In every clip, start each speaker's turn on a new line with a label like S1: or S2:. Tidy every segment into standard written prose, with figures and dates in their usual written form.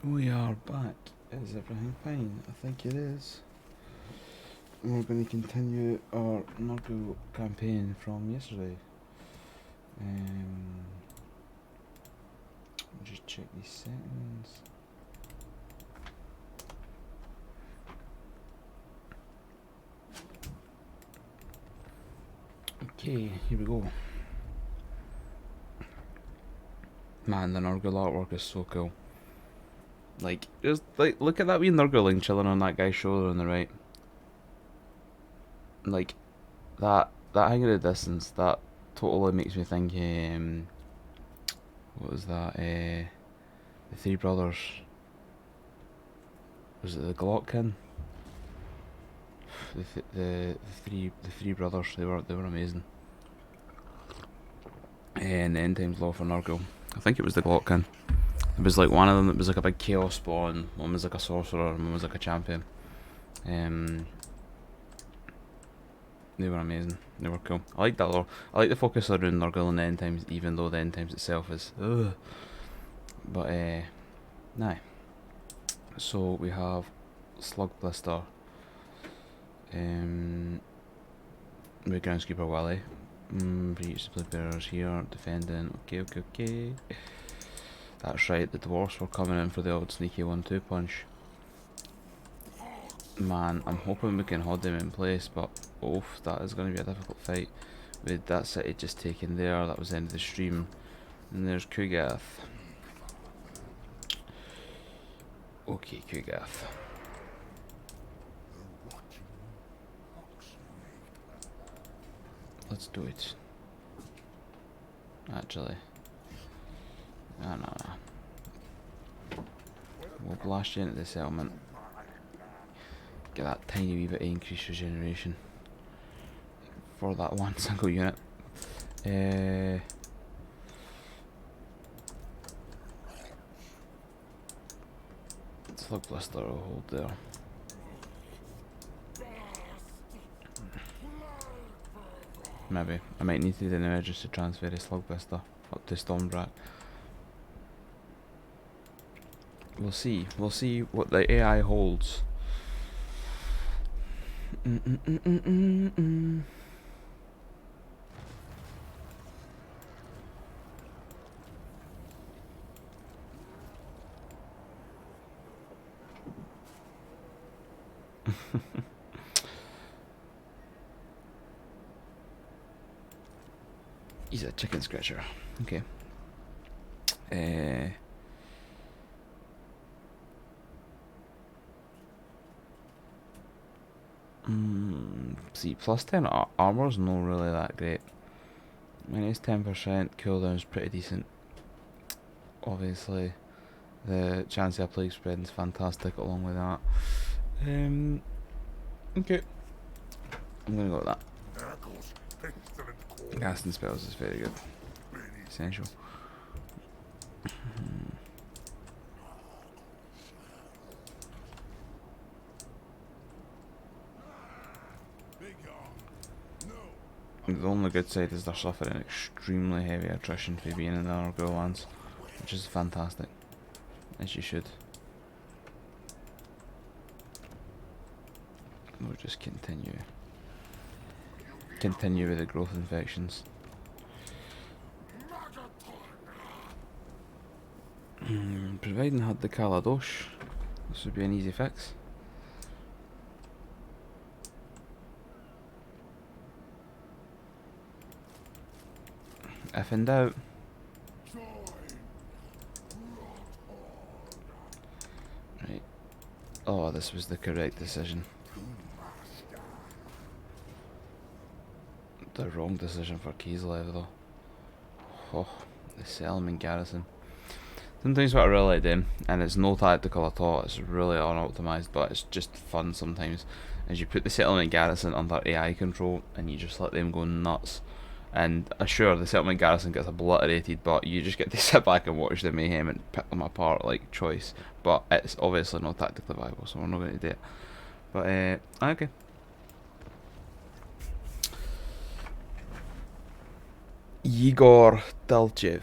S1: We are back. Is everything fine? I think it is. We're going to continue our Nurgle campaign from yesterday. Just check these settings. Okay, here we go. Man, the Nurgle artwork is so cool. Like, just like look at that wee Nurgling chilling on that guy's shoulder on the right. Like, that hang at a distance, that totally makes me think. What was that? The three brothers. Was it the Glockkin? The three brothers. They were amazing. And the end times law for Nurgle. I think it was the Glockkin. It was like one of them that was like a big chaos spawn. One was like a sorcerer, and one was like a champion. They were amazing. They were cool. I like that lore. I like the focus around Nurgle and the end times, even though the end times itself is ugh. But nah. So we have Slug Blister. With Groundskeeper Wally. Breach the Blade Bearers here, defending. Okay. That's right, the dwarfs were coming in for the old sneaky 1-2 punch. Man, I'm hoping we can hold them in place, but oof, that is going to be a difficult fight. With that city just taken there, that was the end of the stream. And there's Kugath. Okay, Kugath. Let's do it. Actually. No. We'll blast you into the settlement. Get that tiny wee bit of increased regeneration. For that one single unit. Slug Blister will hold there. Maybe. I might need to do the emergency to transfer a Slug Blister up to Stormbrak. We'll see. We'll see what the AI holds. He's a chicken scratcher. Okay. See, plus 10 armor's not really that great. Minus 10% cooldown's pretty decent. Obviously, the chance of a plague spreading's fantastic along with that. Okay. I'm gonna go with that. Casting spells is very good. Essential. The only good side is they're suffering extremely heavy attrition for being in the Nurgle lands, which is fantastic, as you should. We'll just continue with the growth infections. Providing I had the Kaladosh, this would be an easy fix. If in doubt. Right. Oh, this was the correct decision. The wrong decision for Kislev though. Oh, the Selman garrison. Sometimes what I really like doing, and it's no tactical at all, it's really unoptimised, but it's just fun sometimes, is you put the settlement garrison under AI control and you just let them go nuts. And sure, the settlement garrison gets obliterated, but you just get to sit back and watch the mayhem and pick them apart like choice. But it's obviously not tactically viable, so we're not going to do it. But okay. Igor Delchev.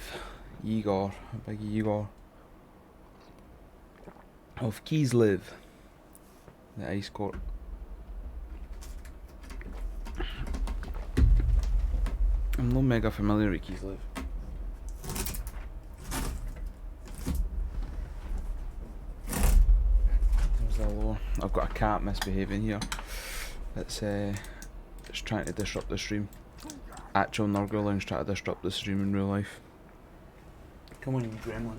S1: Igor, big Igor. of Kislev, the ice court. I'm not mega familiar with Kislev. There's a lore. I've got a cat misbehaving here. It's trying to disrupt the stream. Actual Nurglings try to disrupt the stream in real life. Come on, you gremlin.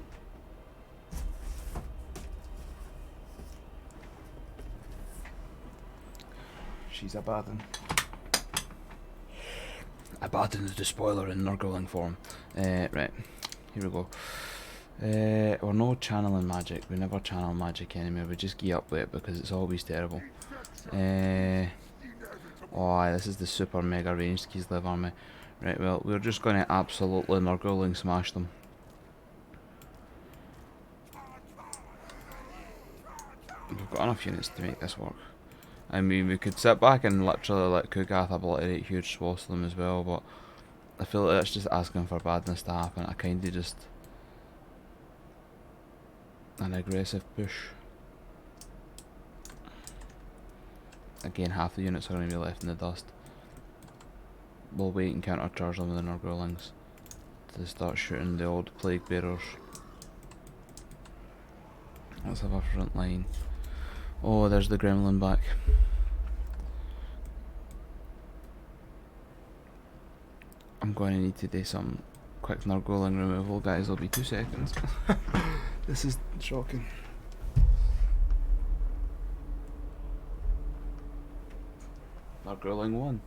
S1: She's a bad one. Abaddon is the spoiler in Nurgling form. Right, here we go. We're not channeling magic. We never channel magic anymore. We just gear up with it because it's always terrible. Oh, this is the super mega ranged Kislev army. Right, well, we're just going to absolutely Nurgling smash them. We've got enough units to make this work. I mean, we could sit back and literally let Kugath obliterate huge swaths of them as well, but I feel like that's just asking for badness to happen. I kinda just... an aggressive push. Again, half the units are going to be left in the dust. We'll wait and counter-charge them with the Nurglings to start shooting the old plague bearers. Let's have a front line. Oh, there's the gremlin back. I'm going to need to do some quick Nurgling removal, guys. It'll be 2 seconds. This is shocking. Nurgling 1.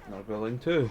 S1: Nurgling 2.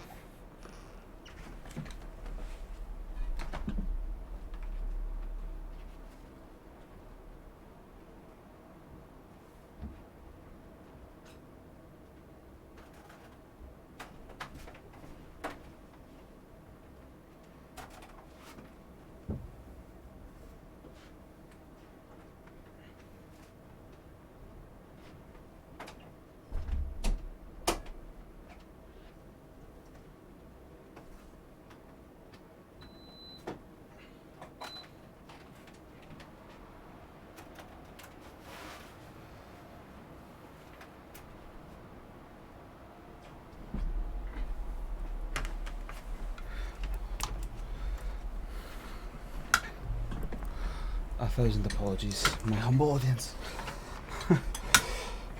S1: A thousand apologies, my humble audience.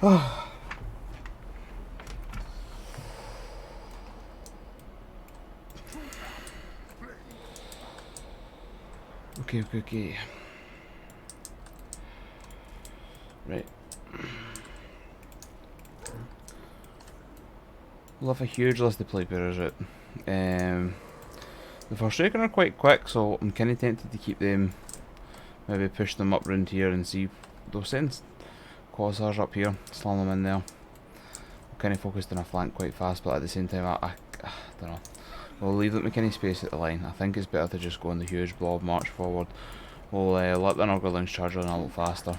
S1: Oh. Okay. Right. We'll have a huge list of plague bearers out. The Forsaken are quite quick, so I'm kinda tempted to keep them. Maybe push them up round here and see. They'll send Quasars up here, slam them in there. I'm kind of focused on a flank quite fast, but at the same time, I don't know. We'll leave them McKinney space at the line. I think it's better to just go on the huge blob march forward. We'll let the Nurglings charge on a little faster.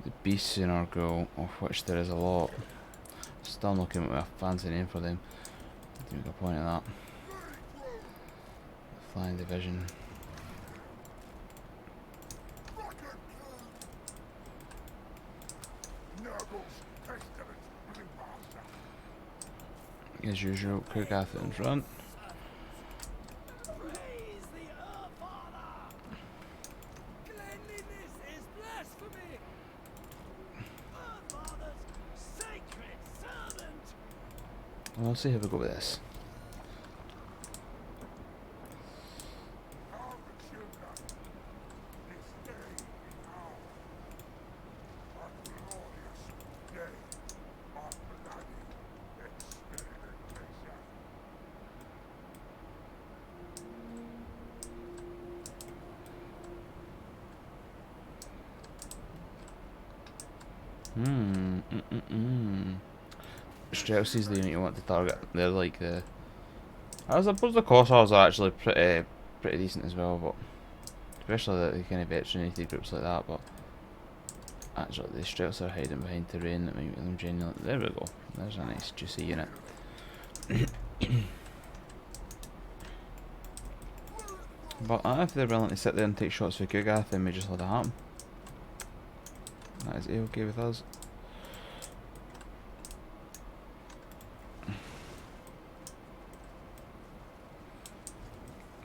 S1: The beasts in Nurgle, of which there is a lot. Still not coming up with a fancy name for them. To make a point of that. Flying division. As usual, Kugath in front. We'll see how we go with this. Strauss is the unit you want to target. They're like the... I suppose the Cossars are actually pretty decent as well, but especially the kind of veteranated groups like that. But actually, the Strauss are hiding behind terrain that might make them genuine. There we go. There's a nice juicy unit. But if they're willing to sit there and take shots for Kugath, then we just let it happen. That is okay with us.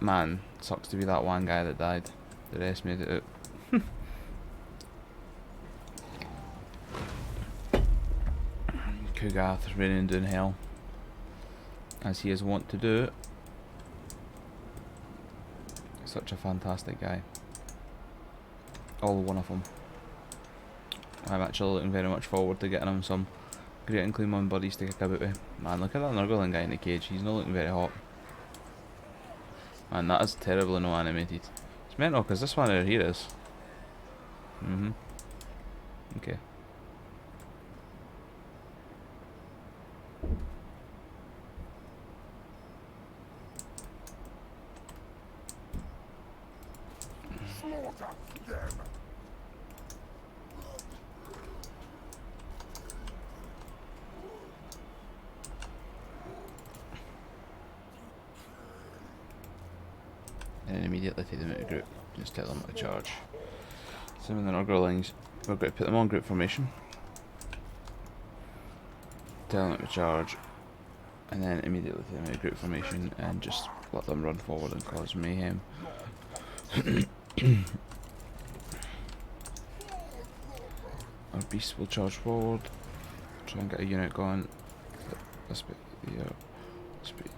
S1: Man, sucks to be that one guy that died. The rest made it out. Kugath is raining down hell, as he is wont to do. Such a fantastic guy. All one of them. I'm actually looking very much forward to getting him some great and clean one buddies to kick about with. Man, look at that Nurgling guy in the cage. He's not looking very hot. Man, that is terribly no animated. It's mental because this one here is. Okay. And immediately take them out of group. Just tell them to charge. Some of the Nurglings, we're going to put them on group formation. Tell them to charge. And then immediately take them out of group formation and just let them run forward and cause mayhem. Our beast will charge forward. Try and get a unit going. This bit here. This bit.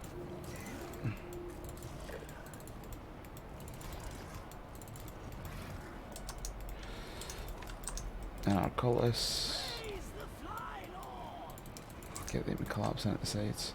S1: And our cultists. Get them collapsing at the sides.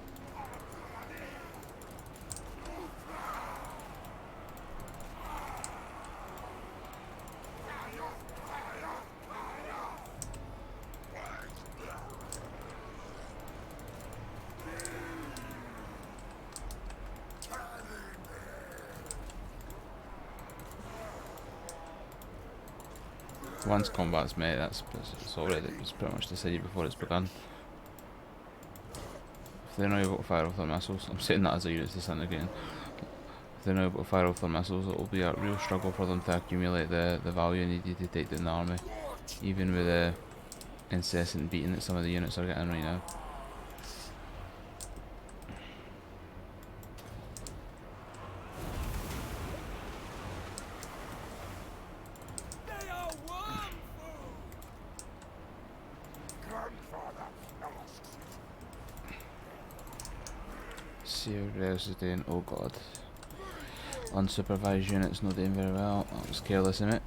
S1: Once combat's made, it's pretty much decided before it's begun. If they're not able to fire off their missiles, I'm saying that as a unit disintegrating. If they're not able to fire off their missiles, it will be a real struggle for them to accumulate the value needed to take down the army, even with the incessant beating that some of the units are getting right now. Resident, oh god. Unsupervised units not doing very well. That was careless, innit?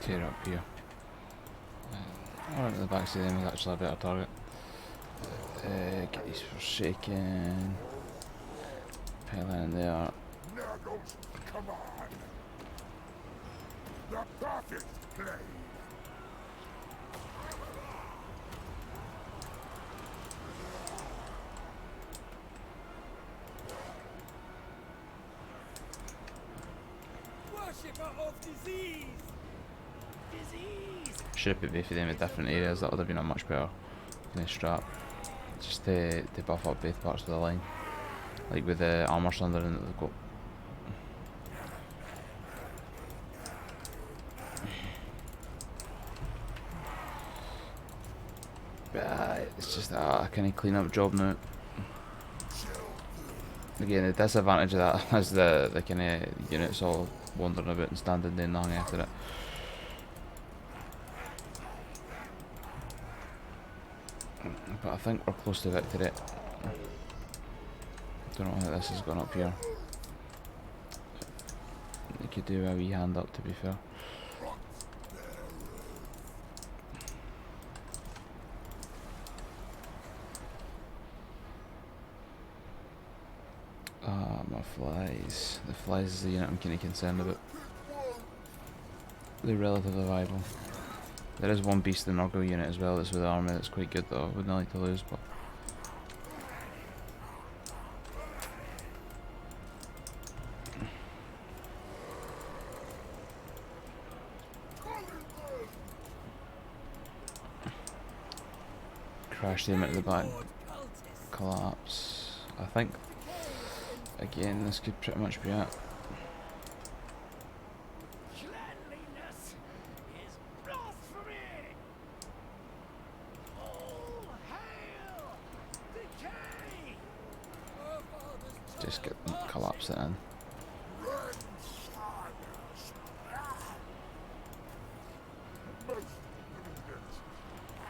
S1: Tear up here. Alright, the back of them is actually a better target. Get these forsaken. Pile in there.
S2: Nurgles, come on! The perfect play! Worshipper of disease!
S1: Should have put both of them in different areas, that would have been a much better strat. Just to buff up both parts of the line. Like with the armour sundering that they've got. But it's just a kind of clean up job now. Again, the disadvantage of that is the kind of units all wandering about and standing there long after it. But I think we're close to victory. Don't know how this has gone up here. They could do a wee hand up, to be fair. Ah, my flies. The flies is the unit I'm kind of concerned about. They're relatively viable. There is one beast in the Nurgle unit as well that's with the army that's quite good though. I wouldn't like to lose, but crash them at the back. Collapse. I think again this could pretty much be it.
S2: Cleanliness is blasphemy! All hail decay!
S1: Just get collapse it in.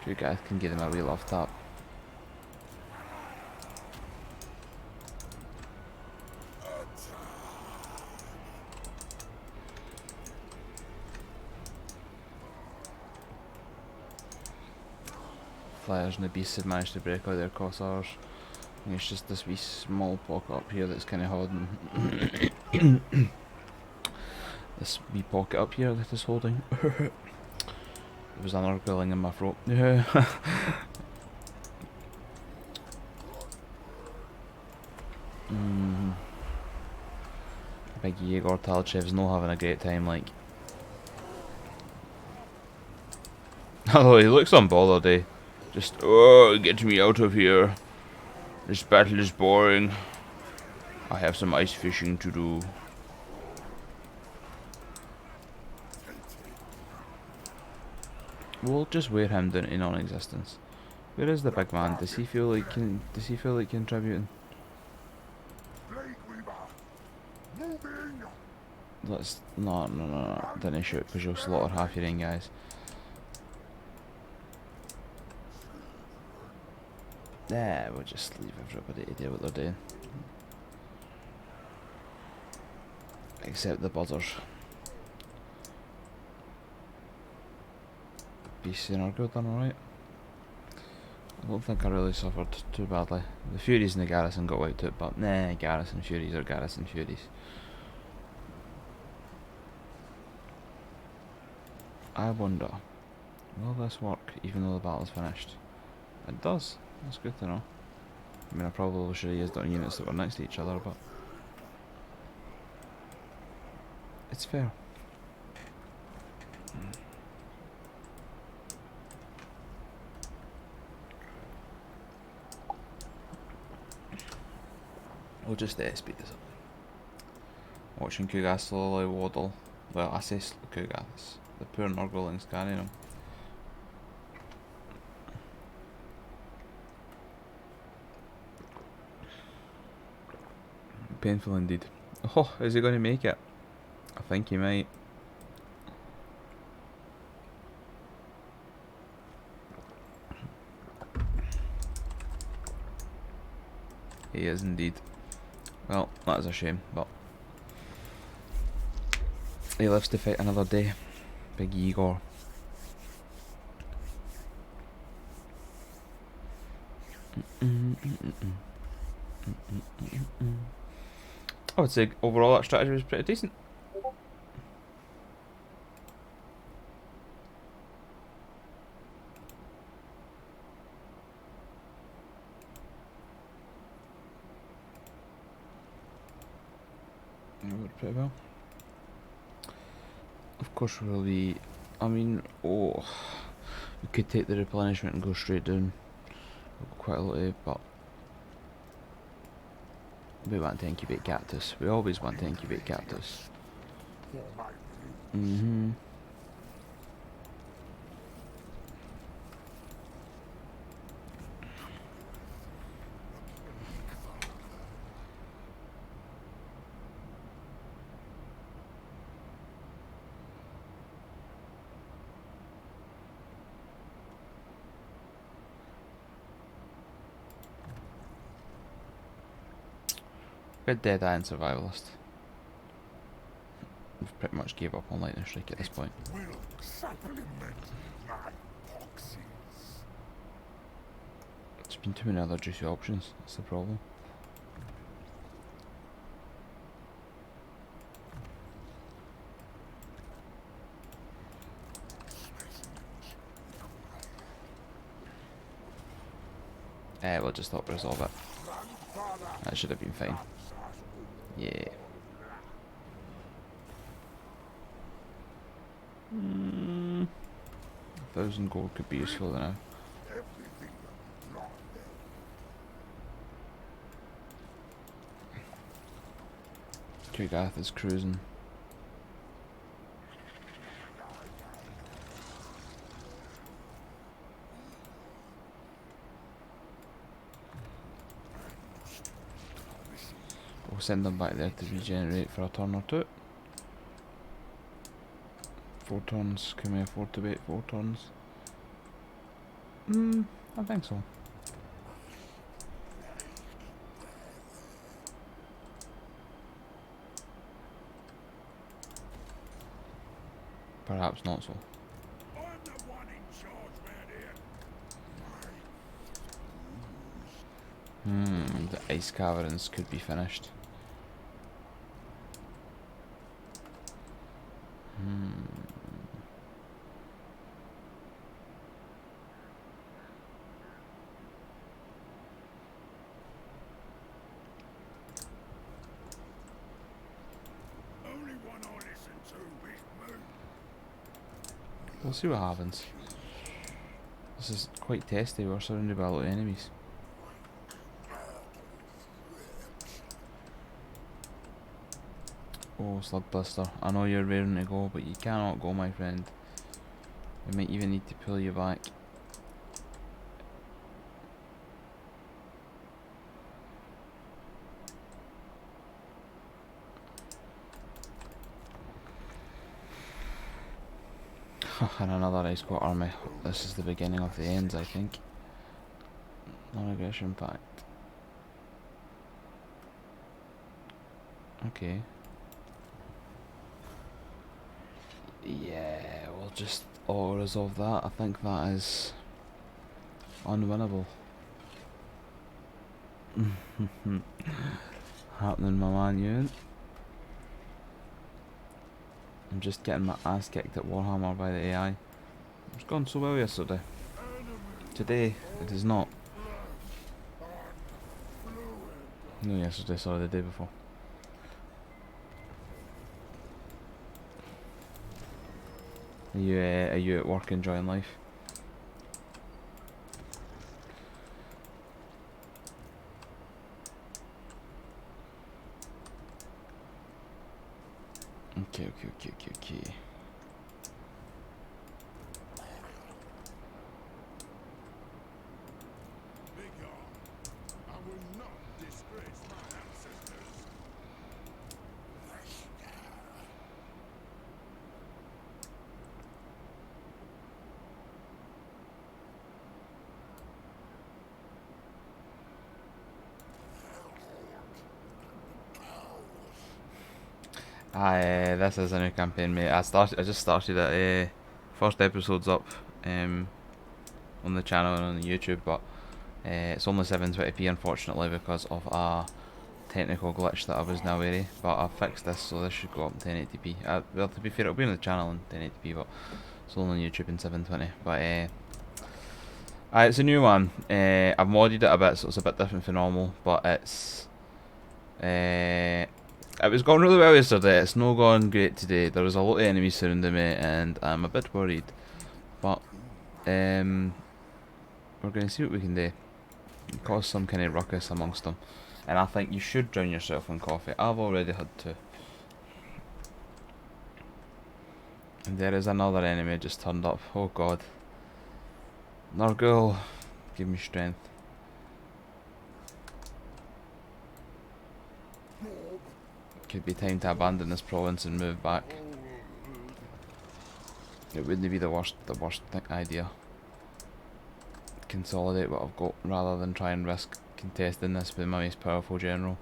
S1: You guys can give them a wheel off top. Flyers and the beasts have managed to break out their corsairs. And it's just this wee small pocket up here that's kind of holding. This wee pocket up here that is holding. There was another grilling in my throat. Yeah. Big Yegor Talchev's not having a great time, like. Although he looks unbothered, eh? Just, oh, get me out of here. This battle is boring. I have some ice fishing to do. We'll just wear him down to non-existence. Where is the big man? Does he feel like contributing? Let's no. Didn't shoot because you'll slaughter half your own guys. Yeah, we'll just leave everybody to do what they're doing. Except the buzzers. Beasts in Nurgle done alright. I don't think I really suffered too badly. The Furies and the Garrison got wiped out, but nah, Garrison Furies are Garrison Furies. I wonder, will this work even though the battle's finished? It does. That's good to know. I mean, I probably should have used it on units that were next to each other, but it's fair. We'll just speed this up. Watching Kugas slowly waddle. Well, I say Kugas. The poor Nurglings carrying him. Painful indeed. Oh, is he going to make it? I think he might. He is indeed. Well, that is a shame, but he lives to fight another day. Big Igor. I would say overall that strategy was pretty decent. It worked pretty well. Of course we'll be, I mean, oh, we could take the replenishment and go straight down. Quite a lot of, but we want to incubate cactus. We always want to incubate cactus. Good Deadeye and Survivalist. We've pretty much gave up on Lightning Strike at this point.
S2: Will supplement my proxies.
S1: There's been too many other juicy options, that's the problem. We'll just help resolve it. That should have been fine. Yeah. 1,000 gold could be useful now. Garth is cruising. We'll send them back there to regenerate for a turn or two. 4 turns. Can we afford to wait 4 turns? I think so. Perhaps not so.
S2: I'm the one in charge round here.
S1: The ice caverns could be finished.
S2: Only one I listen to, Big Moon.
S1: We'll see what happens. This is quite testy. We're surrounded by a lot of enemies. Oh, Slug Blister. I know you're raring to go, but you cannot go, my friend. We might even need to pull you back. And another Ice Court army. This is the beginning of the ends, I think. Non-aggression pact. Okay. Yeah, we'll just auto-resolve that. I think that is unwinnable. Happening, my man, Ewan. I'm just getting my ass kicked at Warhammer by the AI. It's gone so well yesterday. Today, it is not. No, yesterday, sorry, the day before. Are you at work enjoying life? Okay.
S2: Big arm. I will not disgrace my ancestors.
S1: This is a new campaign, mate. I just started it. First episode's up on the channel and on the YouTube, but it's only 720p unfortunately because of a technical glitch that I was now wary. But I've fixed this, so this should go up in 1080p. Well, to be fair, it'll be on the channel in 1080p, but it's only on YouTube in 720. But it's a new one. I've modded it a bit, so it's a bit different from normal, but it's it was going really well yesterday. It's not going great today. There was a lot of enemies surrounding me, and I'm a bit worried. But we're going to see what we can do. Cause some kind of ruckus amongst them. And I think you should drown yourself in coffee. I've already had to. And there is another enemy just turned up. Oh god. Nurgle, give me strength. Could be time to abandon this province and move back. It wouldn't be the worst idea. Consolidate what I've got rather than try and risk contesting this with my most powerful general.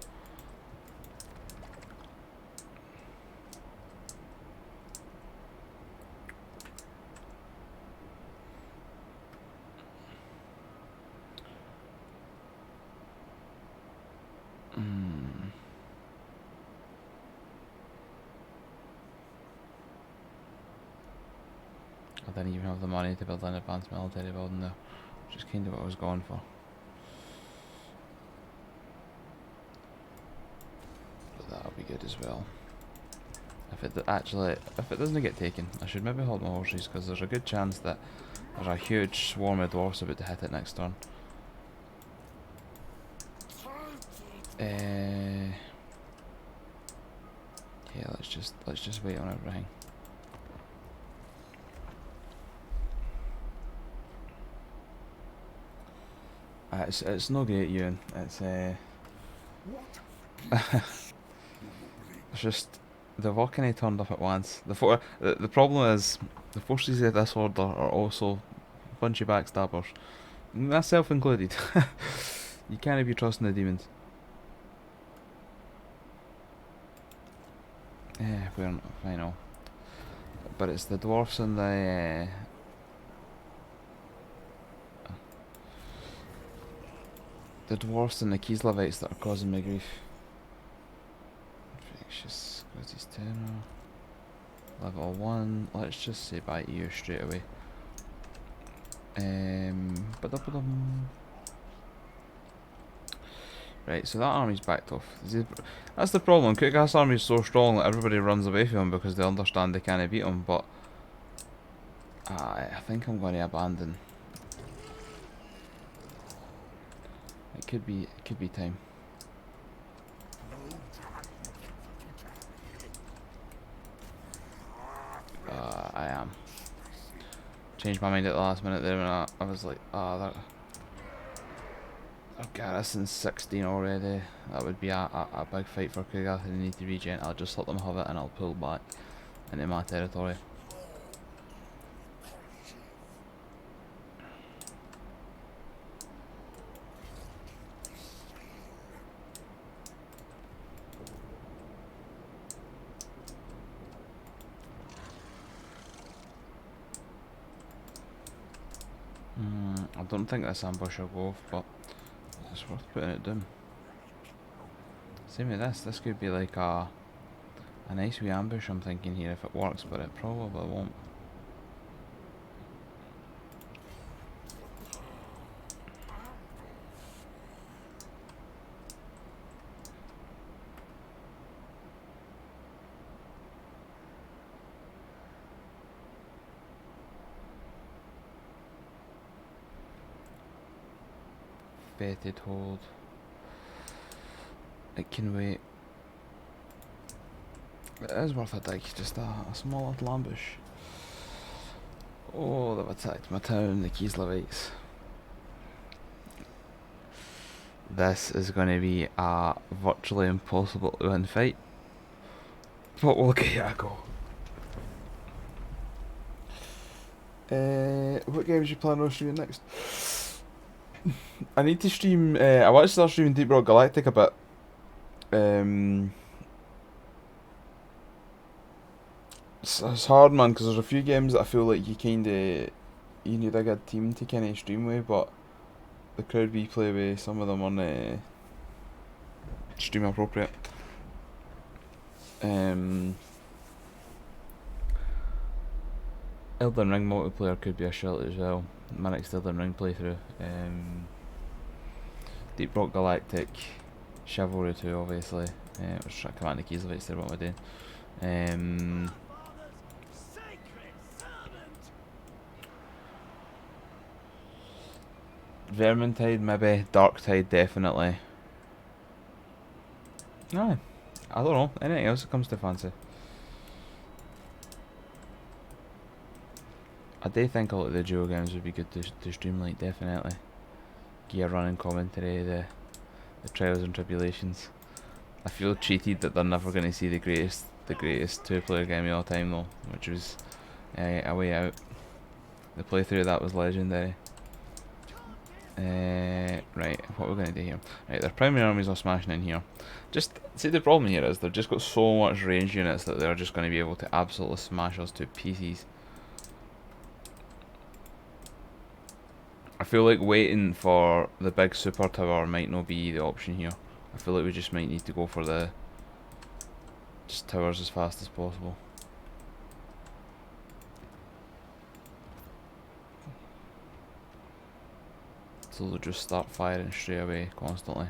S1: I didn't even have the money to build an advanced military building there, which is kind of what I was going for. good as well. If it doesn't get taken, I should maybe hold my horses because there's a good chance that there's a huge swarm of dwarfs about to hit it next turn. Yeah, let's just wait on everything. It's no great, Ewan. It's it's just they've all kind of turned up at once. The problem is the forces of this order are also a bunch of backstabbers, myself included. You can't be trusting the demons. Yeah, we're not, I know. But it's the dwarfs and the dwarfs and the Kislevites that are causing me grief. Infectious, Greasus Terror. Level 1. Let's just say bye to you straight away. Right, so that army's backed off. That's the problem. Kutgas army is so strong that everybody runs away from him because they understand they can't beat him, but I think I'm going to abandon. It could be time. I am. Changed my mind at the last minute there when I was like, that. Oh, garrison's 16 already. That would be a big fight for Kutgas and they need to regen. I'll just let them have it and I'll pull back into my territory. I don't think this ambush will go off, but it's worth putting it down. Same with this. This could be like a nice wee ambush, I'm thinking here, if it works, but it probably won't. Betted hold. It can wait. It is worth a dig, just a small little ambush. Oh, they've attacked my town, the Kislevites. This is going to be a virtually impossible to win fight, but we'll give it a go. What games you plan on streaming next? I need to stream. I want to start streaming Deep Rock Galactic a bit. It's hard, man, because there's a few games that I feel like you need a good team to kind of stream with, but the crowd we play with, some of them aren't stream appropriate. Elden Ring multiplayer could be a shout as well. My next Elden Ring playthrough. Deep Rock Galactic, Chivalry 2 obviously. I was trying to command the Kislevites there, what am I doing? Vermintide maybe, Darktide definitely. No, I don't know, anything else that comes to fancy. I do think a lot of the duo games would be good to stream, like, definitely. Gear running commentary, the trials and tribulations. I feel cheated that they're never going to see the greatest 2-player game of all time though, which was A Way Out. The playthrough of that was legendary. Right, what we're going to do here. Right, their primary armies are smashing in here. Just, see, the problem here is they've just got so much range units that they're just going to be able to absolutely smash us to pieces. I feel like waiting for the big super tower might not be the option here. I feel like we just might need to go for the just towers as fast as possible. So they'll just start firing straight away, constantly.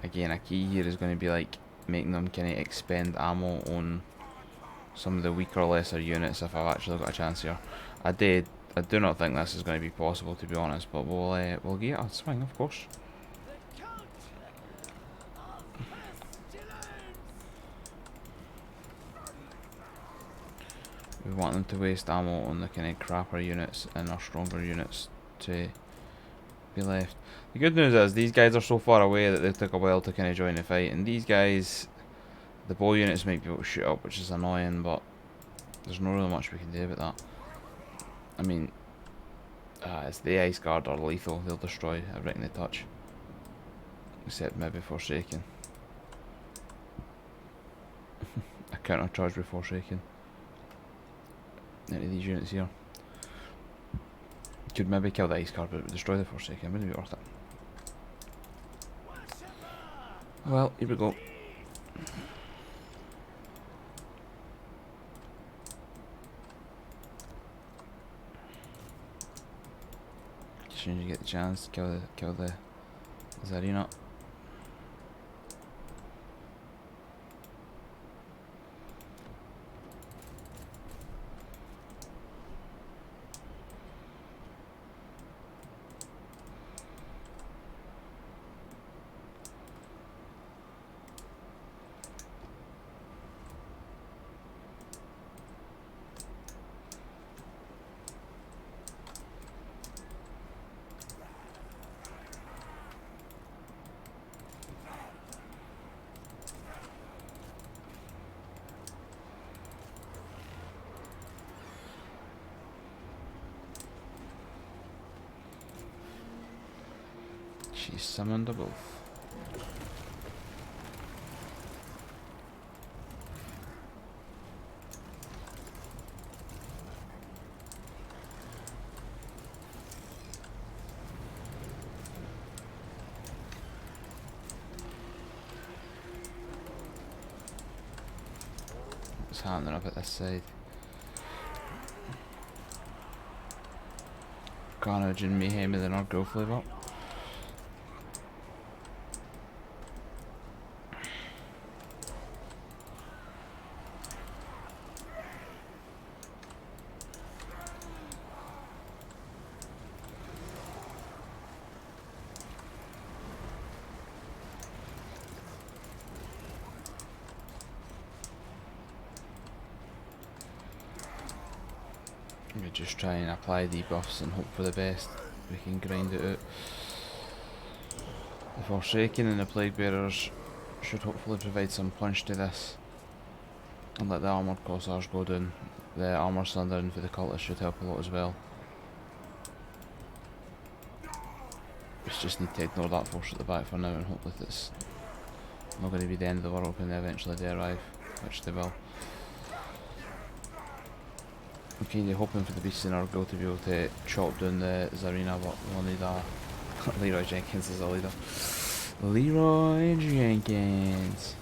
S1: again, a key here is going to be like making them kind of expend ammo on some of the weaker, lesser units if I've actually got a chance here. I do not think this is going to be possible, to be honest, but we'll give it a swing, of course. We want them to waste ammo on the kind of crapper units and our stronger units to be left. The good news is these guys are so far away that they took a while to kind of join the fight, and these guys, the bow units might be able to shoot up, which is annoying, but there's not really much we can do about that. I mean, it's the Ice Guard are lethal, they'll destroy everything they touch. Except maybe Forsaken. A counter charge with Forsaken. Any of these units here. Could maybe kill the Ice Guard, but it would destroy the Forsaken, wouldn't be worth it. Well, here we go. As soon as you get the chance, kill the Zarina. She summoned a wolf. What's happening up at this side? Carnage and mayhem with an Nurgle flavour. We just try and apply debuffs and hope for the best. We can grind it out. The Forsaken and the Plague Bearers should hopefully provide some punch to this. And let the Armoured Corsairs go down. The Armour Sundering for the Cultists should help a lot as well. We just need to ignore that force at the back for now and hope that it's not going to be the end of the world when they eventually do arrive, which they will. I'm kind of hoping for the Beasts in Nurgle to be able to chop down the Zarina, but we'll need a Leroy Jenkins as a leader. Leroy Jenkins.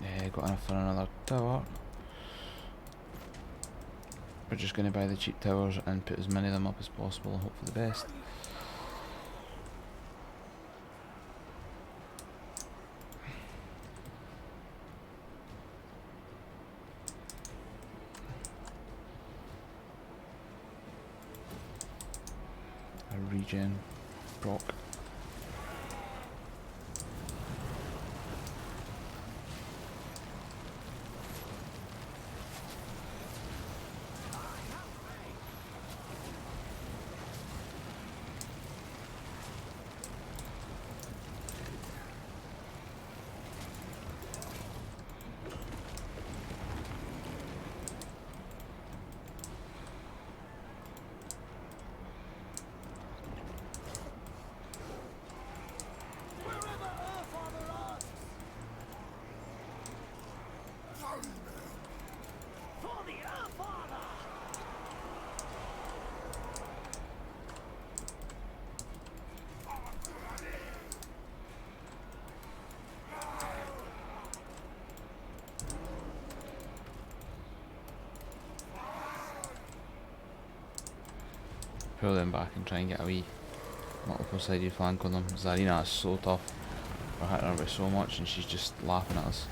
S1: Yeah, got enough for another tower. We're just going to buy the cheap towers and put as many of them up as possible and hope for the best. Regen proc. pull them back and try and get a wee multiple sided flank on them. Zarina is so tough. We're hitting her by so much and she's just laughing at us.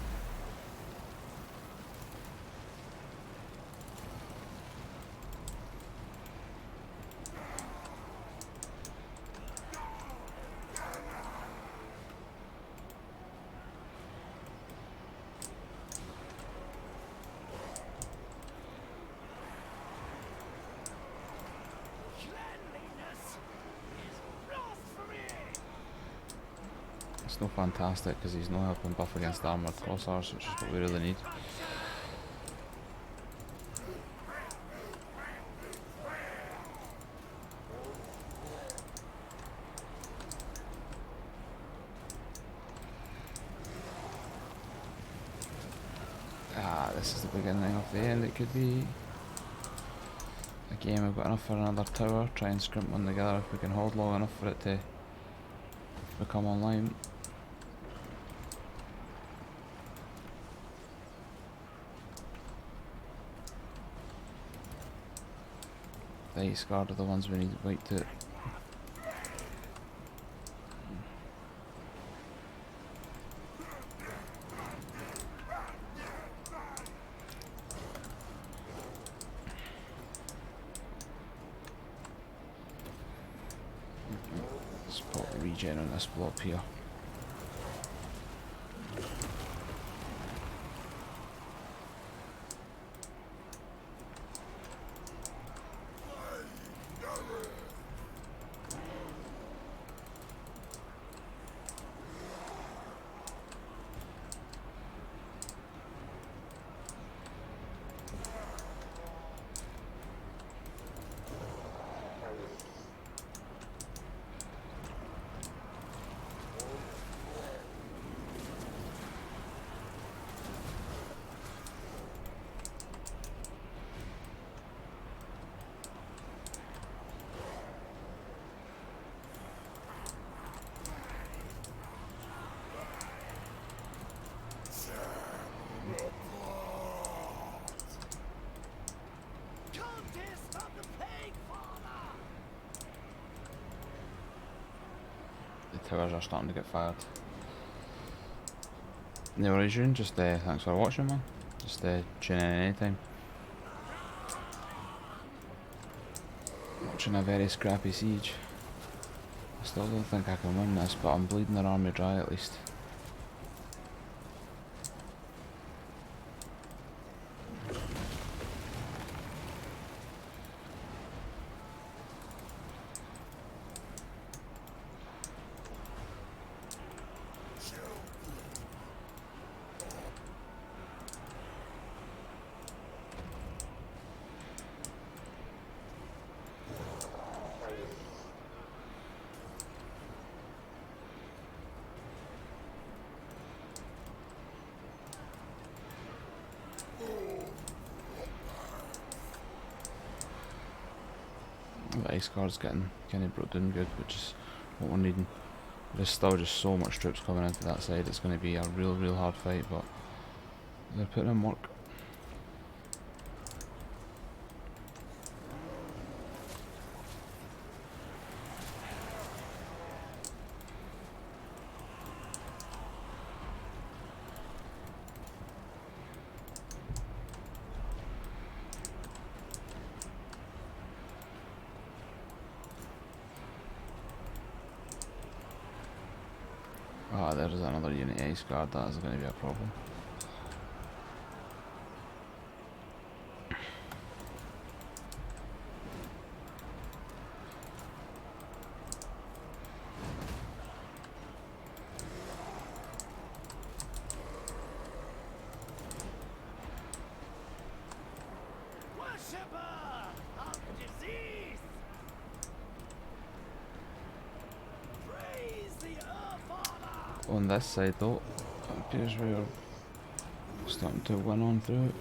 S1: It's no fantastic because he's not helping buff against armoured crossars, which is what we really need. This is the beginning of the end. It could be. Again, we've got enough for another tower. Try and scrimp one together if we can hold long enough for it to become online. The ice guard are the ones we need wiped out. Let's put regen on this blob here. Towers are starting to get fired. No worries, June. Just thanks for watching, man. Just tune in anytime. Watching a very scrappy siege. I still don't think I can win this, but I'm bleeding their army dry at least. The ice guard's getting kind of brought down good, which is what we're needing. There's still just so much troops coming into that side, it's going to be a real hard fight, but they're putting in work. Ah, there's another unit ice guard, that is going to be a problem. On this side though, it appears we're starting to win on through it.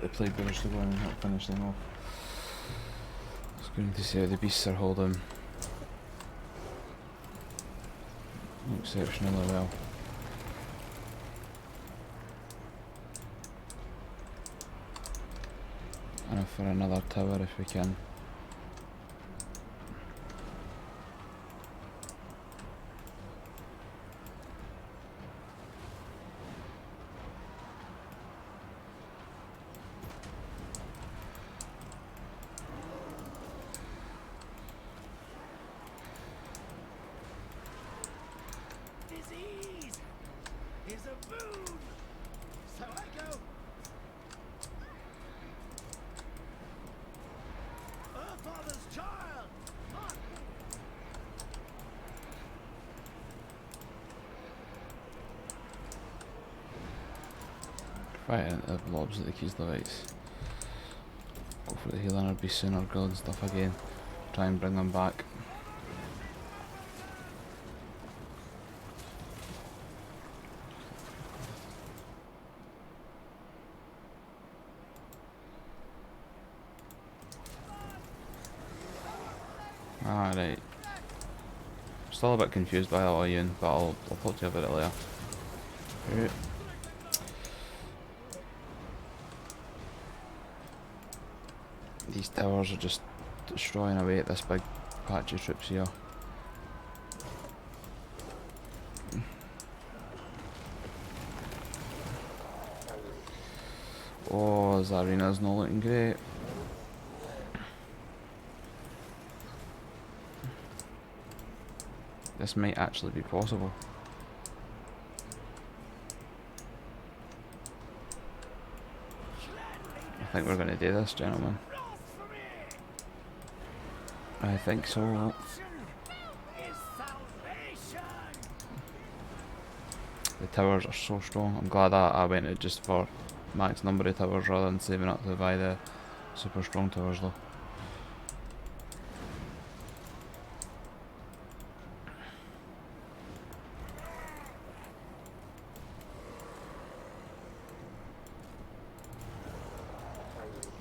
S1: the plague bearers to go in and help finish them off. It's going to see how the beasts are holding exceptionally well. And for another tower if we can.
S2: Disease is a boon. So I go. Her father's child.
S1: Right into the blobs of the keys Levites. Go for the healing or beast or guild and stuff again. Try and bring them back. Alright. Still a bit confused by that all Ian, but I'll talk to you about it later. Right. These towers are just destroying away at this big patch of troops here. Oh, this arena's not looking great. This might actually be possible. I think we're going to do this, gentlemen. I think so. The towers are so strong. I'm glad that I went it just for max number of towers rather than saving up to buy the super strong towers though.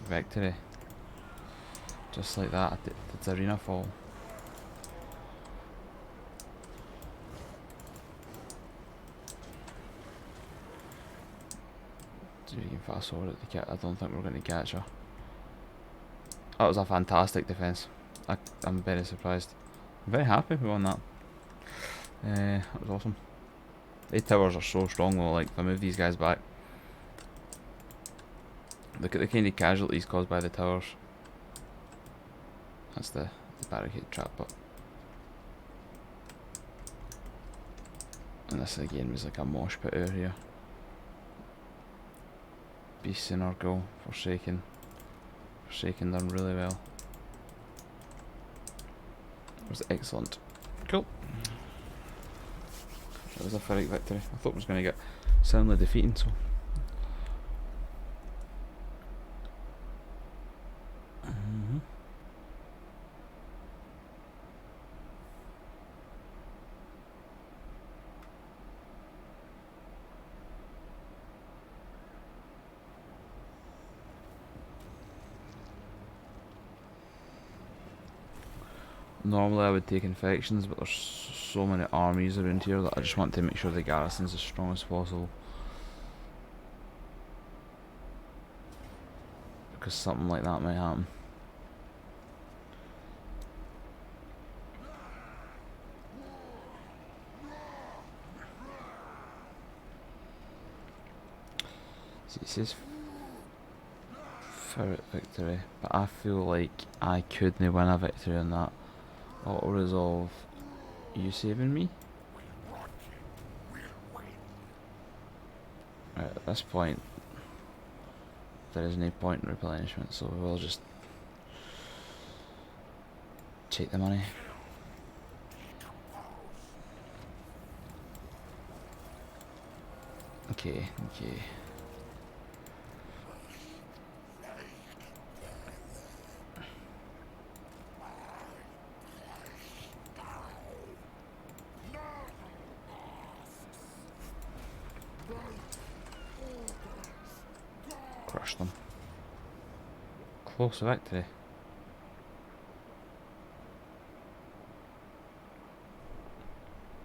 S1: Victory. Just like that, did the arena fall? See if we can fast forward at the kit. I don't think we're going to catch her. That was a fantastic defence. I'm very surprised. I'm very happy we won that. That was awesome. These towers are so strong though, like if I move these guys back. Look at the kind of casualties caused by the towers. That's the barricade trap, but and this again was like a mosh pit out here. Beasts in Nurgle, Forsaken done really well. It was excellent. Cool. That was a Pyrrhic victory. I thought it was going to get soundly defeating, so. Normally I would take infections, but there's so many armies around here that I just want to make sure the garrison's as strong as possible. Because something like that might happen. See, it says Pyrrhic victory, but I feel like I couldn't win a victory on that. Auto resolve. You saving me? Right, at this point there is no point in replenishment, so we'll just take the money. Okay. Crush them. Close to victory.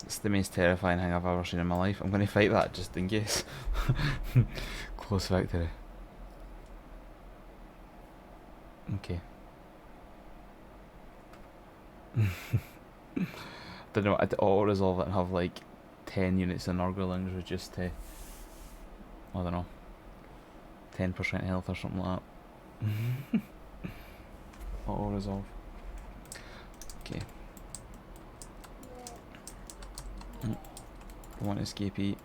S1: It's the most terrifying thing I've ever seen in my life. I'm going to fight that just in case. Close victory. Okay. Don't know, I'd auto-resolve it and have like 10 units of Nurglings with just, I don't know, 10% health or something like that. Auto-resolve. Okay. One escapee.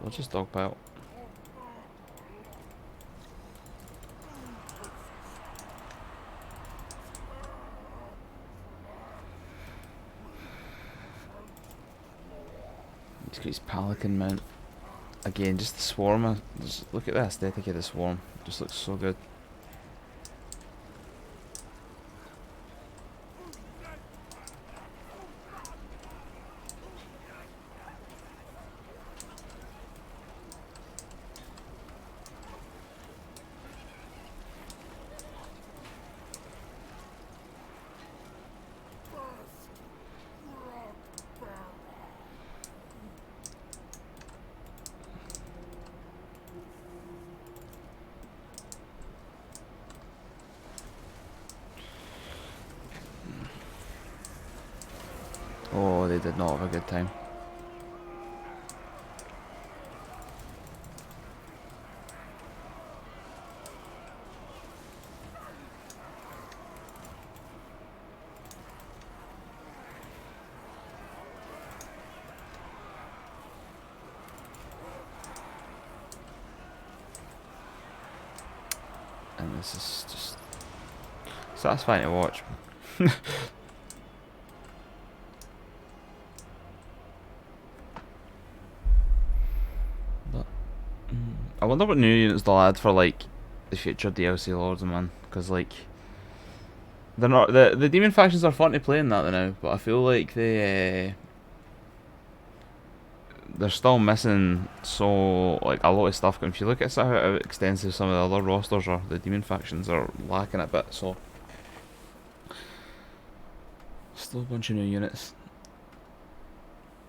S1: We'll just dogpile. He's got his Pelican mount. Again, just the swarm. Just look at the aesthetic of the swarm. Just looks so good. Oh, they did not have a good time. And this is just satisfying to watch. I wonder what new units they'll add for like the future DLC lords, man. Because like they're not the demon factions are fun to play in that now, but I feel like they're still missing so like a lot of stuff. If you look at how extensive some of the other rosters are, the demon factions are lacking a bit. So still a bunch of new units.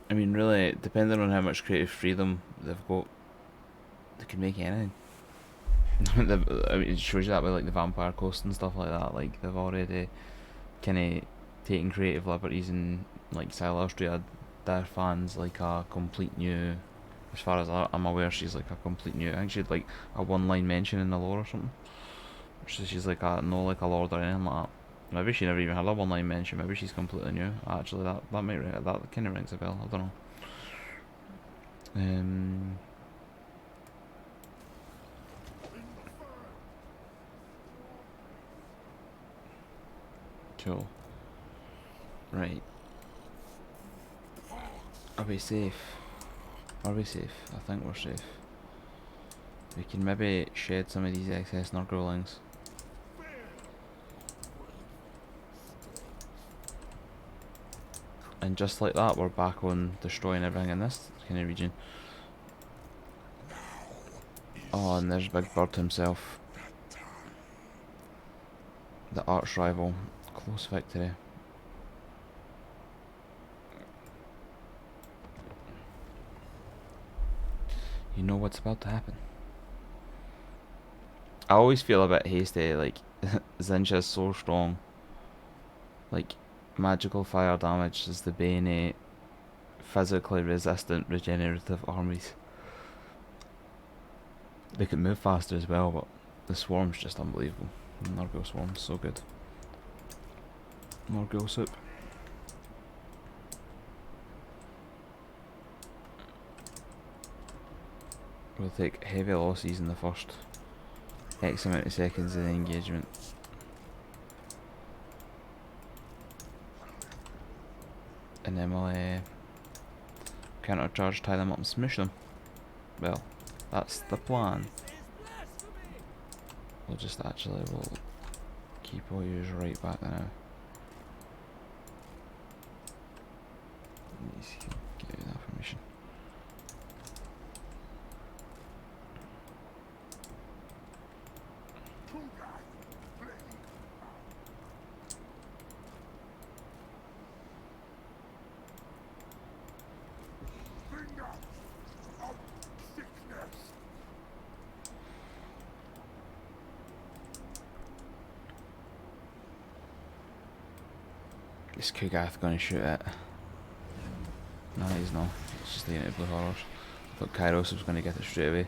S1: I mean, really, depending on how much creative freedom they've got, they can make anything. I mean, it shows you that with like the Vampire Coast and stuff like that. Like they've already kind of taken creative liberties, and like Silastria, their fans like a complete new. As far as I'm aware, she's like a complete new. I think she had like a one-line mention in the lore or something. She's like a no like a lord or anything like that. Maybe she never even had a one-line mention. Maybe she's completely new. Actually, that might that kind of rings a bell. I don't know. Cool. Right. Are we safe? Are we safe? I think we're safe. We can maybe shed some of these excess Nurglings. And just like that, we're back on destroying everything in this kind of region. Oh, and there's Big Bird himself. The arch rival. Close victory. You know what's about to happen. I always feel a bit hasty, like, Zincha's so strong. Like, magical fire damage is the bane, physically resistant regenerative armies. They can move faster as well, but the swarm's just unbelievable. Nurgle swarm's so good. Nurgle soup. We'll take heavy losses in the first X amount of seconds of the engagement. And then we'll counter-charge, tie them up and smash them. Well, that's the plan. We'll just we'll keep all yours right back now. Is Kugath going to shoot it? No, he's not. It's just leaving it to Blue Horrors. I thought Kairos was going to get it straight away.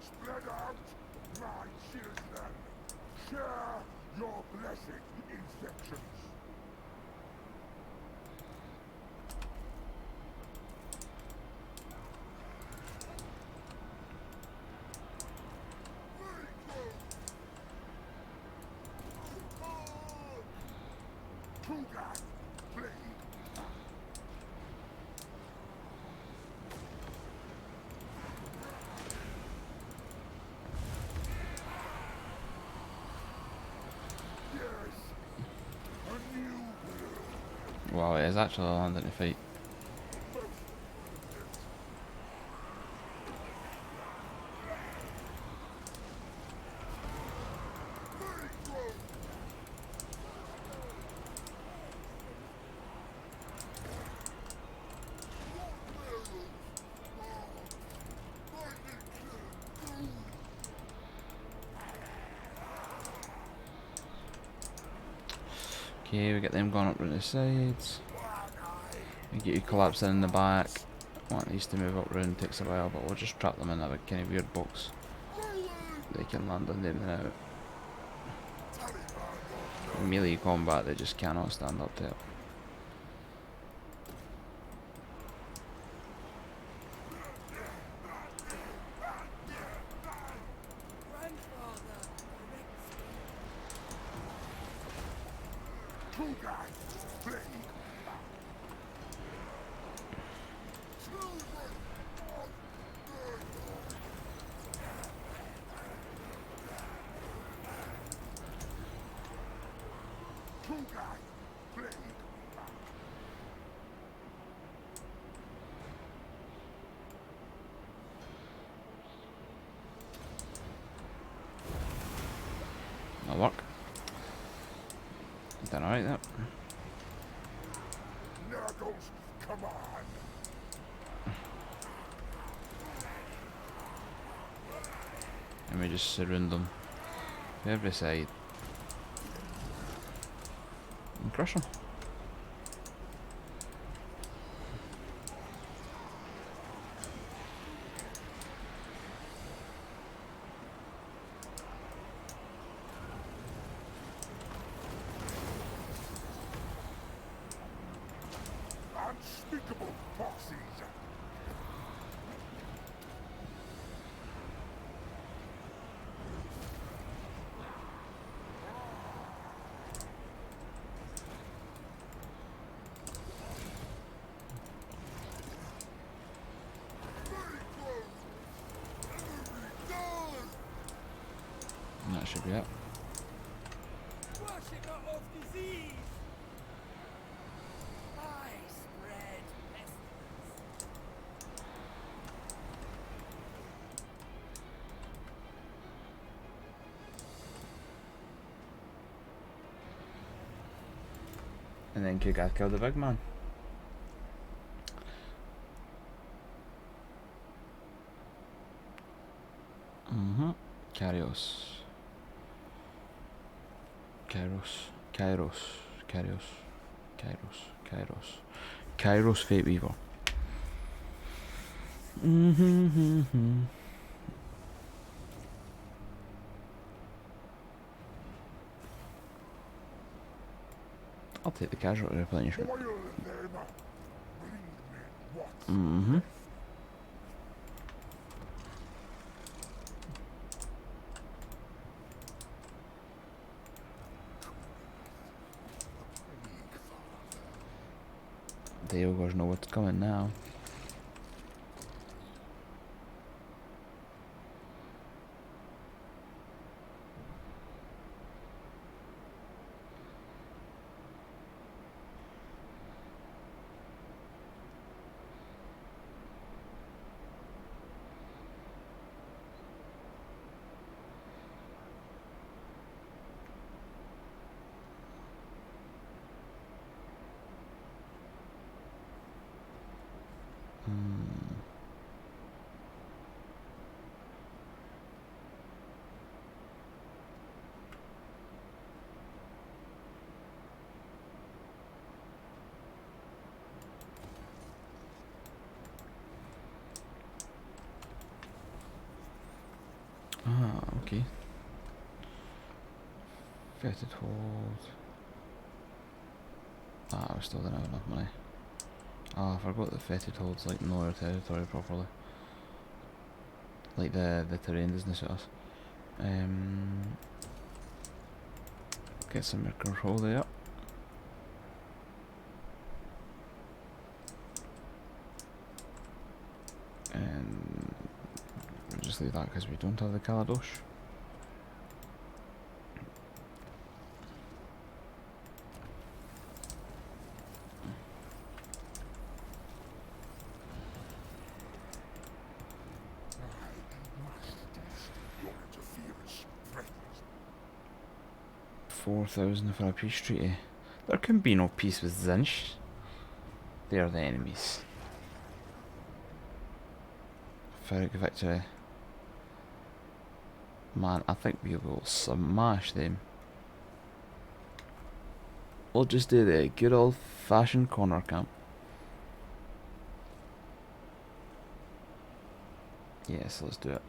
S2: Spread out, my children. Share your blessing, infections. Kugan, plague. Yes, a new
S1: Wow, it is actually landing to fight. Okay, we get them going up to the sides. We get you collapsing in the back. Want these to move up round, takes a while, but we'll just trap them in that kind of weird box. They can land on them and out. In melee combat, they just cannot stand up to it.
S2: Kugan, plague. Kugan, plague.
S1: That'll work. Done alright, that.
S2: Nurgles, come on.
S1: And we just surround them to every side and crush them.
S2: Unspeakable foxes.
S1: And that should be it.
S3: Worshipper of disease! I spread pestilence.
S1: And then Kugath killed the big man. Kairos. Kairos Fate Weaver. I'll take the casualty replenishment.
S2: Boil them. Bring me what?
S1: The ogres know what's coming now. Ah, okay. Fitted hold. Ah, we still didn't have enough money. Ah, I forgot that fitted holds like know our territory properly. Like the terrain doesn't suit us. Get some more control there. And we'll just leave that because we don't have the Kaladosh.
S2: Your interference threatens
S1: 4,000 for a peace treaty. There can be no peace with Zinch. They are the enemies. Ferric victory. Man, I think we will smash them. We'll just do the good old fashioned corner camp. Yes, let's do it.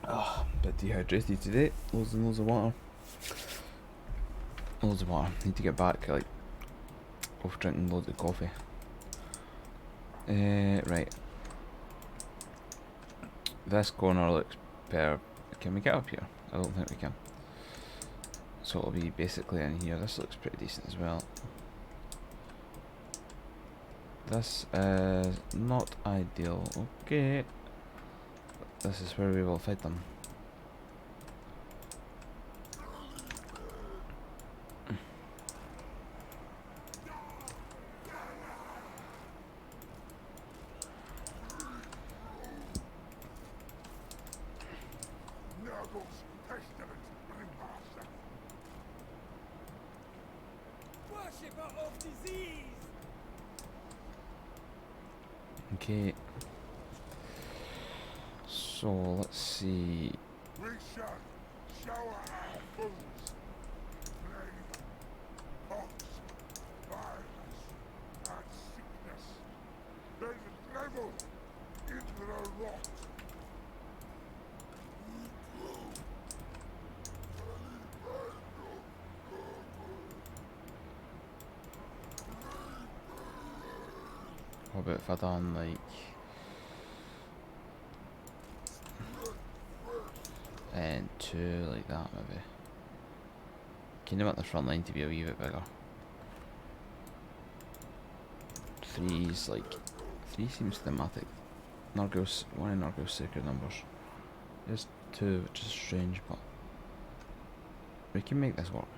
S1: Oh, bit dehydrated today. Loads and loads of water. Loads of water. Need to get back, like, off drinking loads of coffee. Right. This corner looks better. Can we get up here? I don't think we can. So it'll be basically in here. This looks pretty decent as well. This is not ideal. Okay. This is where we will fight them.
S2: Nurgle's pestilent ringmaster.
S3: Worshipper of disease!
S1: Okay. So let's see.
S2: We shall shower our fools. Plague, pox, violence, and sickness. Then level in the rot.
S1: What about if I done like and 2 like that maybe? Can you want the front line to be a wee bit bigger? 3's like 3 seems thematic. Nurgle's one of Nurgle's sacred numbers. There's 2, which is strange, but we can make this work.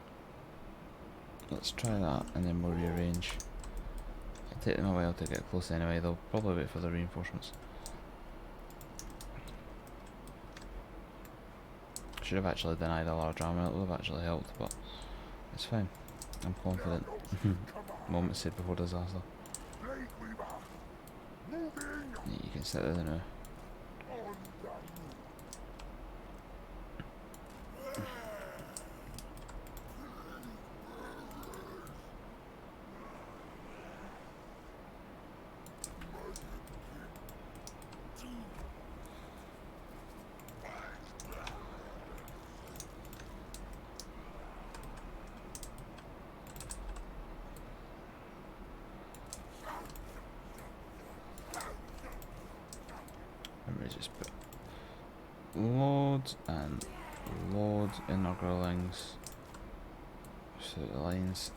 S1: Let's try that and then we'll rearrange. It'll take them a while to get close anyway, they'll probably wait for the reinforcements. Should have actually denied a large army, it would have actually helped, but it's fine. I'm confident. Moment said before disaster.
S2: Plague weaver, moving
S1: Yeah, you can sit there now.
S2: on the move.
S1: Let me just put loads and loads in our growlings. So the lines.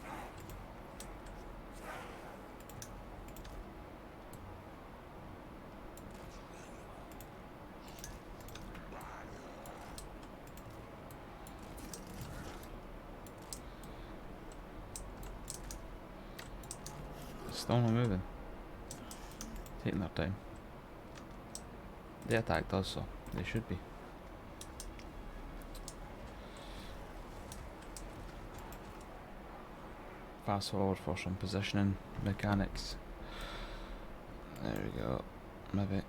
S1: Still not moving. Taking their time. They attacked us, so they should be. Fast forward for some positioning mechanics. There we go. Maybe.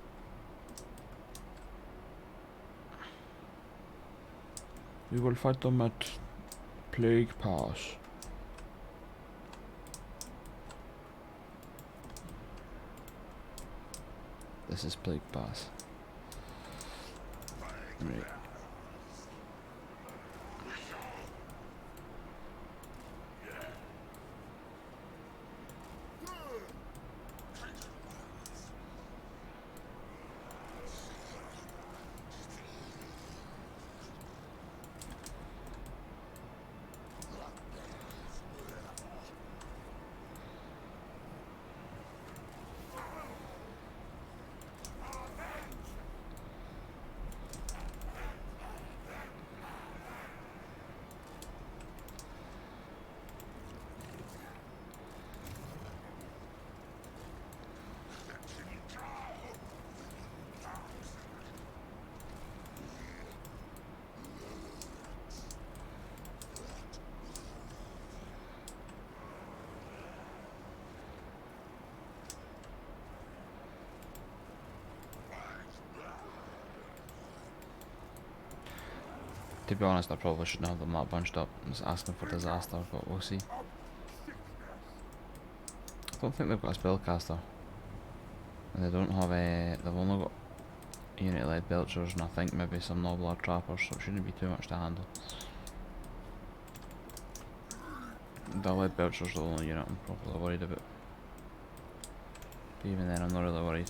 S1: We will fight them at Plague Pass. This is Plague Pass. Right. To be honest, I probably shouldn't have them that bunched up. I'm just asking for disaster, but we'll see. I don't think they've got a spellcaster. And they don't have a... they've only got unit-led belchers and I think maybe some nobbler trappers, so it shouldn't be too much to handle. The lead belcher's the only unit I'm probably worried about. But even then, I'm not really worried.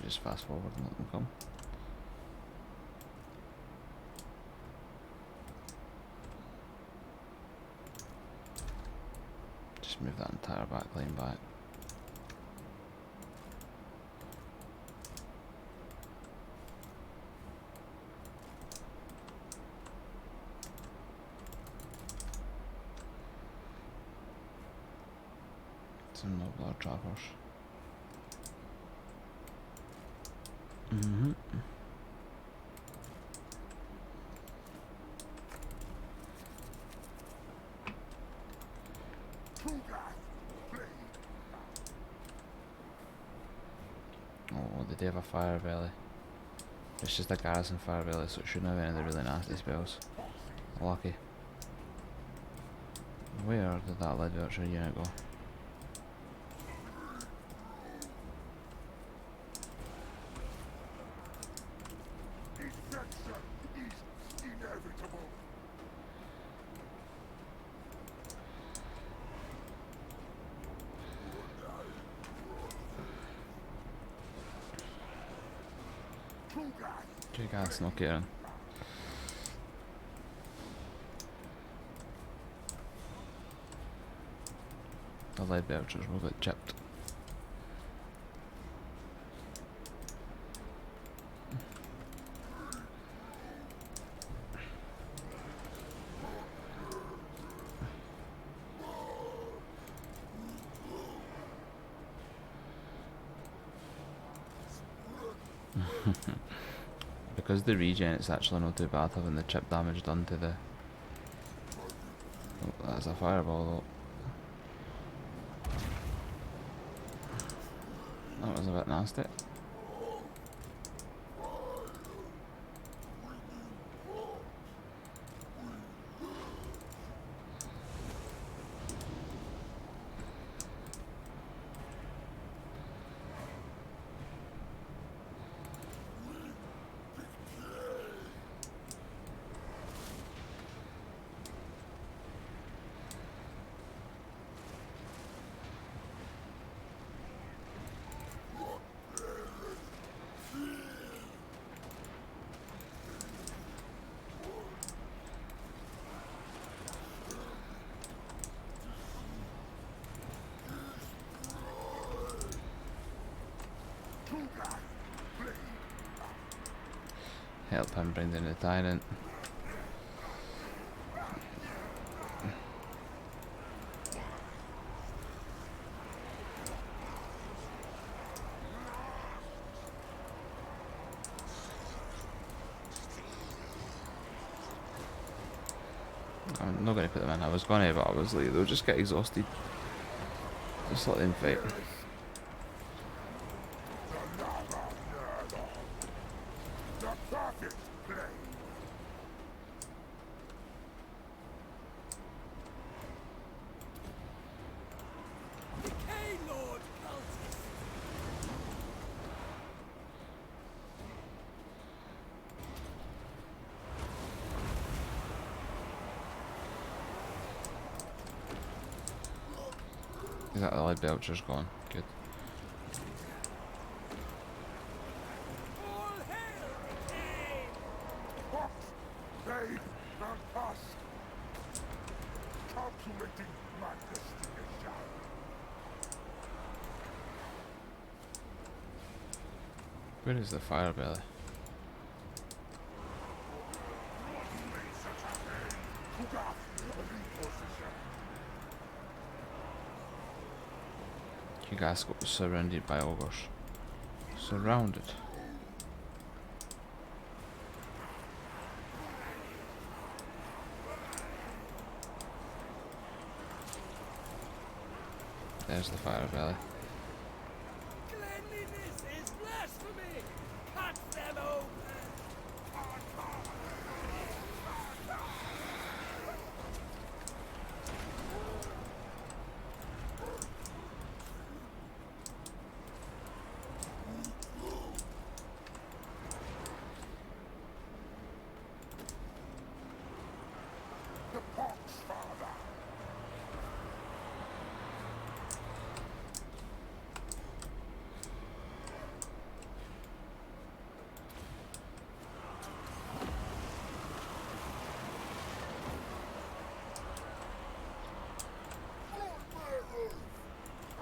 S1: Just fast forward and let them come. Just move that entire back line back. Some nobbler trappers. Oh, they do have a fire belly. It's just a garrison fire belly, so it shouldn't have any of the really nasty spells. Lucky. Where did that lead belcher unit go? Okay guys, knock it in. The lead belchers will get chipped. Because the regen, it's actually not too bad having the chip damage done to the... Oh, that's a fireball though. That was a bit nasty. Help him bring down the tyrant. I'm not going to put them in. I was going to, but I was like, they'll just get exhausted. Just let them fight.
S2: The lava Nurgle. The perfect blade.
S3: Decay Lord cultist.
S1: Is that the lead belcher's gone? Good.
S3: All hail decay.
S2: What? They are past. Calculating my destination.
S1: Where is the fire belly? You guys got surrounded by ogres. Surrounded. There's the fire belly.
S3: Cleanliness is blasphemy. Cut them open.
S2: The Pox Father.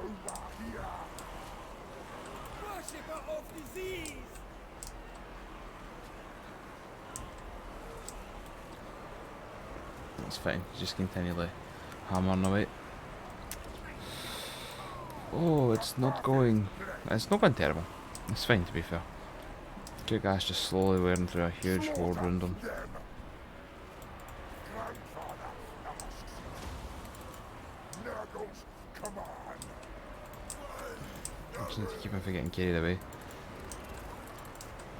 S2: Over here.
S3: Worshipper of disease.
S1: That's fine. Just continually hammering away. Oh, it's not going. It's not going terrible. It's fine, to be fair. Two guys just slowly wearing through a huge horde around them.
S2: Them. Grandfather asks you. Nurgle's command.
S1: I just need to keep him from getting carried away.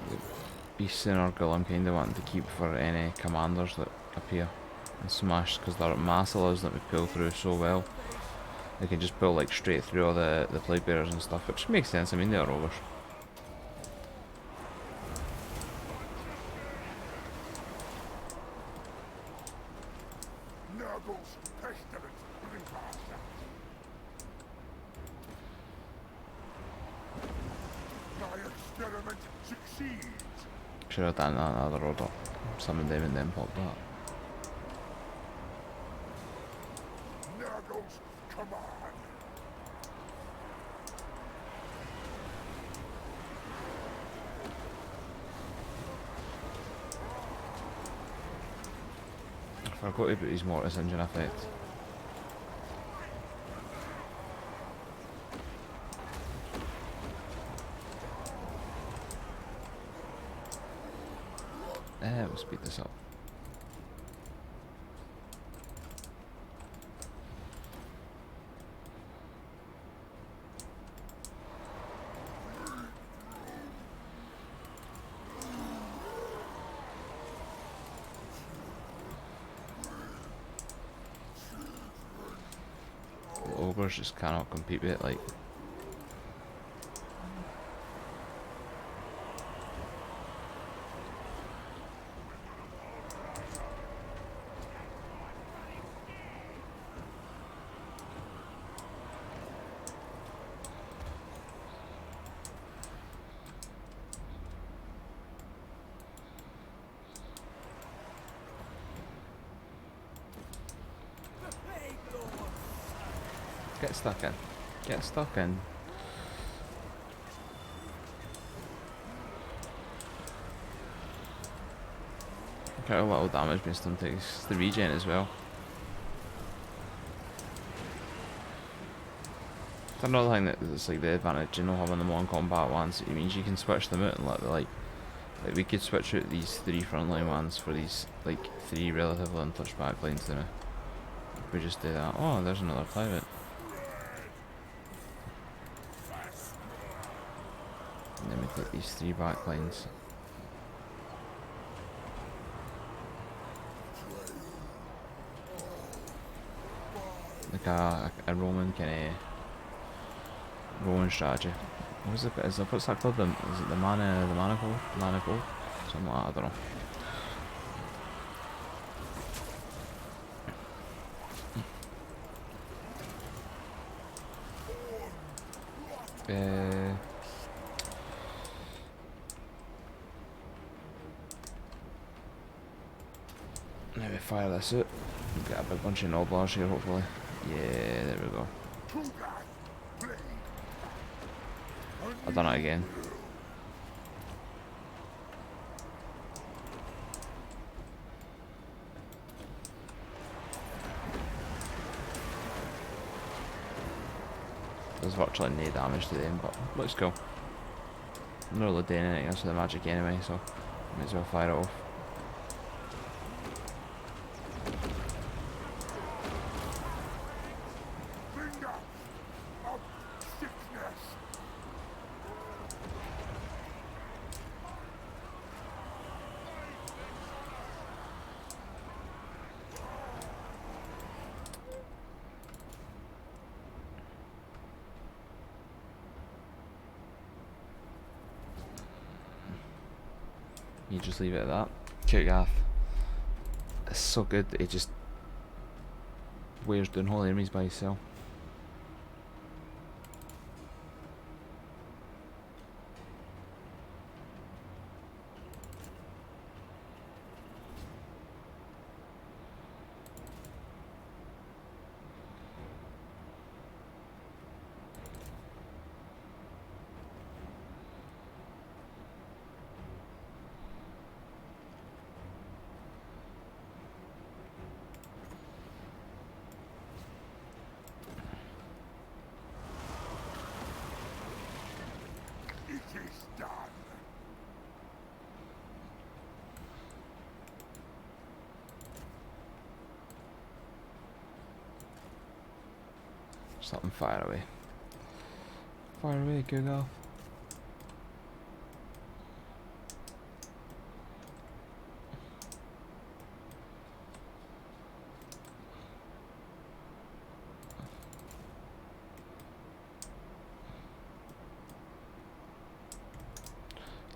S1: The beasts in Nurgle I'm kind of wanting to keep for any commanders that appear and smash, because their mass allows them to pull through so well. They can just pull like straight through all the plague bearers and stuff, which makes sense. I mean, they are ogres.
S2: Nurgle's pestilent Greasus. My experiment succeeds.
S1: Should have done that in another order. Summoned them and then popped that.
S2: Nurgle's command.
S1: I forgot to put his mortis engine effect. We'll speed this up. The ogres just cannot compete with it, like.
S3: The plague lord.
S1: Get stuck in. Get stuck in. Look at how little damage being done takes the regen as well. It's another thing that's like the advantage, you know, having them on combat ones. It means you can switch them out and let the like we could switch out these 3 frontline ones for these like 3 relatively untouched backlines to me. If we just do that. Oh, there's another pirate. Let me take these 3 back lines. Like a Roman kind of Roman strategy. What's it? What's that called? Is it the mana gold? Something like that. I don't know. Let me fire this out. Get a big bunch of Noblars here, hopefully. Yeah, there we go. I've done it again. There's virtually no damage to them, but looks cool. I'm not really doing anything else with the magic anyway, so might as well fire it off. You just leave it at that. Kirkgath. It's so good that he just wears down whole enemies by himself. Something fire away. Fire away, Google.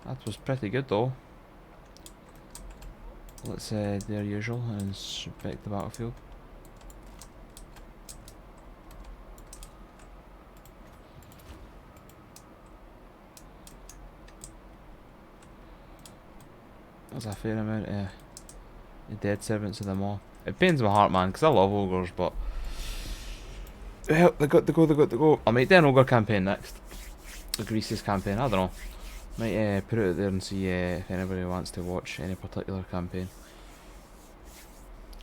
S1: That was pretty good though. Let's do our usual and inspect the battlefield. There's a fair amount of dead servants of them all. It pains my heart, man, because I love ogres, but well, they got to go. I'll make the ogre campaign next. The Greasus campaign, I don't know. Might put it out there and see if anybody wants to watch any particular campaign.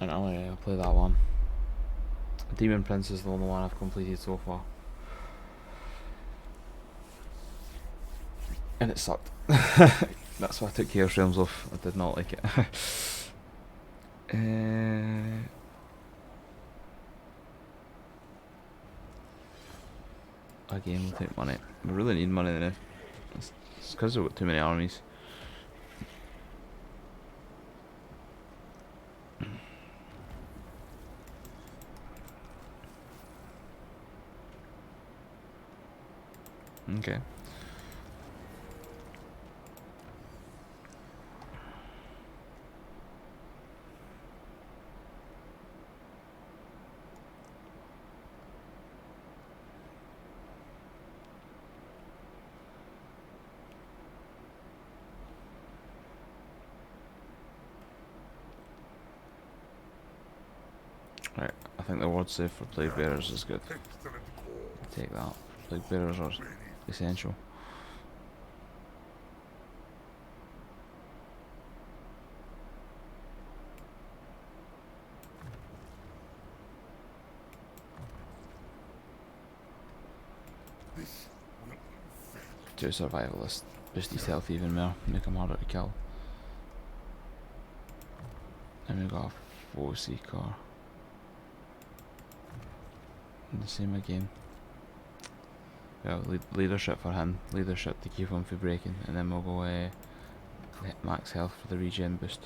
S1: And I'll play that one. Demon Prince is the only one I've completed so far. And it sucked. That's why I took Chaos Realms off. I did not like it. Again, we'll take money. We really need money now. It's because we've got too many armies. Okay. Right, I think the word save for Plague Bearers is good. Take that. Plague Bearers are essential. Do survivalist. Boost his health even more, make him harder to kill. And we got a 4C car. And the same again. Well, leadership for him. Leadership to keep him from breaking, and then we'll go max health for the regen boost.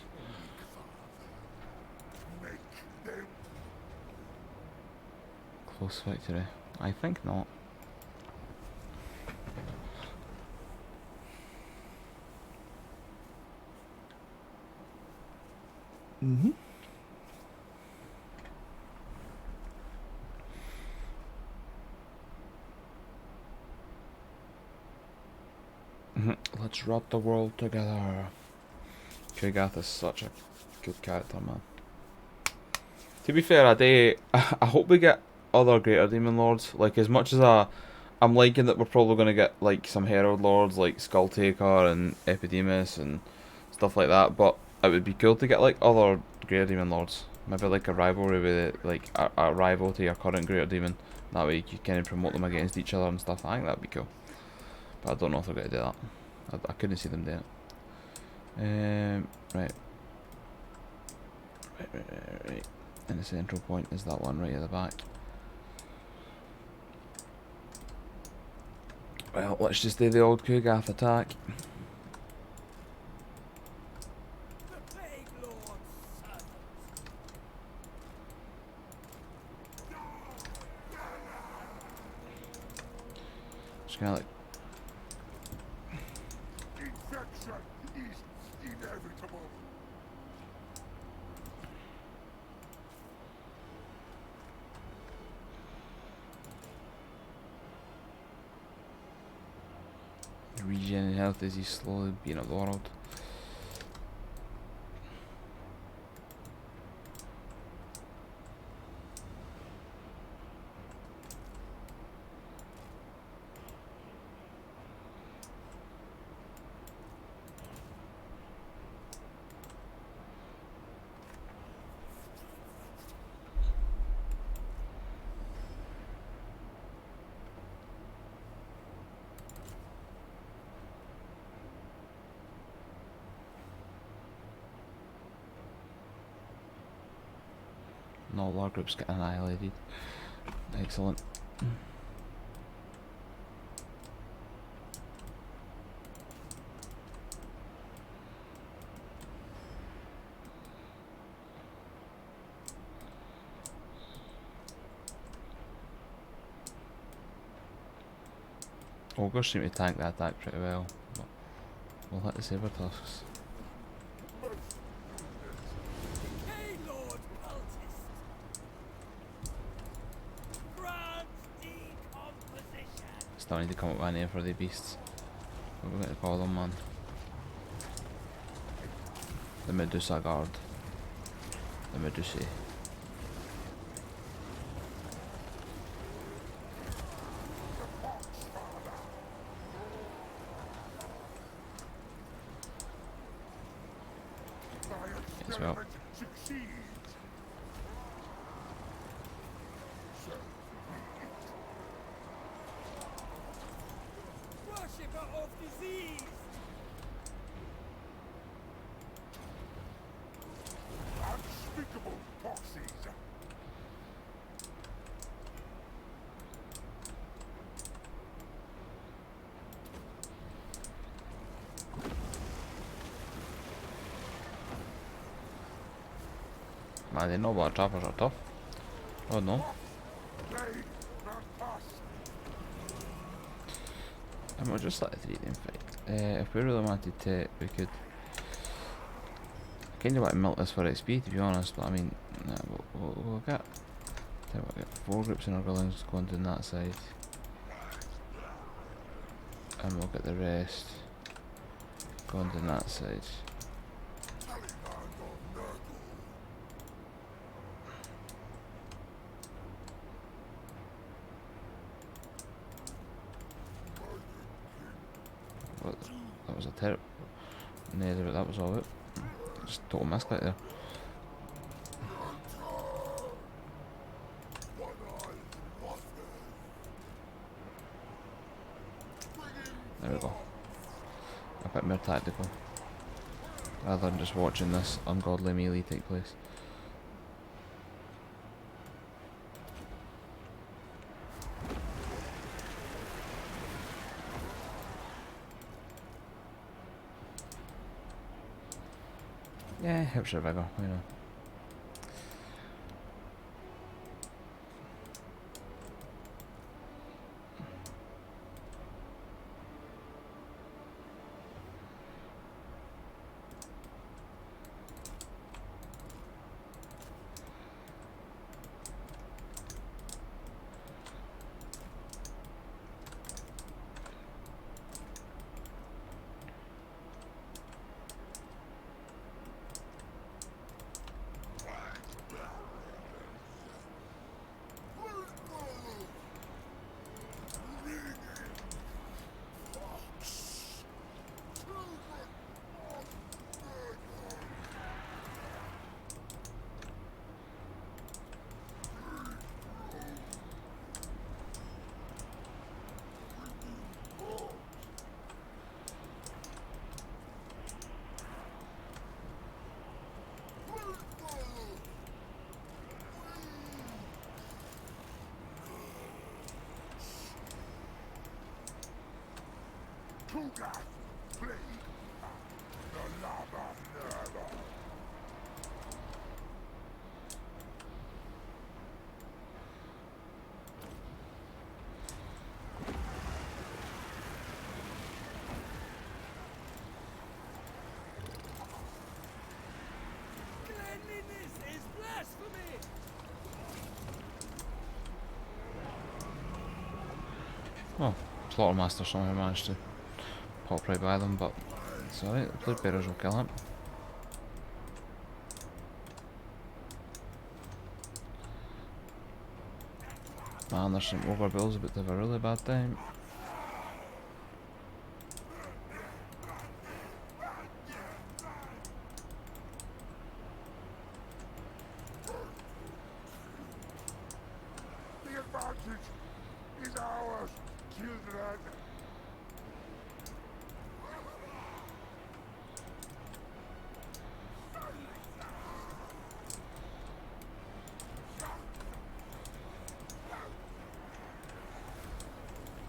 S1: Close victory. I think not. Mm-hmm. Let's rot the world together. Kugath is such a good character, man. To be fair, I hope we get other greater demon lords. Like, as much as I'm liking that we're probably gonna get like some herald lords like Skulltaker and Epidemus and stuff like that. But it would be cool to get like other greater demon lords. Maybe like a rivalry with it, like a rival to your current greater demon. That way you can kind of promote them against each other and stuff. I think that'd be cool. But I don't know if they're gonna do that. I couldn't see them doing it. Right. And the central point is that one right at the back. Well, let's just do the old Kugath attack.
S3: The Plague Lord's servants.
S1: Just kind of like
S2: Infection is inevitable.
S1: regen health as he's slowly beating up the world. No, Lord Group's getting annihilated. Excellent. Ogres seem to tank that attack pretty well, but we'll hit the saber tusks. Still need to come up with a name for the beasts. What are we going to call them, man? The Medusa Guard. The Medusae. As well.
S3: Worshipper of disease.
S2: Unspeakable proxies.
S1: I didn't know about trappers are tough. Oh no. And we'll just let the 3 them fight. If we really wanted to, we could. I kind of want to melt this for XP, to be honest, but I mean, nah, we'll get. We'll get 4 groups in our villains going down that side. And we'll get the rest going down that side. That was a terrible. Neither, but that was all it. Just total misclick there. There we go. A bit more tactical. Rather than just watching this ungodly melee take place. Yeah, helps your vigor, you know.
S3: Cleanliness is blasphemy!
S1: Well, Slaughtermaster somehow managed to pop right by them, but it's alright, the Plague Bearers will kill him. Man, there's some ogre bills about to have a really bad time.
S2: The advantage is ours, children.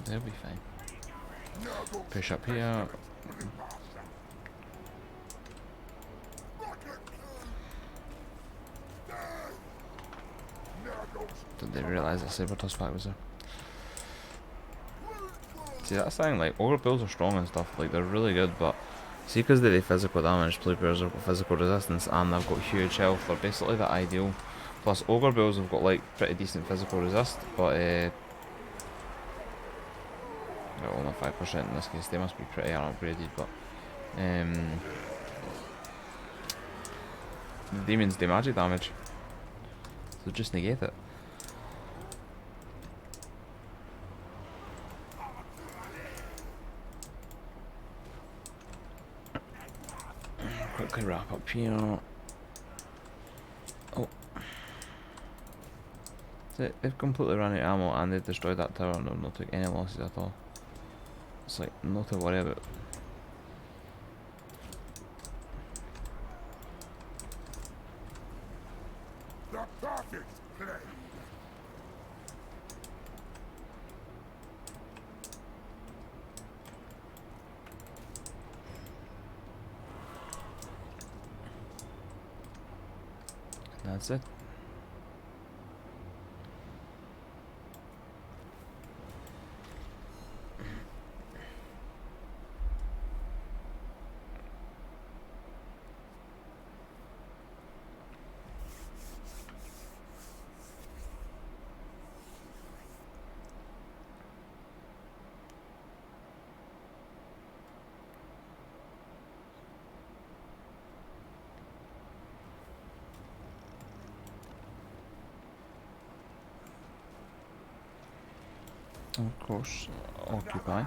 S1: They'll be fine. Push up here. Did they realise that Saber Tusk pack was there? See, that's the thing, like, ogre bills are strong and stuff, like, they're really good, but see, because they do physical damage, Plague Bearers have got physical resistance, and they've got huge health, they're basically the ideal. Plus, ogre bills have got, like, pretty decent physical resist, but, well, only 5% in this case, they must be pretty unupgraded, but, the demons do magic damage, so just negate it. Quickly wrap up here. Oh. So they've completely run out of ammo and they've destroyed that tower and they've not took any losses at all. It's like, not to worry about.
S2: The perfect play.
S1: That's it. Of course, occupy.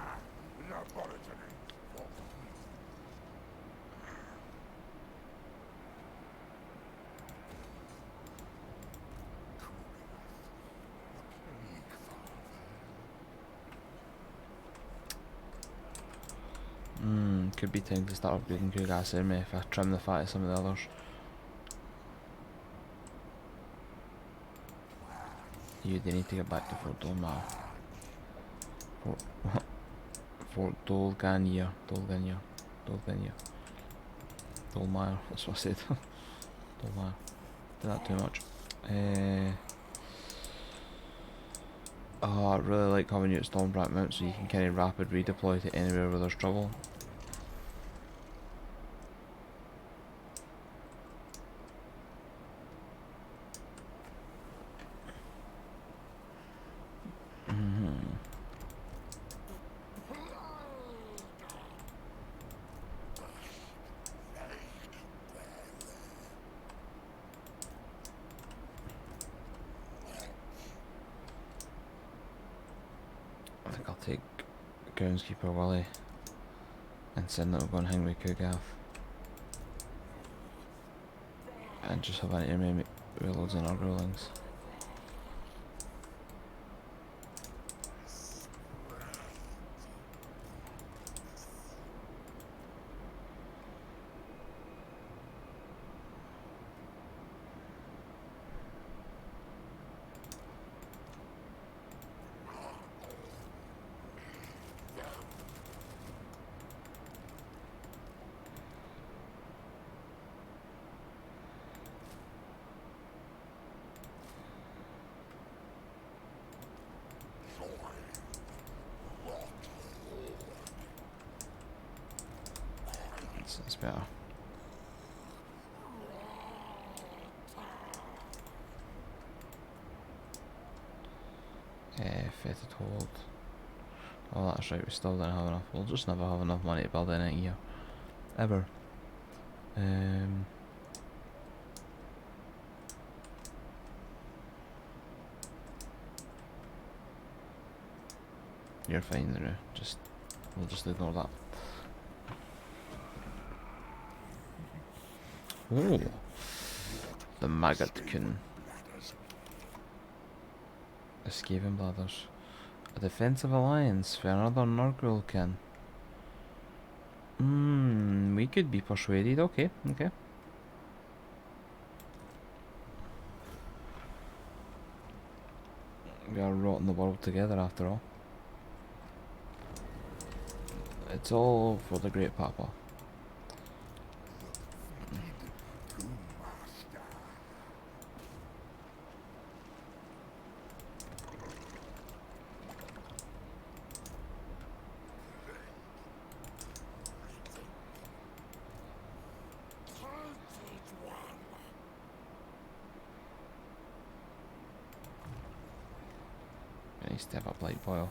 S1: Could be time to start upgrading Greasus army if I trim the fat of some of the others. You do need to get back to Fort Dolmar. Fort Dolganier. Dolmire, that's what I said. Dolmire. Did that too much. Oh, I really like having you at Stormbrat Mount so you can kind of rapid redeploy to anywhere where there's trouble. I think I'll take Groundskeeper Willie and send that we're going to hang with Kugath. And just have anti-army reloads and Nurglings. That's better. Fetid hold. Oh, that's right, we still don't have enough. We'll just never have enough money to build anything here. Ever. You're fine there. We'll just ignore that. Oh, the Maggotkin. Escaping Bladders. A defensive alliance for another Nurgle kin. We could be persuaded. Okay, okay. We are rotting the world together after all. It's all for the Great Papa. Nice to have a blight boil.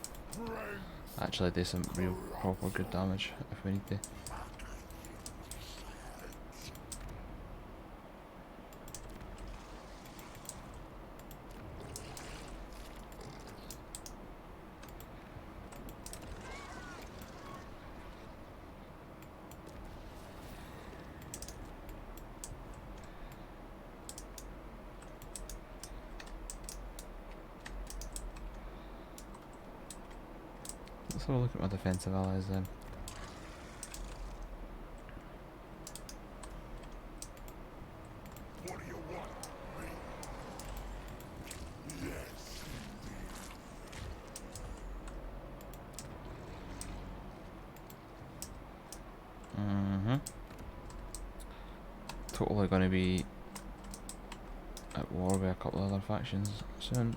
S1: Actually do some real proper good damage if we need to. Let's have a look at my defensive allies then.
S2: What do you want? Me? Yes.
S1: Totally going to be at war with a couple of other factions soon.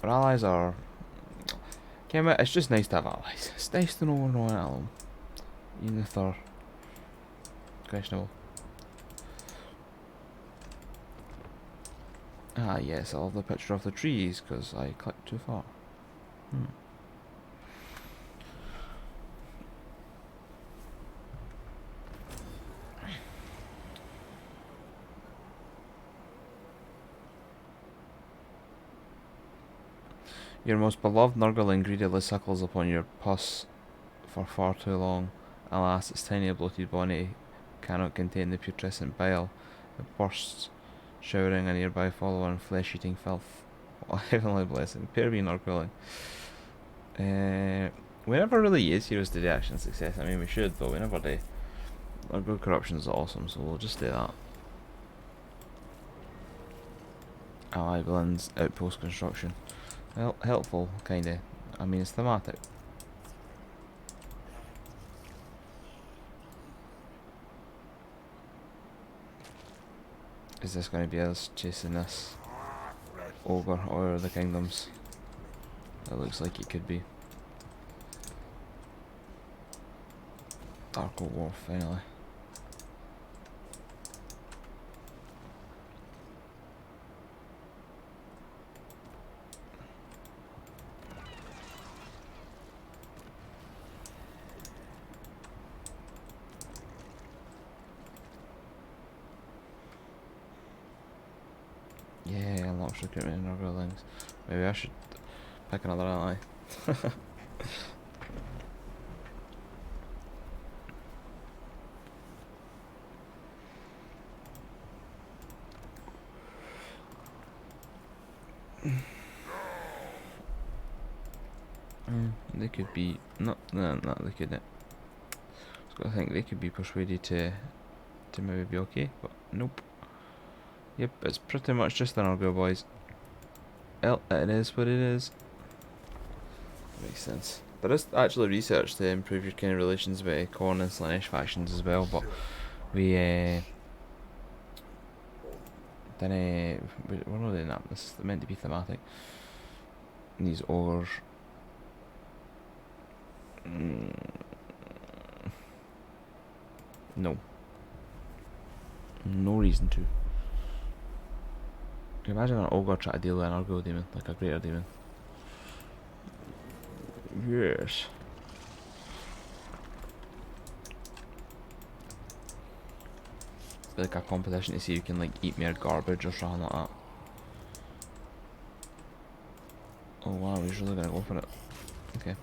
S1: Our allies are... it's just nice to have allies. It's nice to know we're not at them. Even if they're questionable. Ah yes, I love the picture of the trees because I clicked too far. Your most beloved Nurgling greedily suckles upon your pus for far too long. Alas, its tiny bloated body cannot contain the putrescent bile. It bursts, showering a nearby follower in flesh-eating filth. What a heavenly blessing. Pair me Nurgling. We never really use heroes to do action success. I mean, we should, but we never do. Nurgle corruption is awesome, so we'll just do that. Ally villains, outpost construction. Well, helpful, kinda. I mean, it's thematic. Is this going to be us chasing this ogre or the kingdoms? It looks like it could be. Dark Oak War finally. Yeah, unlocks recruitment and Nurgle links. Maybe I should pick another ally. They could be no, they couldn't. I think they could be persuaded to maybe be okay, but nope. Yep, it's pretty much just an Nurgle, boys. Well, it is what it is. Makes sense. There is actually research to improve your kind of relations with Corn and Slaanesh factions as well, but we didn't. We're not doing that. This is meant to be thematic. And these ogres. No. No reason to. Can you imagine an ogre trying to deal with an Nurgle demon, like a greater demon? Yes. It's like a competition to see who can like eat more garbage or something like that. Oh wow, he's really gonna go for it. Okay.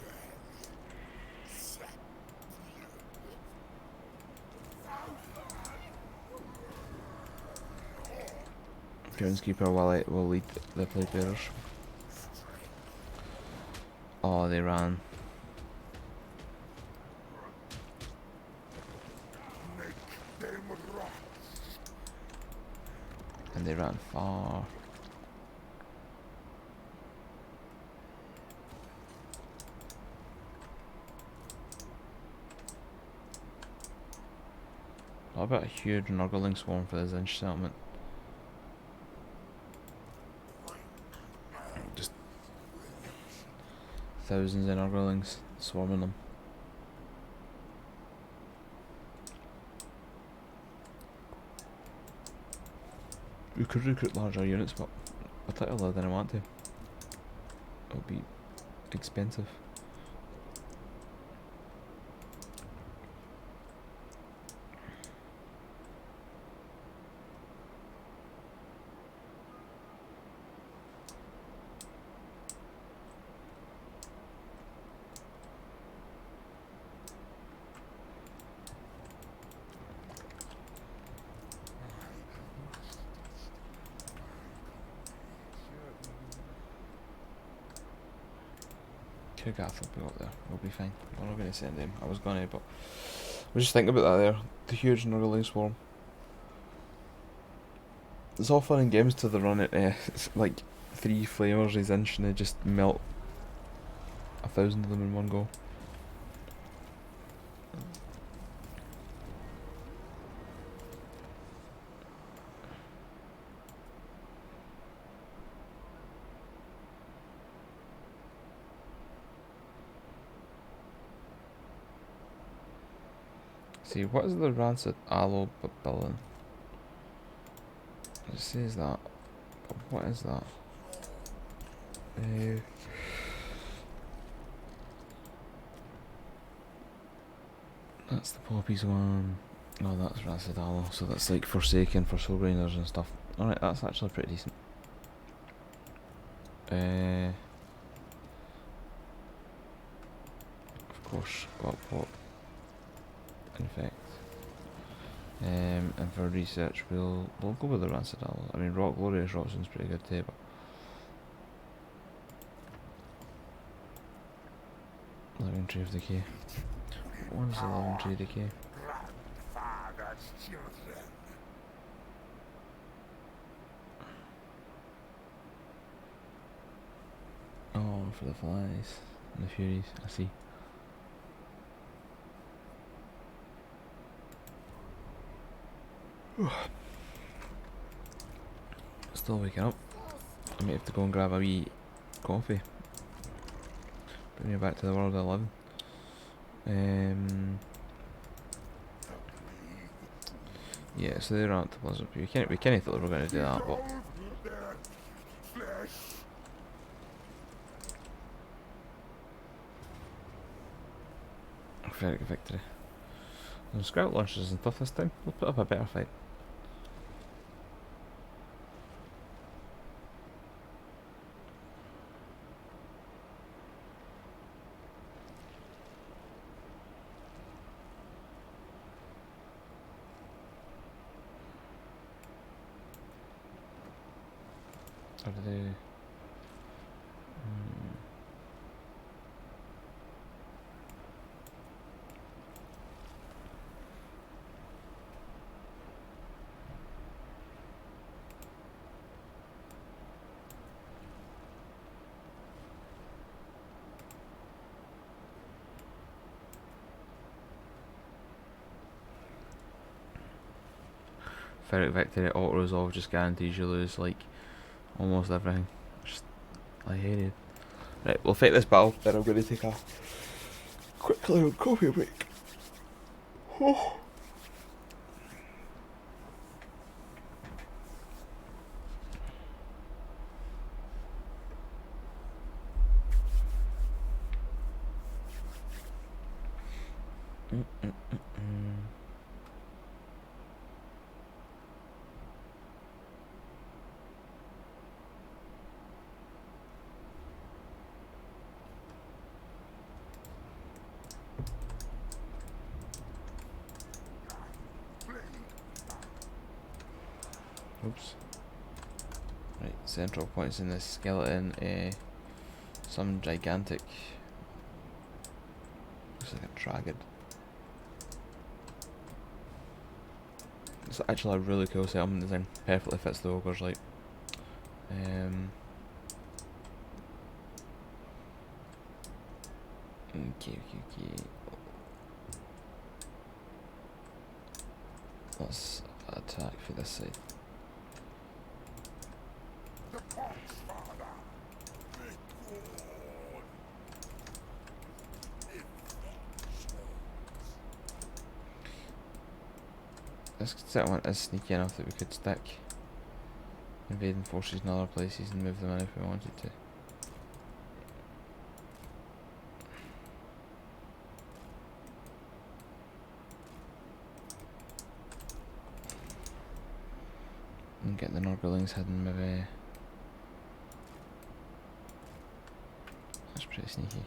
S1: Groundskeeper will lead the plate bearers. Oh, they ran. And they ran far. What about a huge Nurgling swarm for this inch settlement? Just thousands of Nurglings swarming them. We could recruit larger units, but particularly I didn't want to. It'll be expensive. Gaff will be up there, we'll be fine. We're not going to send him. I was going to, but we're just thinking about that there. The huge Nurgle swarm. It's all fun and games till they run at like 3 flamers each inch and they just melt 1,000 of them in one go. See, what is the rancid aloe babillon? It says that, but what is that? That's the poppies one. Oh, that's rancid aloe, so that's like Forsaken for soul grinders and stuff. Alright, that's actually pretty decent. Of course, got what? Infect. And for research, we'll go with the rancid aloe. I mean, glorious rockstone's pretty good too, but 11 tree of decay. What is 11 tree decay? Oh, for the flies and the furies. I see. Still waking up. I might have to go and grab a wee coffee. Bring you back to the world I live in. Yeah, so they're on to Blizzard. We can't thought we were going to do that, but very good victory. And scout launchers and stuff this time. We'll put up a better fight. Or do they? Ferric victory auto resolve just guarantees you lose like almost everything. Just I hate it. Right, we'll fight this battle, then I'm going to take a quick little coffee break. Oh. Oops. Right, central points in this skeleton, some gigantic, looks like a dragon. It's actually a really cool settlement design, perfectly fits the ogre's like. Okay. Let's attack for this side. This settlement is sneaky enough that we could stick invading forces in other places and move them in if we wanted to. And get the Nurglings hidden maybe. That's pretty sneaky.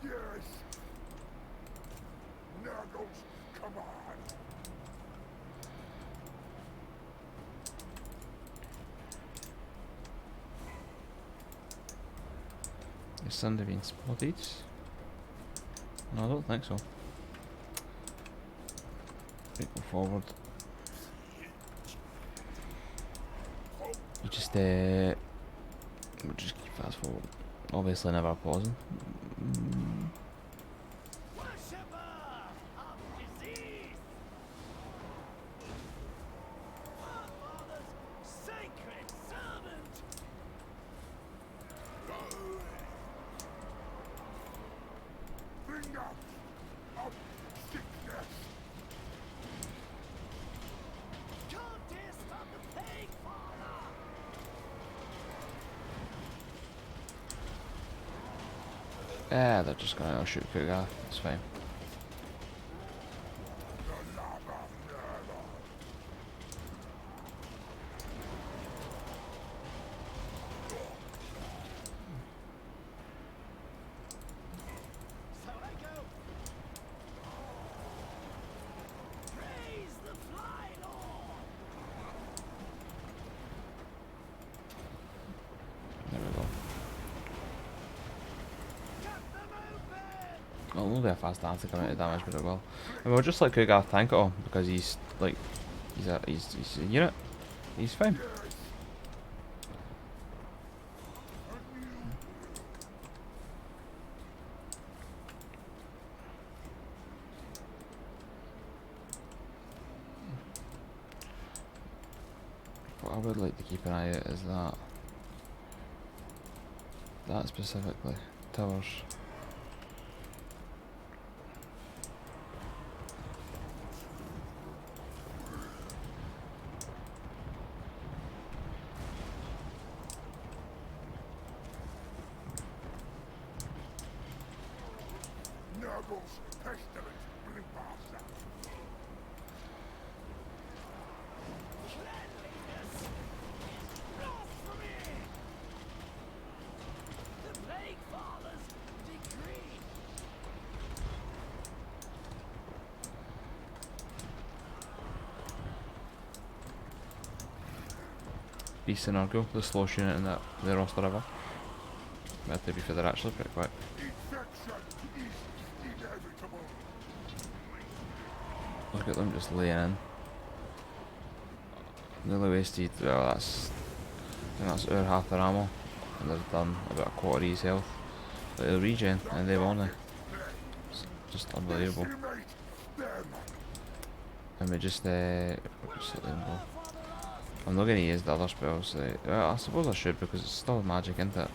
S2: Yes. Nuggles, come on.
S1: Is Sunday being spotted? No, I don't think so. Right, go forward. You just we'll just keep fast forward. Obviously never pausing.
S3: Worshipper of disease! Forefathers' sacred servant!
S2: Bringer of sickness.
S3: Cultist of the plague father!
S1: Yeah, they're just gonna shoot Cougar. It's fine.
S3: So I go. Praise the Fly Lord!
S1: There we go.
S3: Cut them open!
S1: Well, it'll be a fast anti amount of damage, but it will. And we'll just let Cougar tank it all because he's like he's a unit. He's fine. would like to keep an eye out is that. That specifically. Towers.
S2: Nurgle's pestilence will pass that.
S3: Cleanliness is blasphemy! The Plague Father's decree!
S1: Beast and Nurgle, the slowest unit in the roster ever. But to be fair, they're actually pretty quick.
S2: Infection is inevitable.
S1: Look at them just laying in. Nearly wasted, well I think that's over half their ammo. And they've done about a quarter of his health. But they'll regen, and they've only. It's just unbelievable.
S2: Decimate them.
S1: And we just let them go. I'm not going to use the other spells. Well, I suppose I should because it's still magic, isn't it?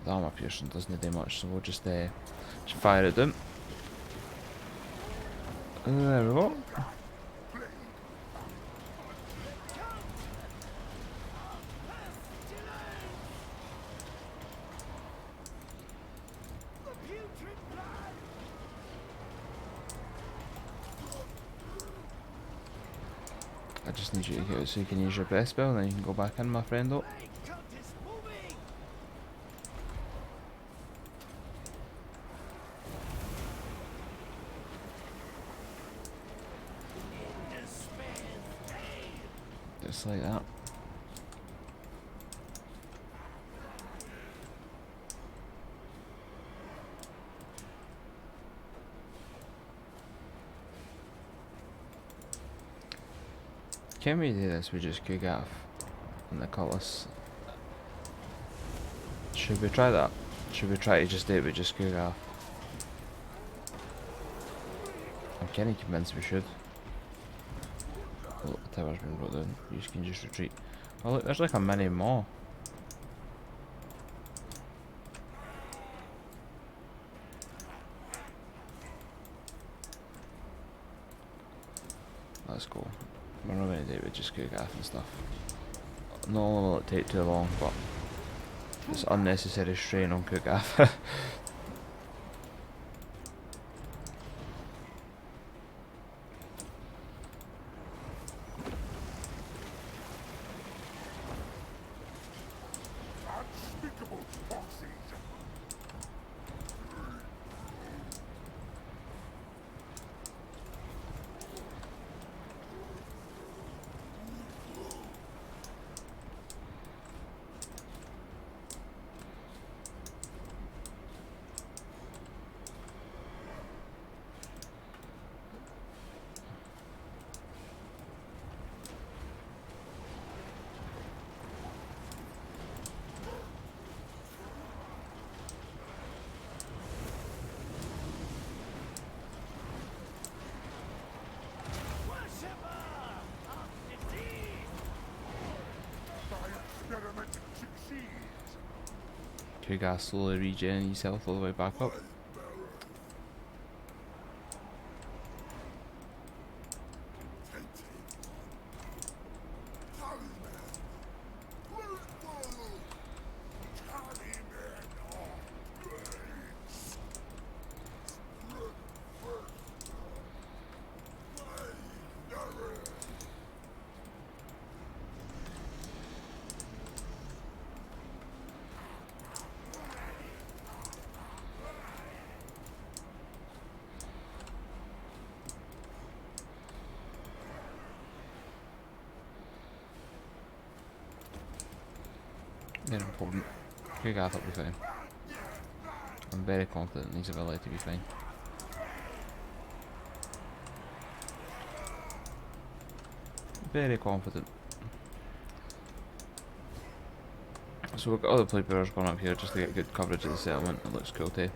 S1: The armor piercing doesn't do much, so we'll just fire at them. There we go.
S3: The putrid blood!
S1: I just need you to get out so you can use your best spell, and then you can go back in, my friend. Oh.
S3: Plague cult is moving! In despair's pain!
S1: Just like that. Can we do this? We just could get off and the cutlass. Should we try that? Should we try to just do it with just cook off? I'm kinda convinced we should. Oh, look, the tower's been brought down. You can just retreat. Oh look, there's like a mini maw. Let's go. We're not going to do it with just cook off and stuff. Not only will it take too long, but it's unnecessary strain on cook off.
S2: Unspeakable foxes.
S3: Worshipper of disease!
S2: My experiment succeeds.
S1: Cook off slowly regen yourself all the way back up. They're important. Cook off will be fine. I'm very confident in his ability to be fine. Very confident. So we've got other play players going up here just to get good coverage of the settlement. It looks cool too.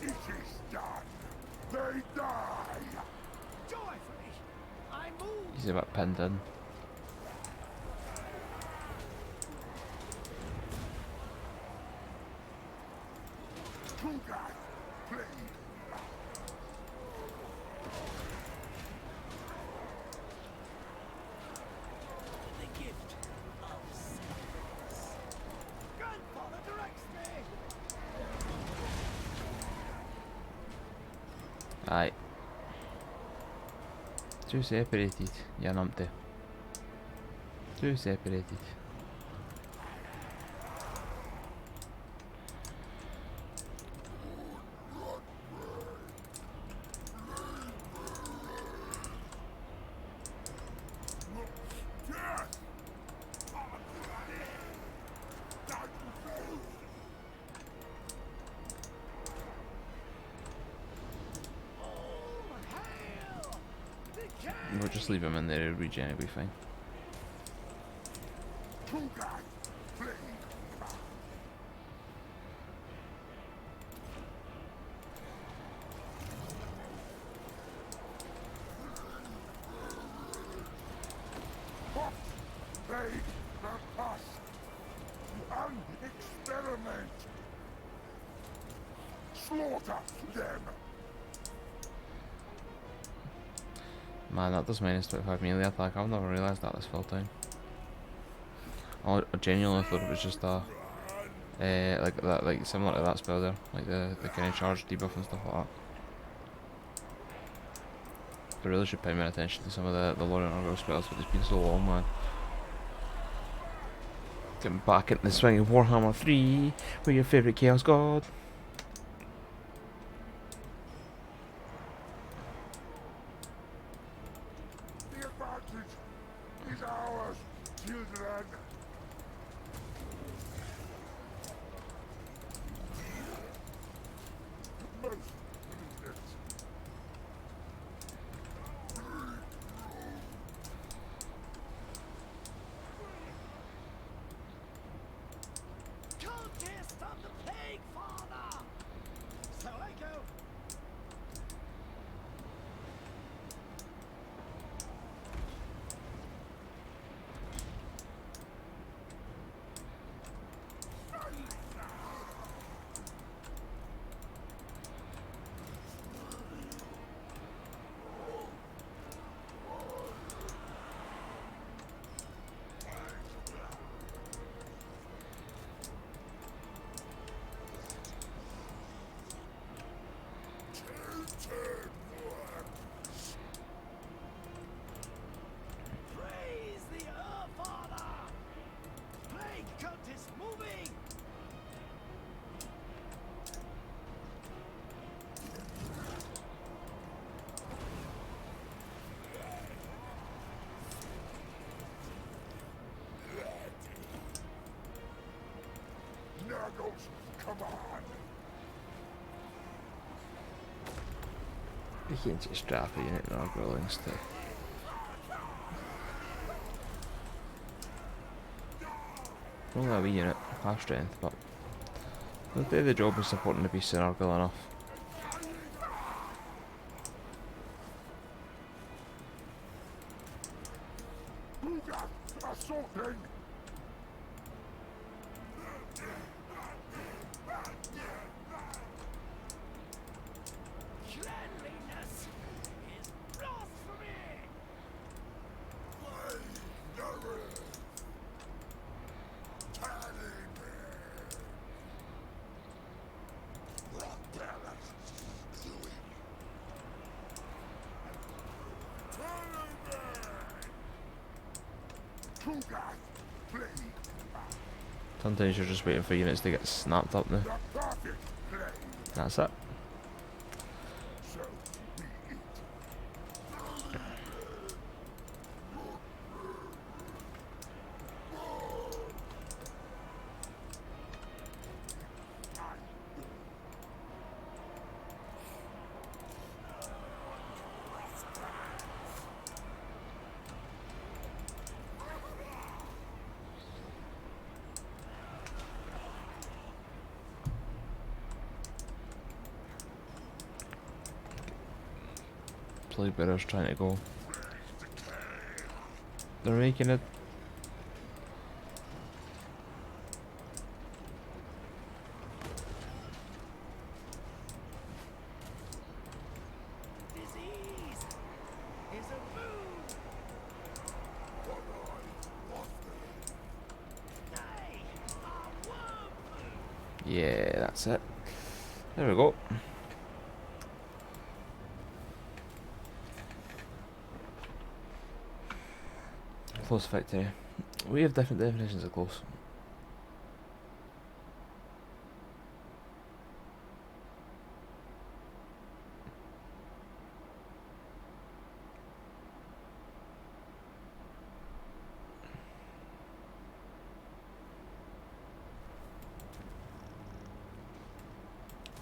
S2: It is done. They die.
S3: Joyfully, I move.
S1: He's a bit pinned in.
S2: To that blade.
S3: The gift of silence. Grandfather directs me.
S1: Aye. Two separated, you numpty. Two separated.
S2: Death.
S3: All hail! The king!
S1: We'll just leave him in there, he'll regen, it'll be fine.
S2: To that blade. They the us and experiment. Slaughter them.
S1: Man, that does minus 25 melee attack. I've never realised that this full time. I genuinely thought it was just a like that, like similar to that spell there, like the kind of charge debuff and stuff like that. I really should pay more attention to some of the Lord and Nurgle spells, but it's been so long, man. Getting back into the swing of Warhammer 3 with your favourite Chaos God.
S2: The advantage is ours, children. Most prudent.
S3: Cultist of the plague, father! So I go. Praise the Earth, father! Plague cultist moving!
S2: Nurgle's command.
S1: You can't just strap a unit Nurgle instead. Only a wee unit, half strength, but they'll do the job of supporting the beast of Nurgle enough.
S2: Booga, assaulting.
S3: Cleanliness is blasphemy!
S1: Sometimes you're just waiting for units to get snapped up now.
S2: The perfect play.
S1: That's it.
S2: So be it.
S1: flag bearers trying to go. They're making it.
S3: Disease is a boon. They are worm food.
S1: Yeah, that's it. There we go. Close victory. We have different definitions of close.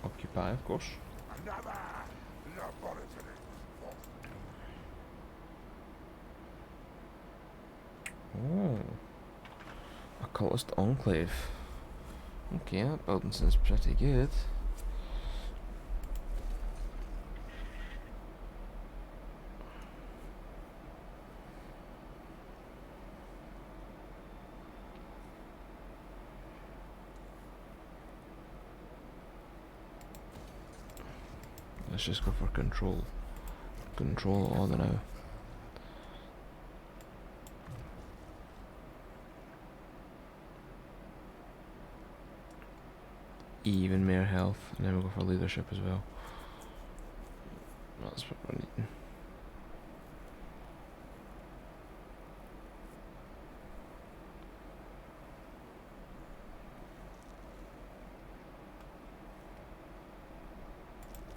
S1: Occupy, of course.
S2: Another laboratory.
S1: Oh, a cultist enclave. Okay, that building sounds pretty good. Let's just go for control. Control order now. Even more health, and then we'll go for leadership as well. That's what we're needing.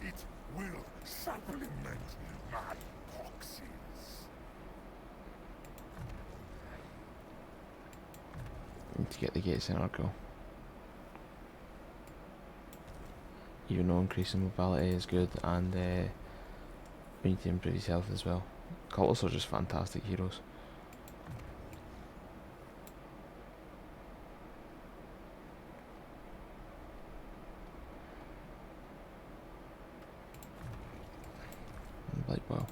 S2: It will supplement my toxins.
S1: Need to get the gates in Nurgle. Even though increasing mobility is good, and we need to improve his health as well. Cultists are just fantastic heroes. Like, well,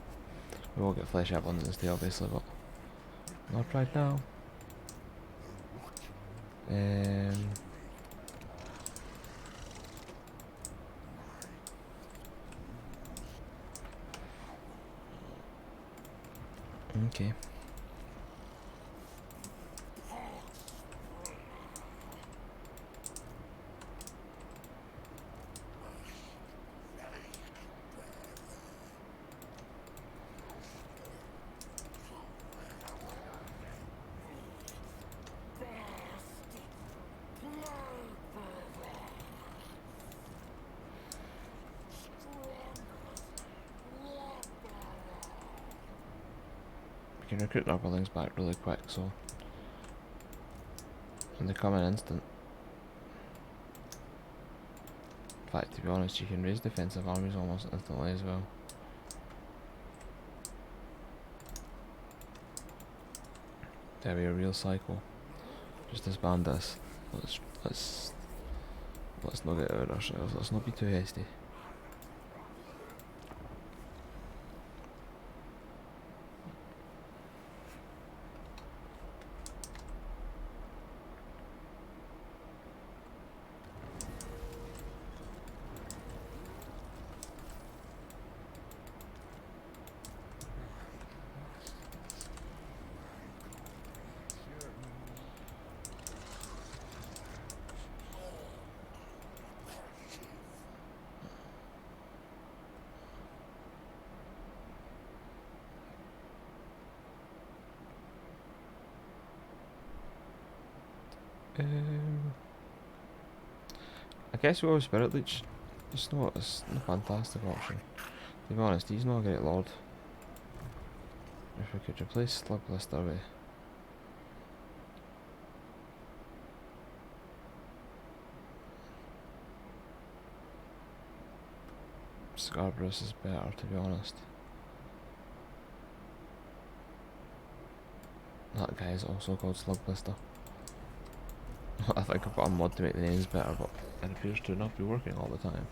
S1: we will get flesh abundance today, obviously, but not right now. Okay. We can recruit Nurglings back really quick, so. And they come in instant. In fact, to be honest, you can raise defensive armies almost instantly as well. There we a real cycle. Just disband this. Let's not get out ourselves. Let's not be too hasty. I guess we go with Spirit Leech. It's not a fantastic option. To be honest, he's not a great lord. If we could replace Slug Blister with Scarbrous is better, to be honest. That guy is also called Slug Blister. I think I've got a mod to make the names better, but it appears to not be working all the time.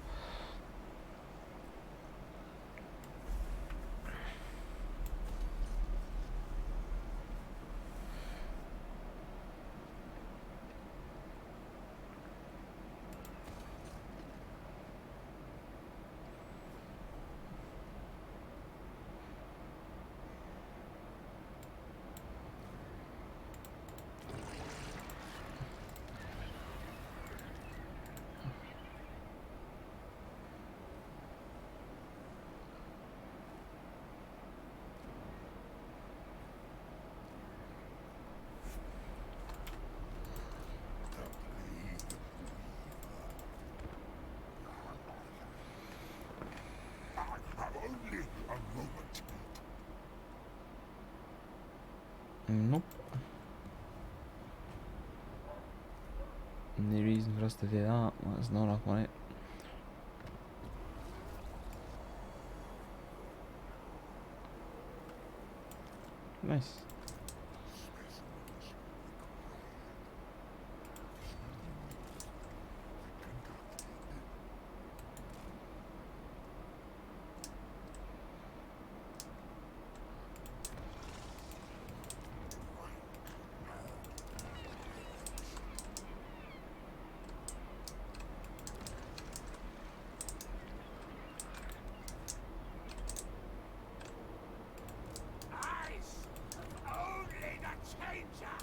S1: Nope. No reason for us to do that. That's not enough money. Nice.
S3: Eyes of only the changer.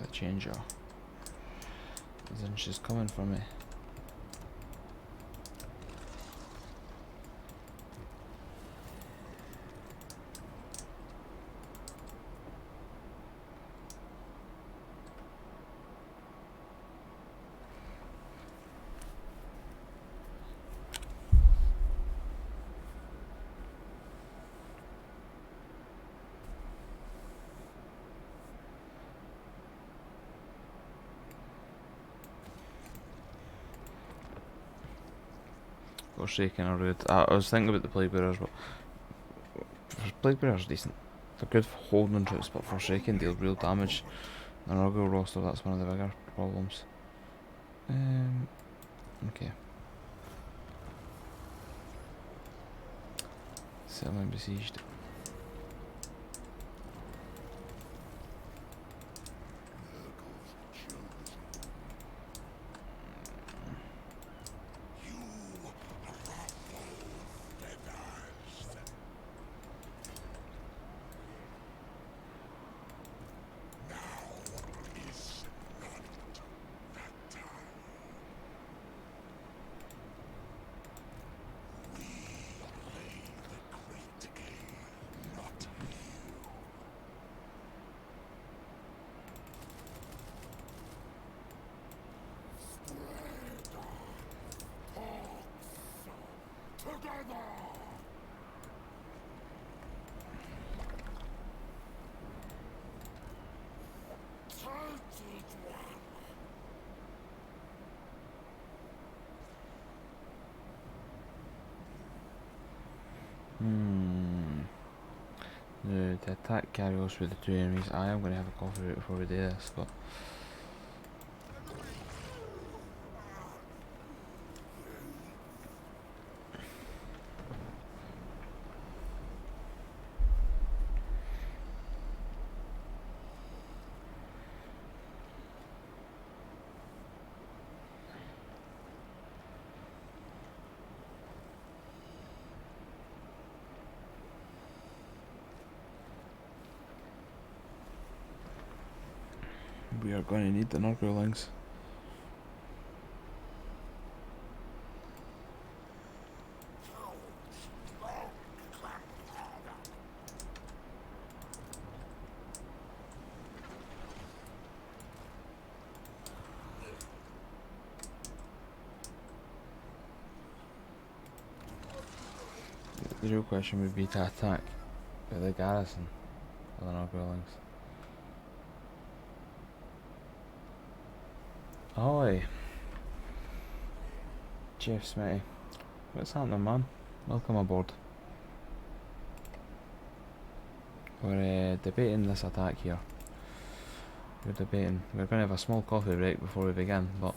S1: The changer. Then she's coming for me. Forsaken are rude. I was thinking about the plague bearers, but plague bearers are decent. They're good for holding troops, but Forsaken deal real damage. The Nurgle roster, that's one of the bigger problems. Okay. Settlement besieged. No, the attack carries with the two enemies. I am going to have a coffee right before we do this, but we are going to need the Nurglings. The real question would be to attack the garrison of the Nurglings. Ahoy! Jeff Smitty. What's happening, man? Welcome aboard. We're debating this attack here. We're debating. We're going to have a small coffee break before we begin, but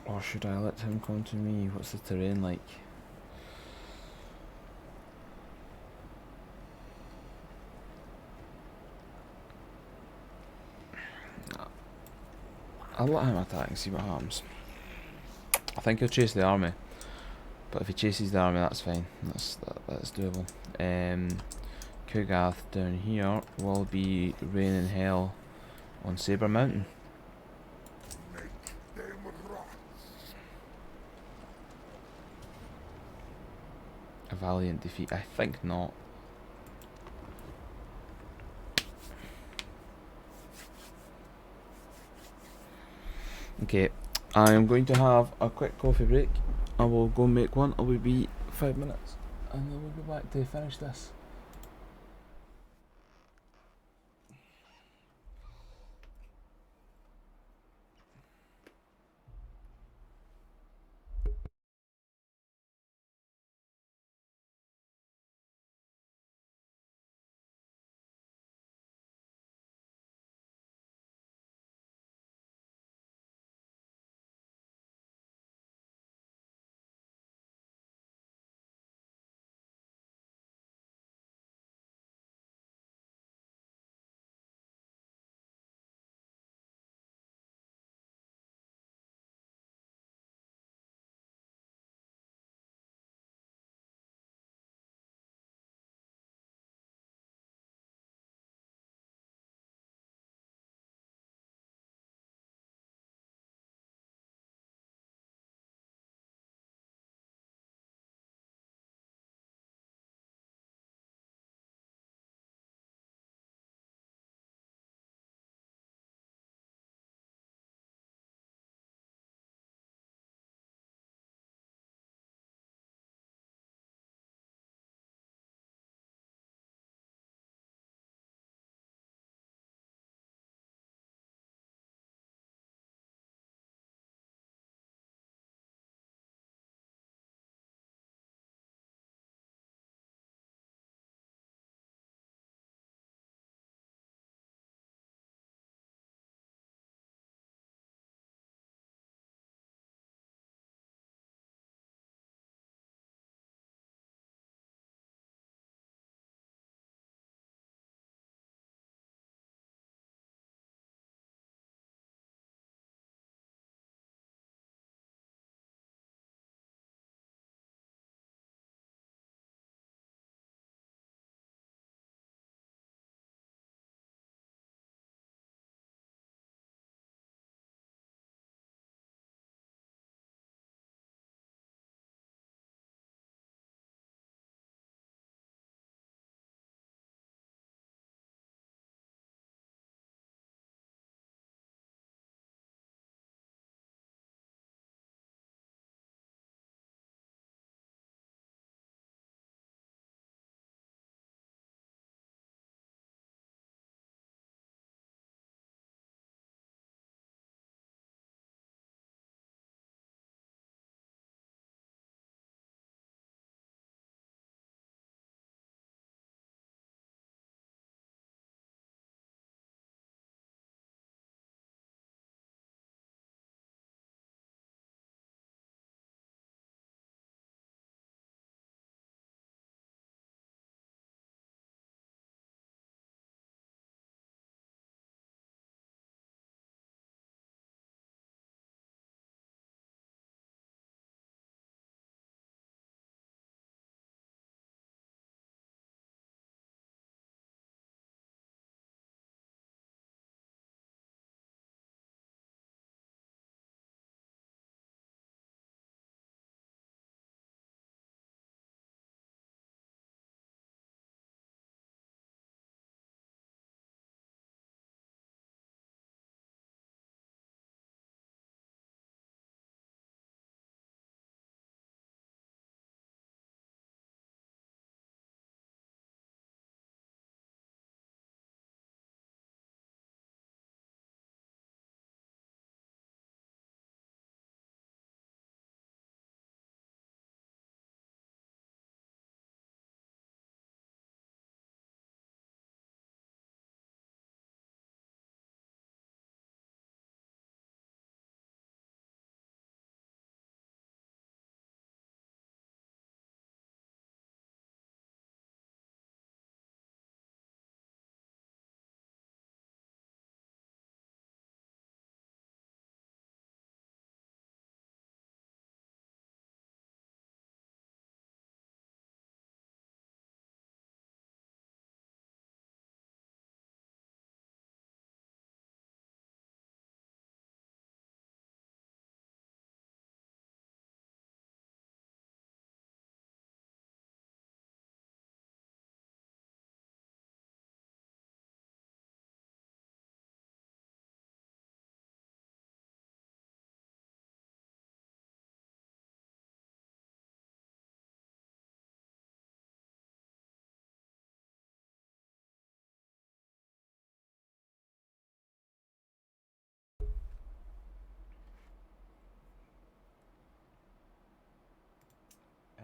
S1: or should I let him come to me? What's the terrain like? I'll let him attack and see what happens. I think he'll chase the army, but if he chases the army, that's fine. That's doable. Kugath down here will be raining hell on Sabre Mountain. A valiant defeat? I think not. Okay, I am going to have a quick coffee break. I will go make one. I will be 5 minutes, and then we'll be back to finish this.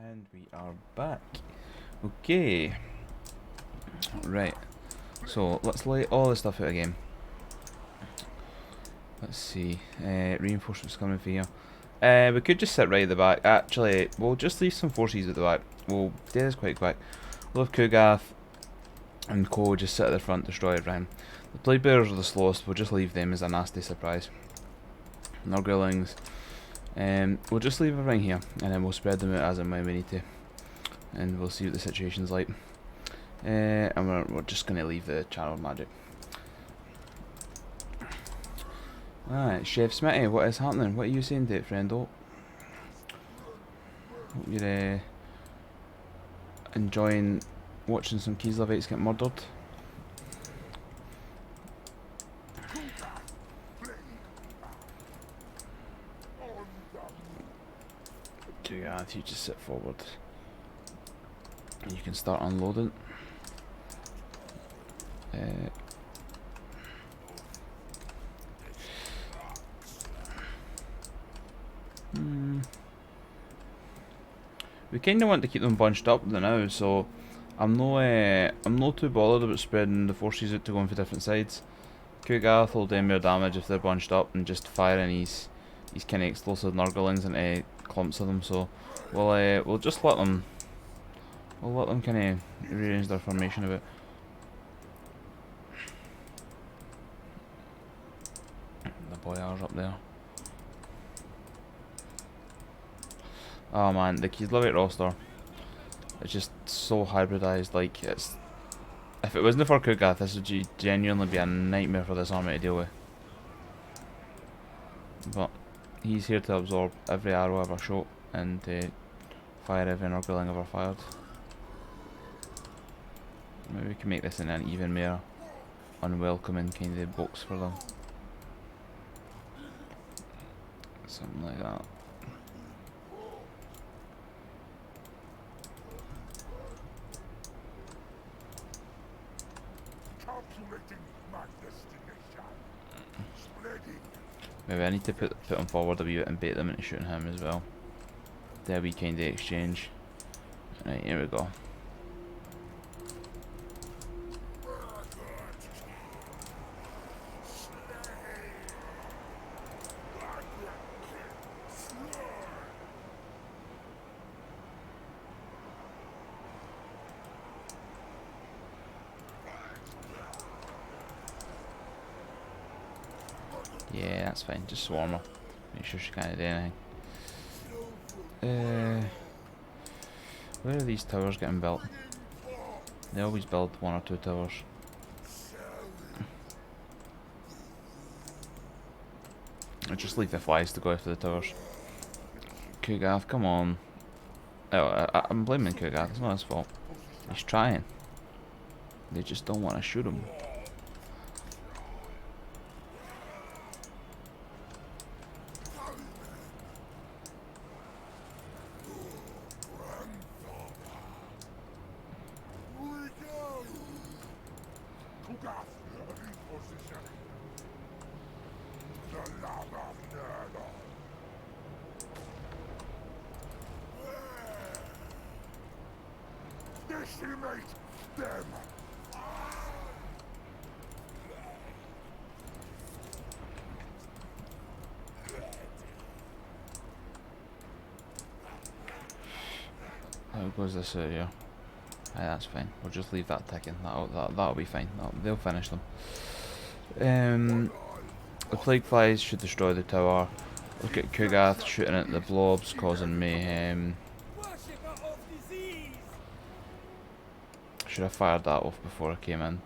S1: And we are back. Okay. Right. So let's lay all this stuff out again. Let's see. Reinforcements coming for here. We could just sit right at the back. Actually, we'll just leave some forces at the back. We'll do this quite quick. We'll have Kugath and Co just sit at the front, destroy everything. The Plague Bearers are the slowest. We'll just leave them as a nasty surprise. Nurglings. We'll just leave everything here, and then we'll spread them out as and when we need to, and we'll see what the situation's like. And we're just going to leave the channel magic. Alright, Chef Smitty, what is happening? What are you saying to it, friendo? Hope you're enjoying watching some Kislevites get murdered. Yeah, if you just sit forward, and you can start unloading. We kind of want to keep them bunched up now, so I'm no too bothered about spreading the forces out to go in for different sides. Kugath will do more damage if they're bunched up and just firing these kind of explosive Nurglings into clumps of them. So we'll just let them kind of rearrange their formation a bit. The boyars up there. Oh man, the Kislevite roster is just so hybridized. Like, it's, if it wasn't for Kugath, this would genuinely be a nightmare for this army to deal with. But he's here to absorb every arrow ever shot and fire every Nurgling ever fired. Maybe we can make this in an even more unwelcoming kind of box for them. Something like that. Maybe I need to put them forward a wee bit and bait them into shooting him as well. There we kind of exchange. Right, here we go. Yeah, that's fine. Just swarm her. Make sure she can't do anything. Where are these towers getting built? They always build 1 or 2 towers. I just leave the flies to go after the towers. Kugath, come on. Oh, I'm blaming Kugath. It's not his fault. He's trying. They just don't want to shoot him.
S2: Decimate them!
S1: How goes this area? Aye, that's fine. We'll just leave that ticking. That'll be fine. They'll finish them. The plague flies should destroy the tower. Look at Kugath shooting at the blobs, causing mayhem. Should have fired that off before I came in.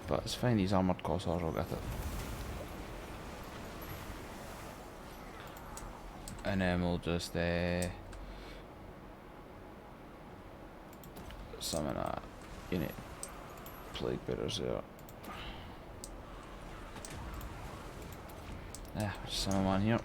S1: But it's fine, these armoured Cossars will get it. And then we'll just summon a unit. Plague Bearers there. Yeah, summon one here.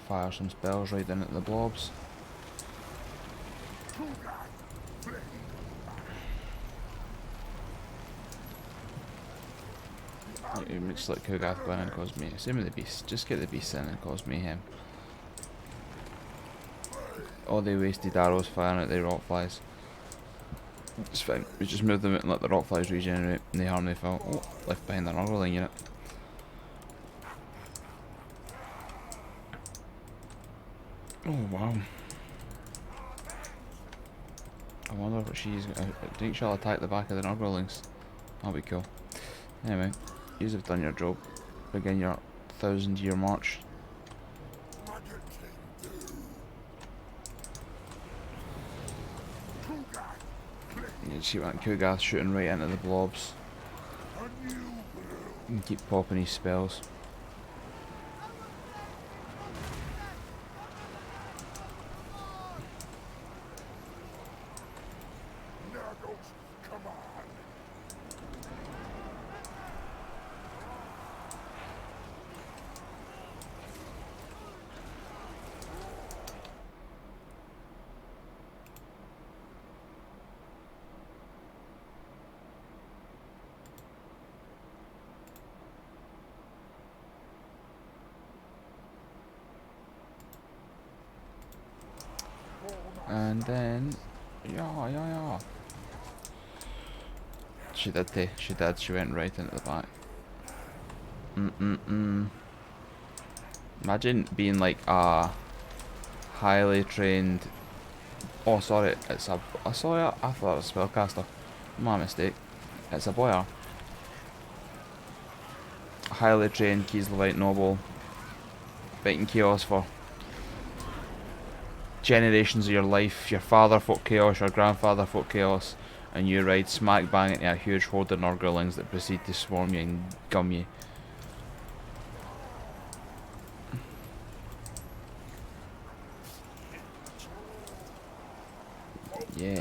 S1: Fire some spells right in at the blobs. It looks like Kogath going and cause mayhem. Same with the beasts. Just get the beasts in and cause mayhem. All they wasted arrows firing at the rock flies. It's fine. We just move them and let the rock flies regenerate and they harm they fell. Oh, left behind the Nurgle unit. Oh wow. I wonder what she's. I think she'll attack the back of the Nurglings. That'll be cool. Anyway, you have done your job. Begin your 1000-year march. You can see that Kogath shooting right into the blobs. And keep popping his spells. And then, yeah. She did, she went right into the back. Imagine being like a highly trained. Oh, sorry, it's a. Sorry, I thought it was a spellcaster. My mistake. It's a boyar. A highly trained Kieslevite noble. Fighting chaos for generations of your life. Your father fought chaos, your grandfather fought chaos, and you ride smack bang into a huge horde of Nurglings that proceed to swarm you and gum you. Yeah,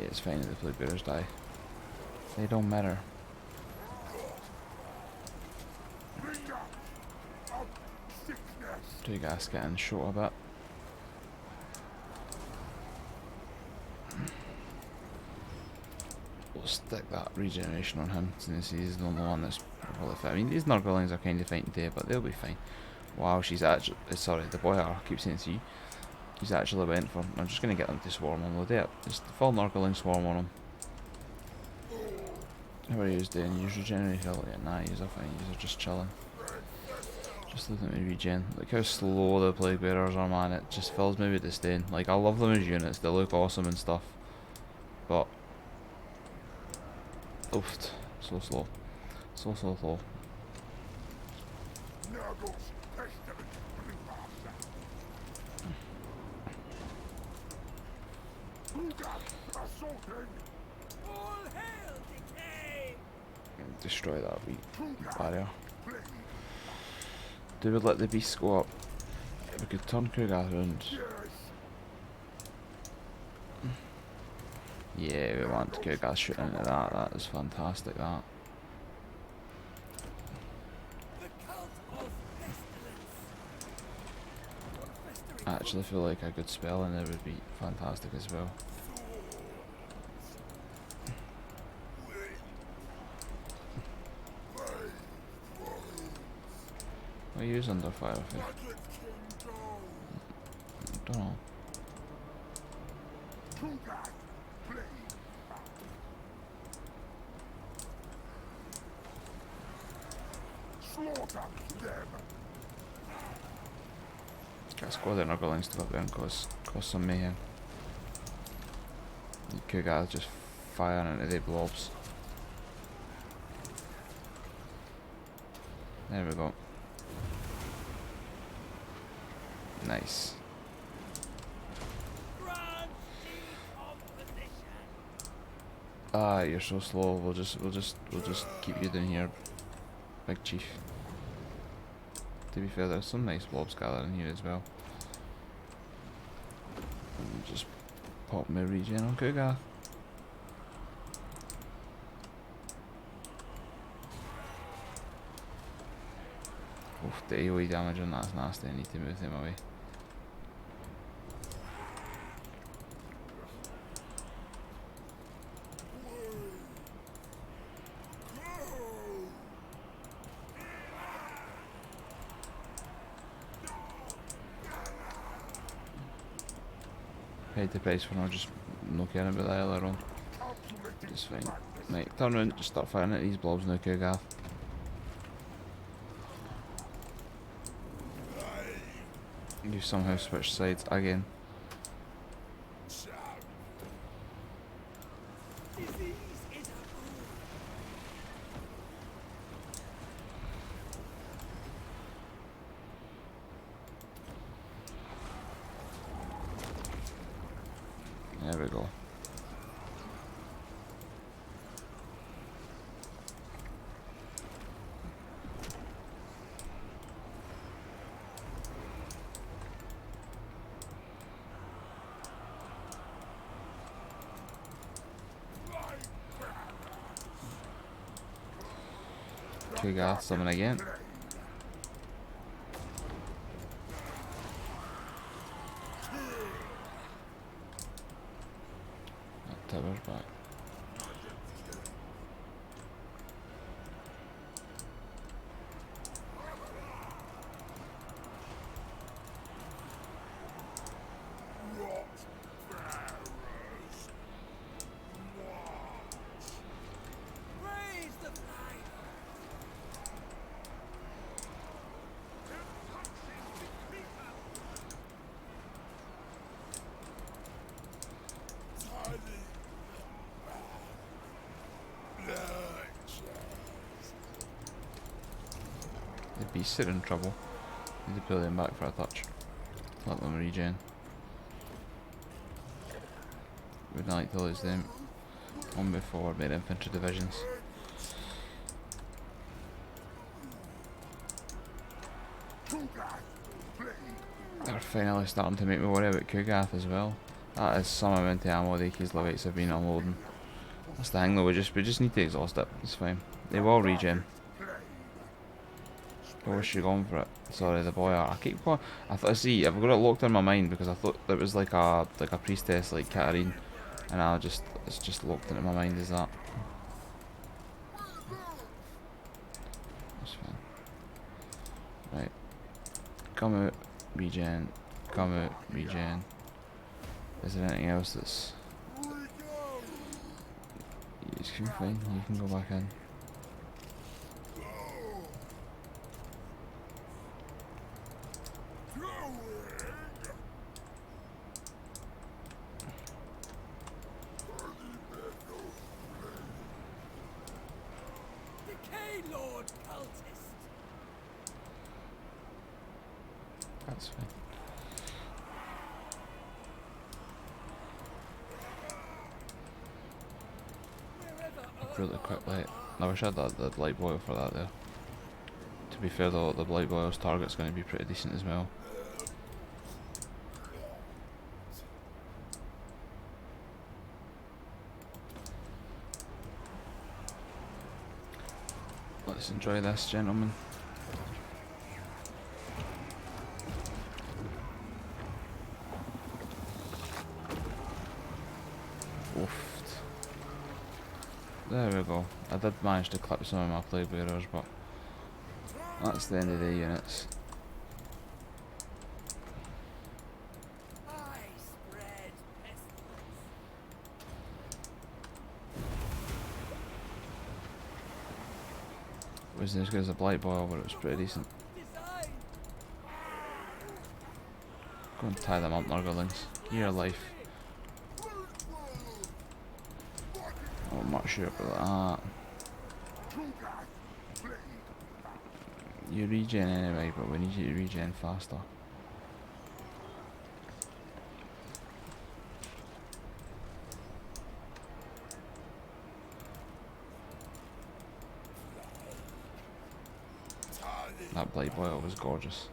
S1: it's fine if the plague bearers die. They don't matter. Two guys getting short a bit. We'll stick that regeneration on him since he's the only one that's probably fit. I mean, these Nurglings are kind of fighting today, but they'll be fine. Wow, she's actually. Sorry, the boy I keep saying see. He's actually went for. I'm just going to get them to swarm on. We'll do it. Just the full Nurgling swarm on him. How are you doing? Use regenerate health? Yeah, nah, he's fine. He's just chilling. Just let me regen. Look how slow the plague bearers are, man. It just fills me with disdain. Like, I love them as units. They look awesome and stuff. But oof, so slow. So slow. Destroy that wee barrier. Do we let the beasts go up? We could turn Kogath around. Yeah, we want Kogath shooting into that. That is fantastic, that. I actually feel like a good spell in there would be fantastic as well. What are you under fire for? I don't know. Let's go there, Nurglings to go up there and cause some mayhem. You guys just firing into the blobs. There we go. Nice. Ah, you're so slow. We'll just keep you down here, Big Chief. To be fair, there's some nice blobs gathering here as well. And just pop my regen on Kogath. Oof, the AoE damage on that's nasty. I need to move them away. paid the price for not just not caring about that earlier on. It's fine. Right, turn around, just start firing at these blobs now, Cougar. You somehow switched sides again.
S3: Disease is a fool.
S1: There we go. Cougar, summon again. That tower's back.
S3: Raise the flag.
S1: The beasts are in trouble. Need to pull them back for a touch. Let them regen. Would not like to lose them on before their infantry divisions. They're finally starting to make me worry about Kugath as well. That is some amount of ammo the Kislevites have been unloading. That's the thing though, we just need to exhaust it. It's fine. They will regen. I wish you'd gone for it. Sorry, the boy. I keep going. I see. I've got it locked in my mind because I thought it was like a priestess like Katarine, and it's just locked into my mind as that. That's fine. Right. Come out, regen. Come out, regen. Is there anything else that's? It's fine. You can go back in.
S3: Decay Lord cultist.
S1: That's fine. Really quickly. I wish I had the blight boil for that there. To be fair though, the blight boil's target's going to be pretty decent as well. Let's enjoy this, gentlemen. Oofed. There we go. I did manage to clip some of my plague bearers, but that's the end of the units.
S3: I spread pestilence.
S1: It wasn't as good as a blight boil, but it was pretty decent.
S3: Design.
S1: Go and tie them up, Nurglings. Your life. Not much sure about that. You regen anyway, but we need you to regen faster. That blight boil was gorgeous.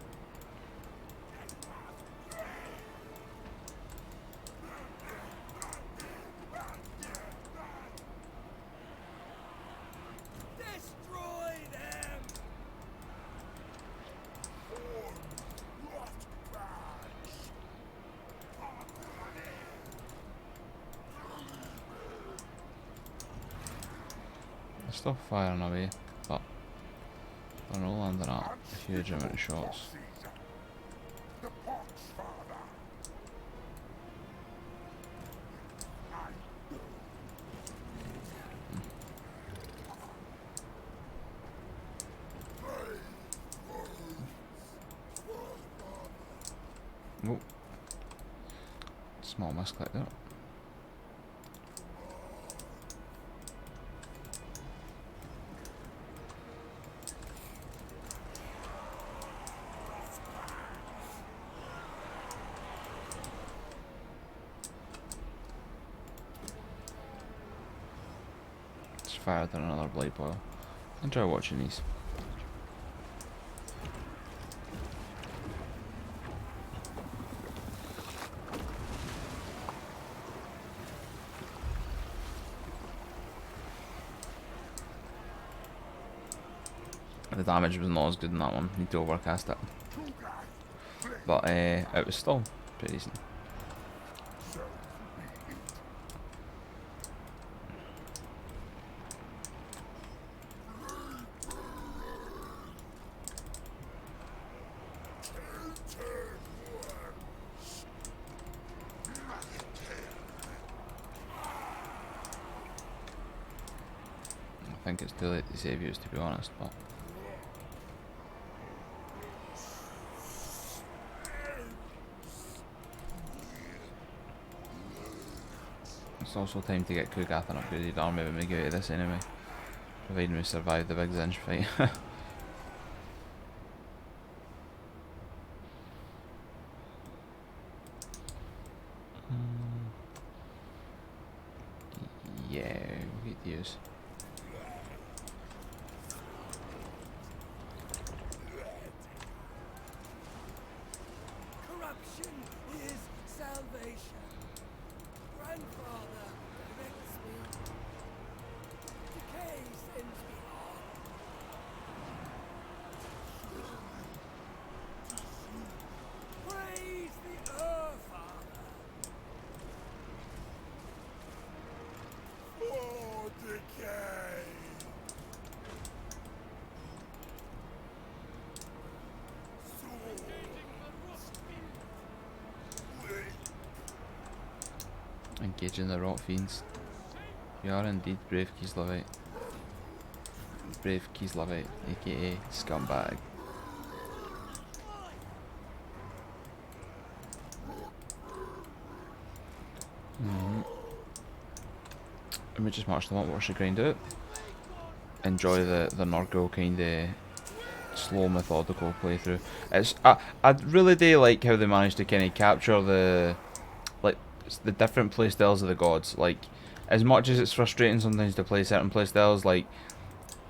S3: Destroy them.
S1: They're still firing away, but they're not landing at a huge amount of shots. Small misclick there. Just fired than another blade boil. Enjoy watching these. The damage was not as good in that one. Need to overcast it, but it was still pretty decent. I think it's too late to save yours, to be honest, but it's also time to get Kugath an upgraded army when we get out of this anyway, providing we survive the big Zinch fight. Yeah, we get these.
S3: Corruption is salvation. Grandfather directs me. Decay sends me on. Praise the Earth, Father.
S2: For decay.
S1: Engaging the rot fiends. You are indeed brave Kislavite. Brave Kislavite, aka scumbag. And we just march them up, watch the grind out. Enjoy the Nurgle kind of slow methodical playthrough. It's I really do like how they managed to kind of capture the different playstyles of the gods. Like, as much as it's frustrating sometimes to play certain playstyles, like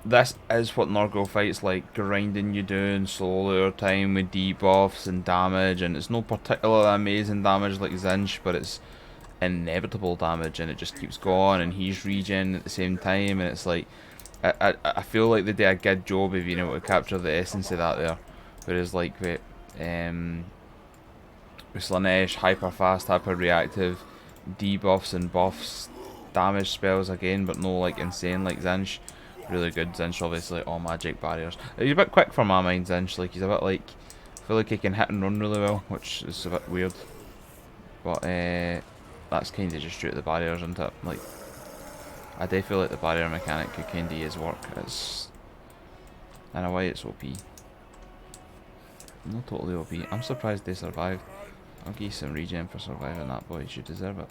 S1: this is what Nurgle fights like, grinding you down slowly over time with debuffs and damage, and it's no particularly amazing damage like Zinch, but it's inevitable damage, and it just keeps going, and he's regen at the same time, and it's like I feel like they did a good job of being able to capture the essence of that there. Whereas like with Slanesh, hyper fast, hyper reactive, debuffs and buffs, damage spells again, but no like insane like Zinch. Really good. Zinch obviously all magic barriers. He's a bit quick for my mind, Zinch. Like, he's a bit like, I feel like he can hit and run really well, which is a bit weird. But that's kind of just straight to the barriers, isn't it? Like, I do feel like the barrier mechanic could kind of his work. It's, in a way, it's OP. Not totally OP. I'm surprised they survived. I'll give you some regen for surviving that, boy. You deserve it.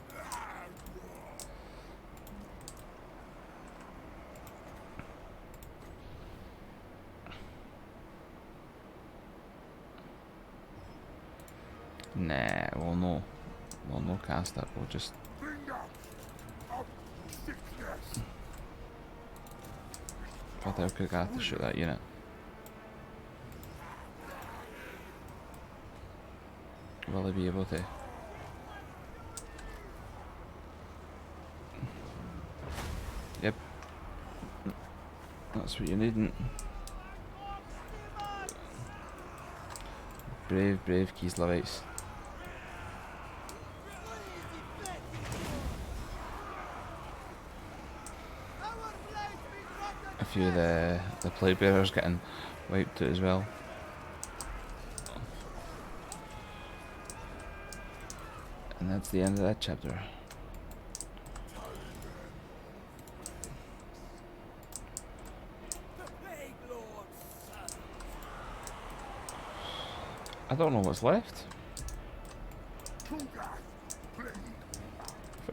S1: Nah, we'll no cast it. We'll just. I thought I could have to shoot that unit. Will he be able to? Yep. That's what you need. Brave Kieslovites. A few of the plate bearers getting wiped out as well. And that's the end of that chapter. I don't know what's left.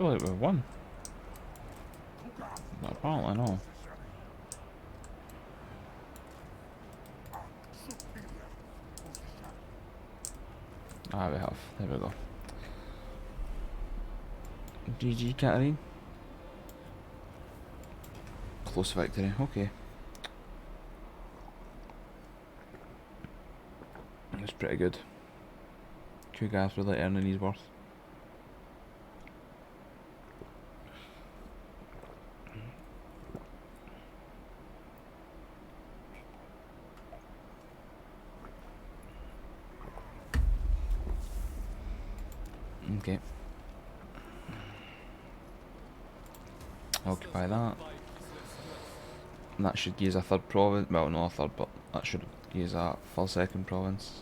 S1: feel like we've won. But apparently no. Ah, we have. There we go. GG, Katarine. Close victory. Okay. That's pretty good. Two guys really earning his worth. Okay. Occupy that. And that should use a third province. Well, not a third, but that should use a full second province.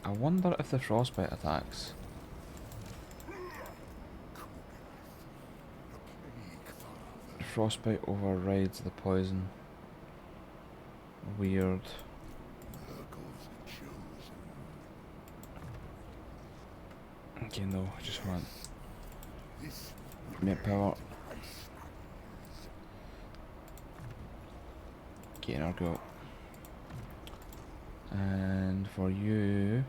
S1: I wonder if the frostbite attacks. Frostbite overrides the poison. Weird. Okay, no, I just want make power. Okay, Nurgle. And for you,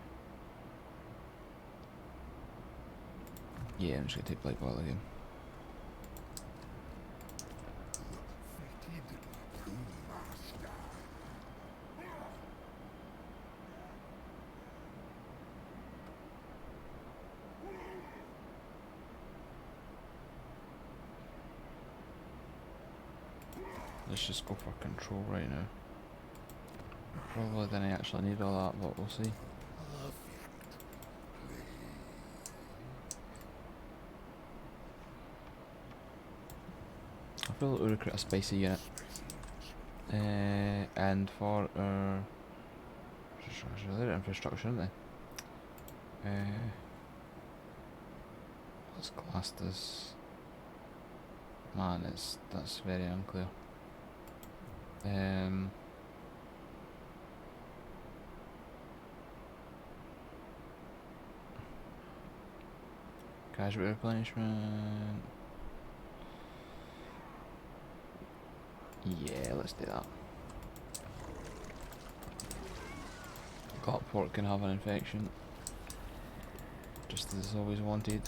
S1: yeah, I'm just gonna take Blight Bottle again. Let's just go for control right now. Probably didn't actually need all that, but we'll see. I feel like we recruit a spicy unit. And for our infrastructure, they're infrastructure, aren't they? Let's class this. Man, that's very unclear. Casualty replenishment. Yeah, let's do that. Clockport can have an infection, just as always wanted.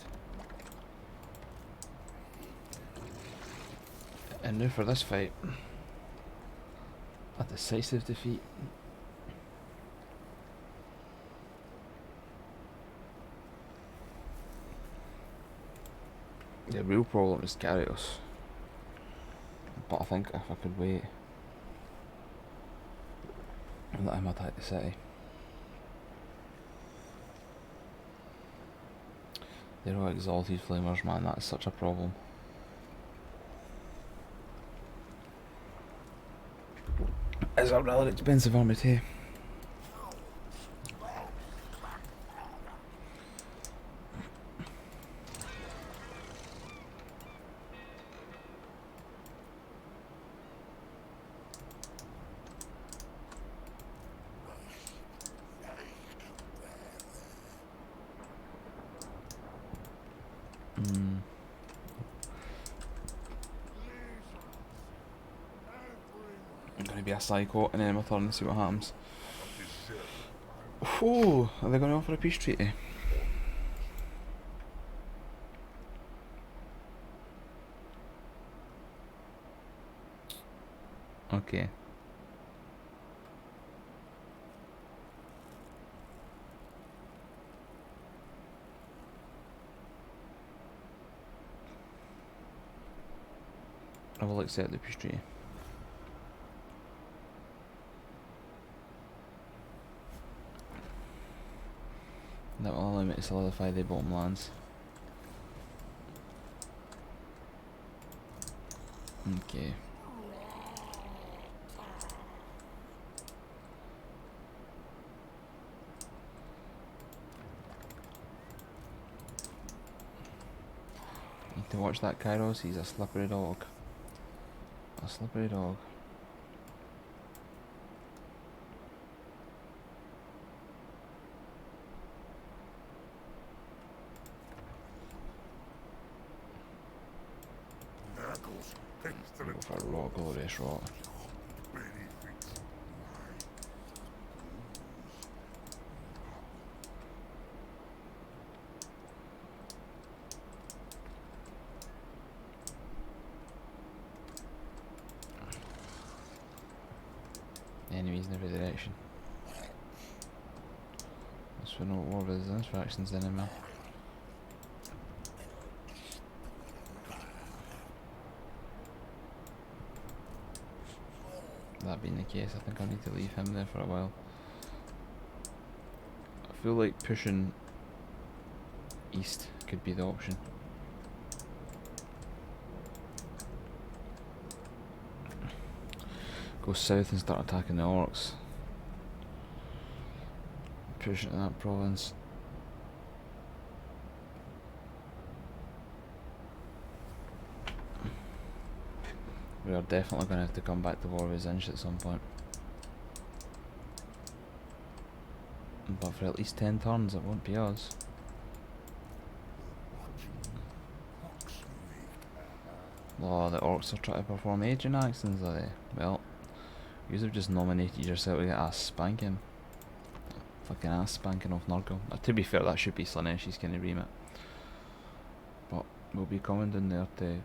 S1: And now for this fight, a decisive defeat. The real problem is Greasus, but I think if I could wait and let him attack the city. They're all exalted flamers, man, that is such a problem. It's a rather expensive army too. I'm gonna be a psycho and then my turn and see what happens. Oh, are they gonna offer a peace treaty? Okay. I will accept the peace treaty. That will allow me to solidify the bottom lands. Okay. Need to watch that Kairos, he's a slippery dog. A slippery dog.
S2: Pestilent
S1: Go for a raw, glorious rot.
S2: benefits
S1: Enemies in every direction. So no war resistance factions anymore. That being the case, I think I need to leave him there for a while. I feel like pushing east could be the option. Go south and start attacking the orcs. Push into that province. We are definitely going to have to come back to war with Zinch at some point. But for at least 10 turns it won't be us. Oh, the orcs are trying to perform aging actions, are they? Well, you have just nominated yourself to get ass spanking. Fucking ass spanking off Nurgle. To be fair, that should be Slaaneshi's kind of remit. But we'll be coming down there to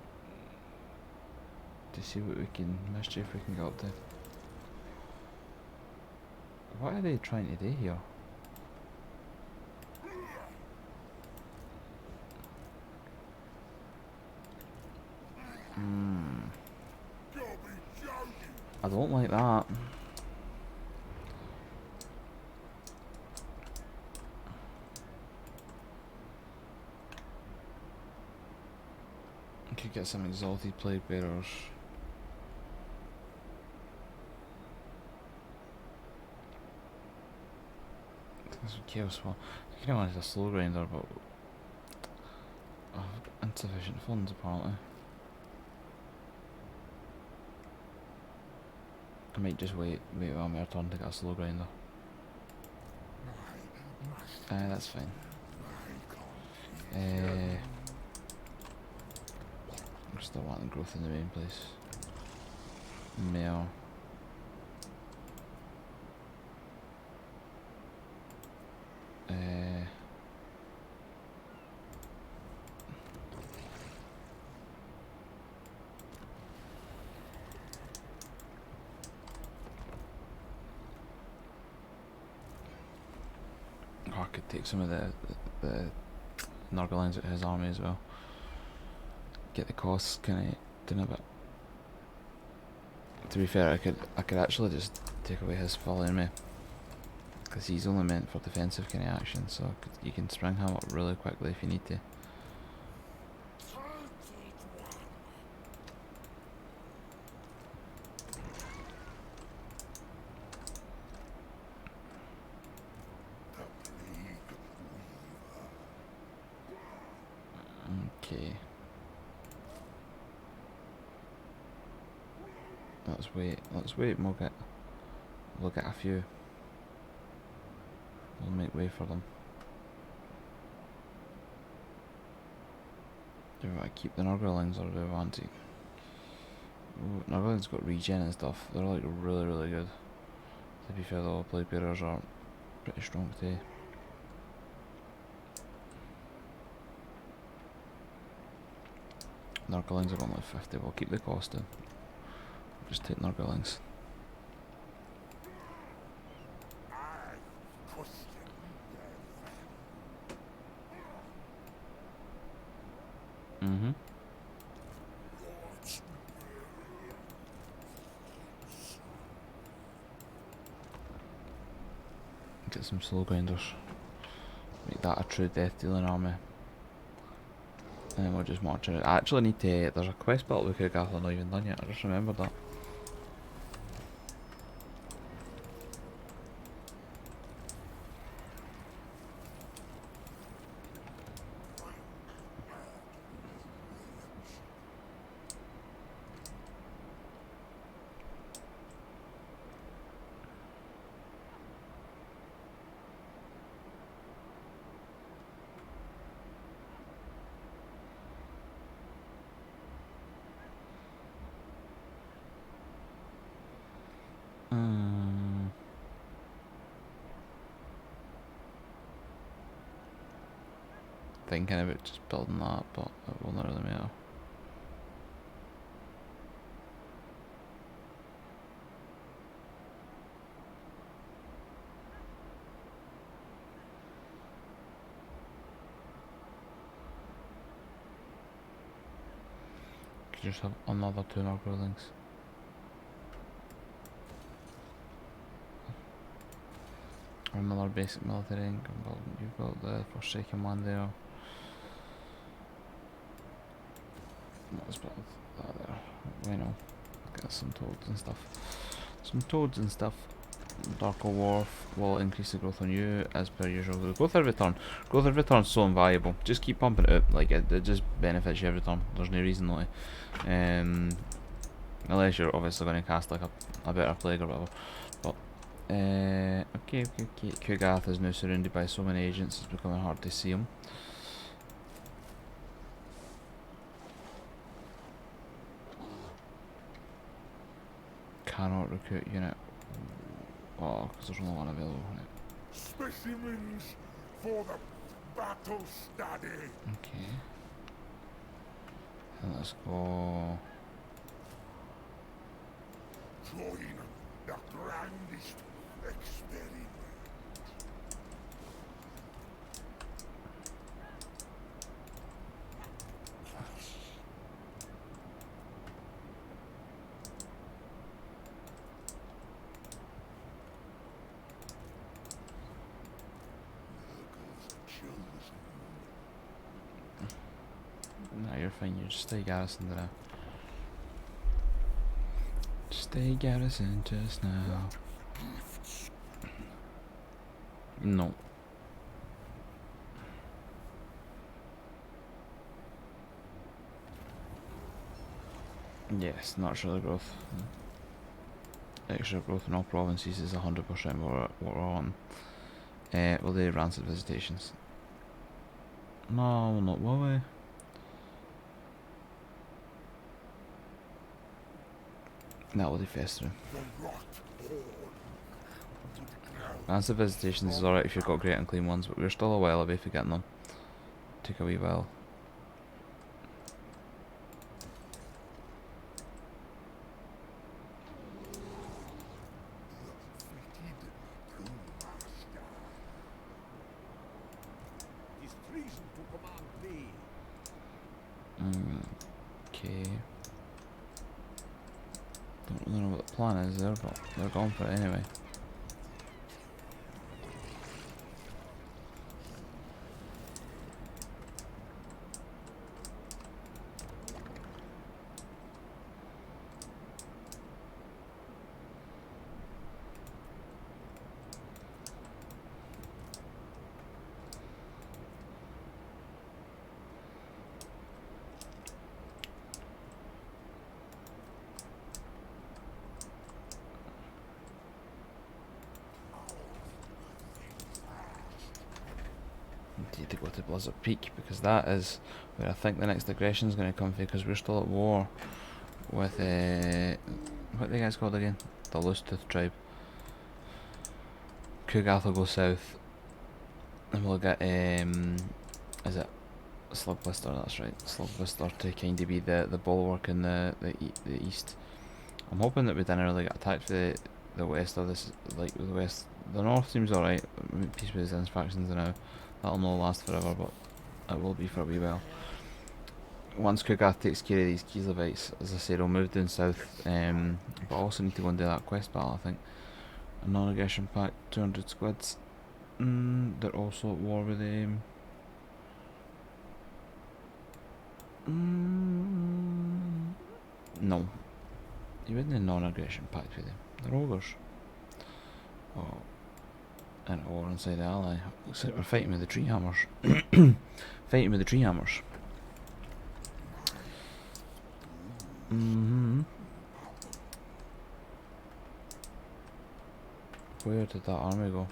S1: see what mischief we can get up to. What are they trying to do here? I don't like that. I could get some exalted plague bearers. This would chaos well. I kind of wanted a slow grinder, but insufficient funds apparently. I might just wait on my turn to get a slow grinder. That's fine. We're still wanting growth in the main place. Mail. I could take some of the Nurglings out of his army as well. Get the costs kind of down a bit. To be fair, I could actually just take away his full army, because he's only meant for defensive kind of action. So you can spring him up really quickly if you need to. Okay. Let's wait and we'll get a few. We'll make way for them. Do we want to keep the Nurglings or do we want to? Ooh, Nurglings got regen and stuff. They're like really, really good. To be fair though, plague bearers are pretty strong too. Nurglings are only 50, we'll keep the cost in. Just take Nurglings. Get some slow grinders. Make that a true death dealing army. And then we'll just march it. I actually need to. There's a quest battle we could have not even done yet. I just remembered that. thinking about just building that, but it will not really matter. Could just have another 2 Nurgle links. Another basic military income building. You've got the Forsaken one there. Let's build that there. Why not? Get some toads and stuff. Some toads and stuff. Darker Wharf will increase the growth on you as per usual. The growth every turn. Growth every turn is so invaluable. Just keep pumping it out. Like it just benefits you every turn. There's no reason not to. Unless you're obviously going to cast like a better plague or whatever. But okay. Kugath is now surrounded by so many agents, it's becoming hard to see him. Cannot recruit unit. Oh, because there's only one available. Right.
S2: Specimens for the battle study.
S1: Okay. And let's go.
S2: Join the grandest experiment.
S1: No, you're fine. You just stay garrison there. Stay garrison just now. No. Yes, natural growth. Extra growth in all provinces is 100% what we're on. Will they rancid visitations? No, not will we? That will be festering. Rancid visitations is alright if you've got great and clean ones, but we're still a while away for getting them. Take a wee while. Okay. Don't really know what the plan is there, but they're going for it anyway. Need to go to Blizzard Peak because that is where I think the next aggression is going to come from, because we're still at war with what are the guys called again? The Loose-Tooth tribe. Kugath will go south and we'll get is it Slug Blister? That's right, Slug Blister to kind of be the bulwark in the east. I'm hoping that we didn't really get attacked for the west of this, like the west. The north seems alright. Peace with his factions now. That'll not last forever, but it will be for a wee while. Once Kugath takes care of these Kislevites, as I said, I'll move down south. But I also need to go and do that quest battle, I think. A non-aggression pact, 200 squids. They're also at war with them. No. You wouldn't have a non-aggression pact with them. They're ogres. Oh. And a war inside the ally. Looks like we're fighting with the tree hammers. Fighting with the tree hammers. Where did that army go?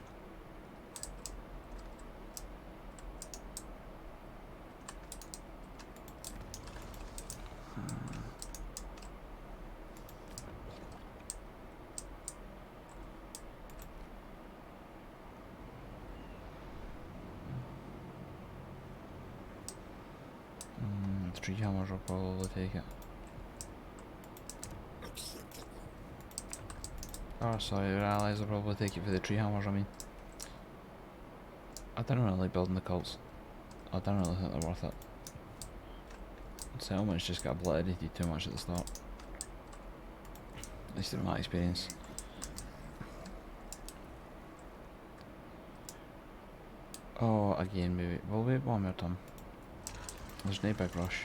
S1: tree hammers will probably take it. Oh, sorry, your allies will probably take it for the tree hammers, I mean. I don't really like building the cults. I don't really think they're worth it. Settlements just get obliterated too much at the start. At least in my experience. Oh, again, maybe. We'll wait one more time. There's no big rush.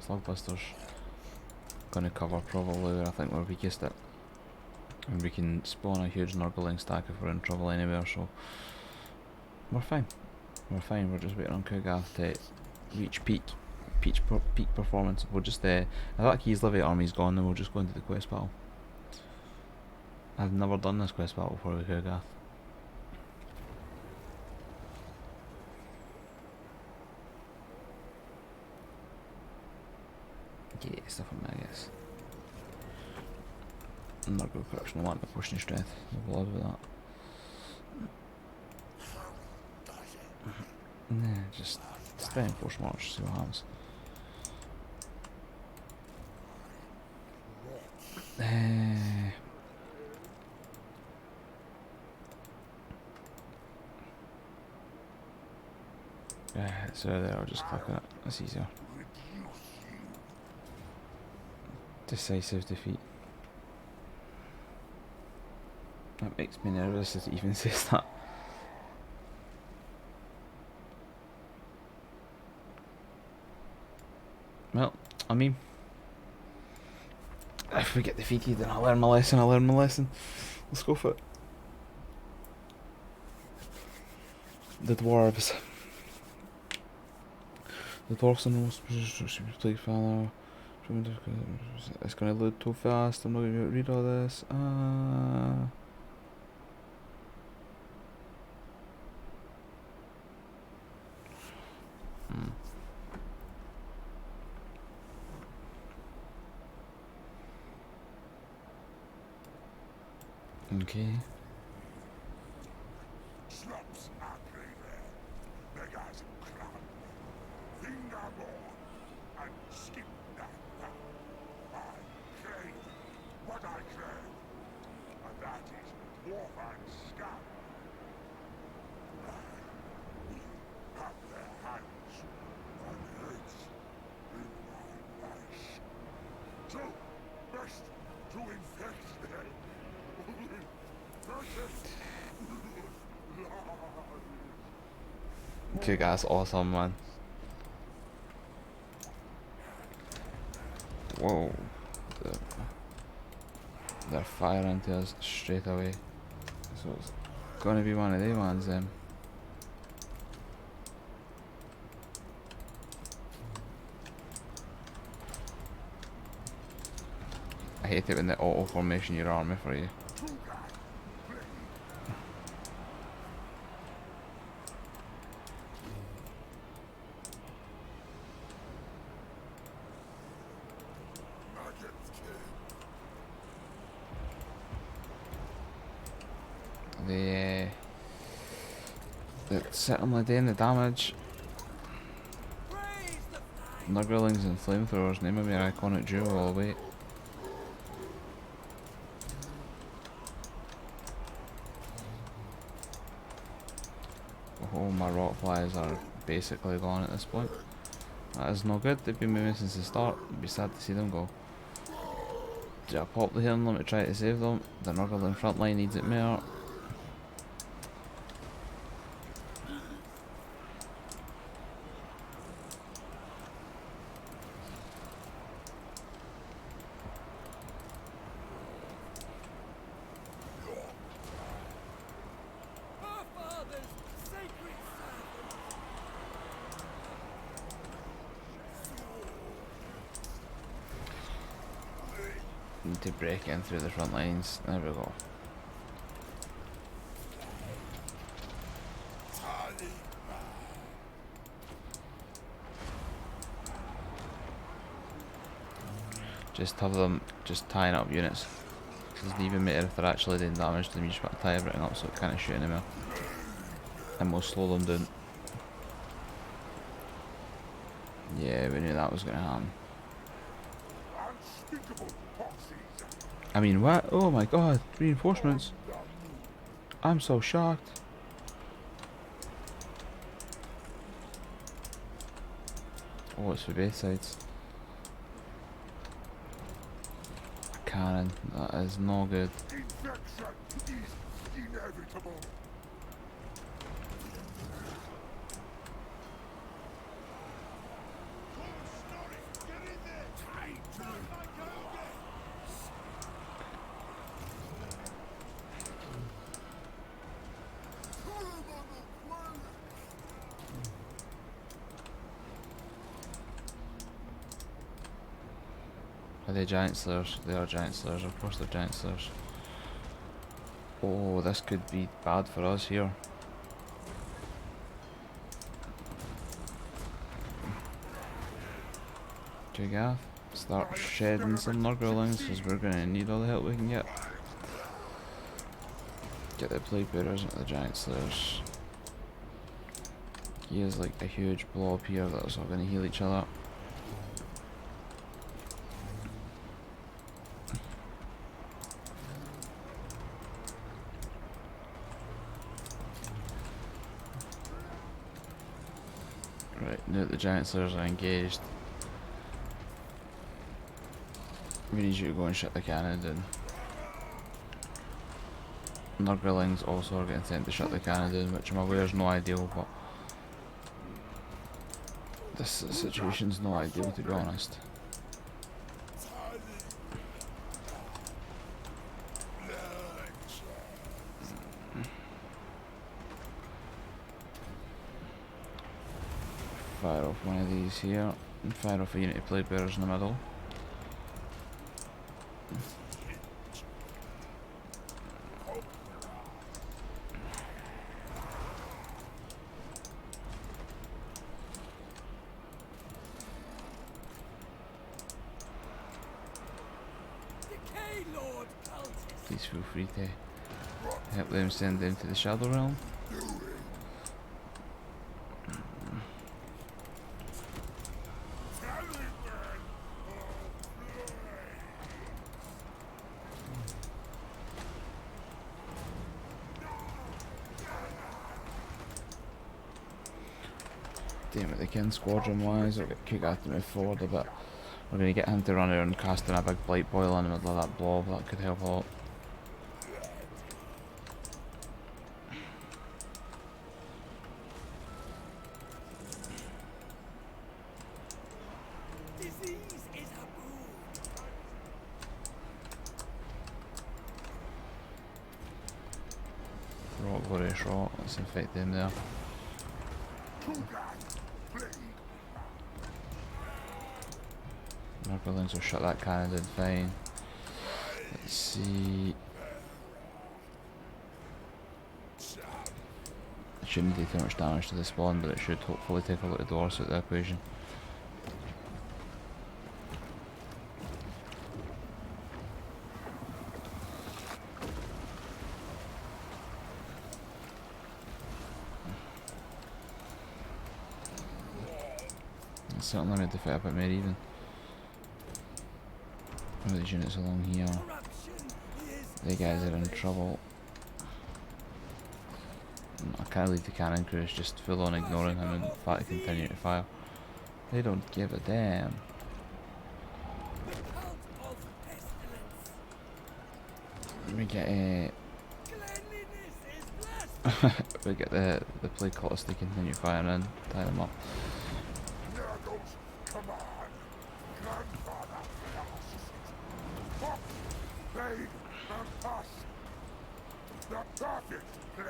S1: Slugbuster's gonna cover probably where I think we're weakest at. And we can spawn a huge Nurgling stack if we're in trouble anywhere, so we're fine. We're fine, we're just waiting on Kugath to reach peak performance. We'll just, if that Keys-Levy army's gone, then we'll just go into the quest battle. I've never done this quest battle before with Kugath. Yeah, stuff on me, I guess. Nurgle corruption, I want the pushing strength. We'll bother with that. Nah, just stay in force march, see what happens. So there, I'll just click on it, that's easier. Decisive defeat. That makes me nervous as it even says that. Well, I mean, if we get defeated then I learn my lesson, Let's go for it. The dwarves. The dwarves are the most should be played father. It's gonna load too fast, I'm not gonna be able to read all this. Okay.
S2: Slops ugly there. Beggars crab. Fingerborn. And skip that. I crave what I crave. And that is dwarf and scum. We have their hands and heads in my flesh. So, best to infect them.
S1: Okay, guys, awesome, man. Whoa. They're firing to us straight away. So it's gonna be one of the ones then. I hate it when they auto formation your army for you. They're certainly doing the damage. Nurglings and flamethrowers, name of your iconic duo, I'll wait. Oh, my rock flies are basically gone at this point. That is no good, they've been moving since the start. It'd be sad to see them go. Do I pop the healing limit to try to save them? The Nurgling front line needs it more. Need to break in through the front lines. There we go. Just have them just tying up units. It doesn't even matter if they're actually doing damage to them, you just want to tie everything up so it can't shoot anymore. And we'll slow them down. Yeah, we knew that was gonna happen.
S2: Unspeakable proxies.
S1: I mean, what? Oh my god, reinforcements. I'm so shocked. Oh, it's for both sides. A cannon, that is no good.
S2: Infection is inevitable.
S1: Are they giant slayers? They are giant slayers, of course they're giant slayers. Oh, this could be bad for us here. Gaff, start shedding some Nurglings because we're going to need all the help we can get. Get the plague bearers into the giant slayers. He has like a huge blob here that's all going to heal each other. Right, now that the giant slayers are engaged, we need you to go and shut the cannon down. Nurglings also are getting sent to shut the cannon down, which I'm aware is no ideal, but this situation's no ideal to be honest. Fire off one of these here, and fire off a unit of plague bearers in the middle. Please feel free to help them send them to the Shadow Realm. Damn it, the Kin Squadron wise, I'll get kick out to move forward a bit. We're going to get him to run around casting a big blight boil in the middle of that blob, that could help a lot. Rot, glorious rot, let's infect them there. Nurglings will shut that cannon down fine. Let's see. It shouldn't do too much damage to the spawn, but it should hopefully take a lot of dwarfs out of the equation. It's certainly made the fight a bit more even. One of these units along here. The guys are in trouble. I can't leave the cannon crews just full on ignoring him and flat continue to fire. They don't give a damn. We get we get the plague cultists to continue firing and tie them up.
S2: The perfect play.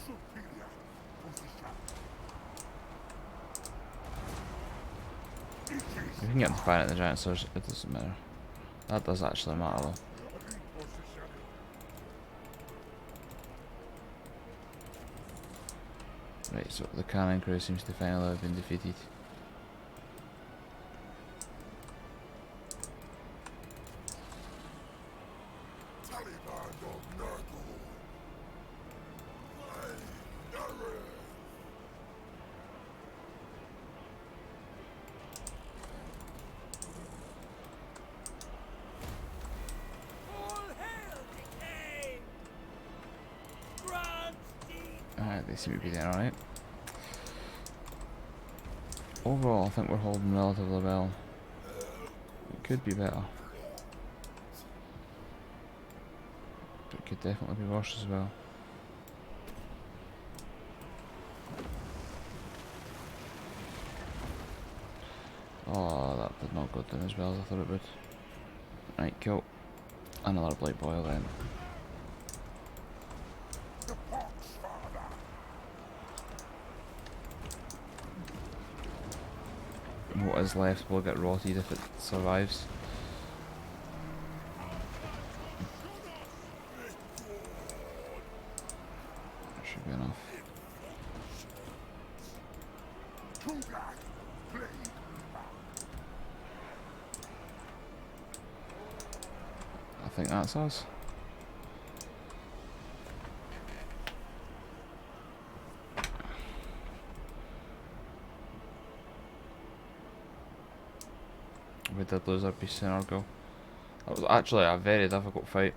S2: Superior position.
S1: We can get them to fire at the giant slayers, it doesn't matter. That does actually matter though. Right, so the cannon crew seems to finally have been defeated. they seem to be doing alright. Overall, I think we're holding relatively well. It could be better. But it could definitely be worse as well. Oh, that did not go down as well as I thought it would. Right, cool. Another blight boil then.
S2: The pox, father.
S1: What is left will get rotted if it survives. That should be enough. I think that's us. We did lose our beast in Nurgle. That was actually a very difficult fight.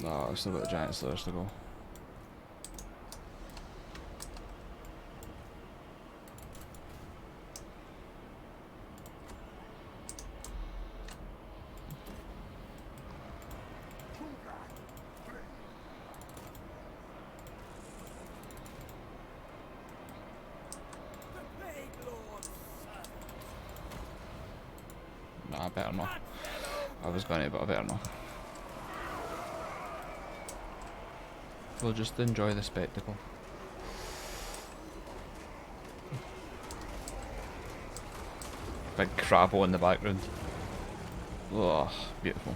S1: No, I've still got the giant slayers to go. Nah, I better not. I was going to, but I better not. We'll just enjoy the spectacle. Big crabbo in the background. Oh, beautiful.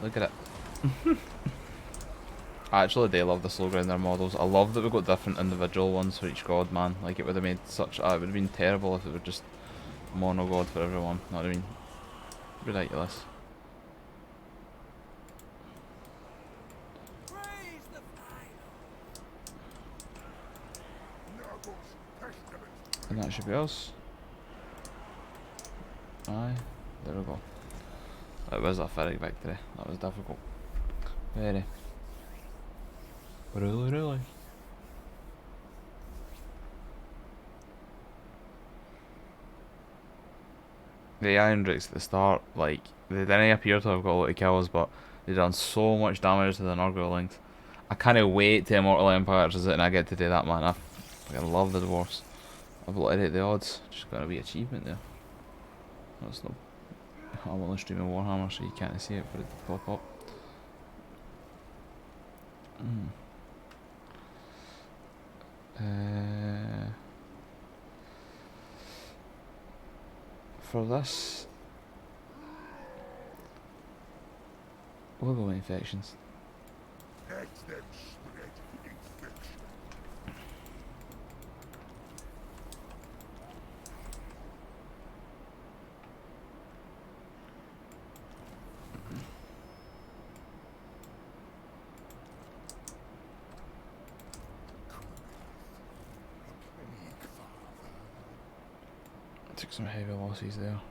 S1: Look at it. I actually do love the slow grinder models. I love that we've got different individual ones for each god, man. Like, it would have made such... it would have been terrible if it were just mono god for everyone. Know what I mean? Ridiculous. And that should be us. Aye, there we go. It was a Pyrrhic victory. That was difficult. Very. Really. The Iron Drakes at the start, like, they didn't appear to have got a lot of kills, but they done so much damage to the Nurgle length. I can't wait to Immortal Empires and I get to do that, man. I fucking love the dwarfs. I've obliterate the odds. Just got a wee achievement there. That's not. I'm only streaming Warhammer, so you can't see it for it to pop up. For this, we'll go infections.
S2: Let them spread infection.
S1: Took some heavy losses there,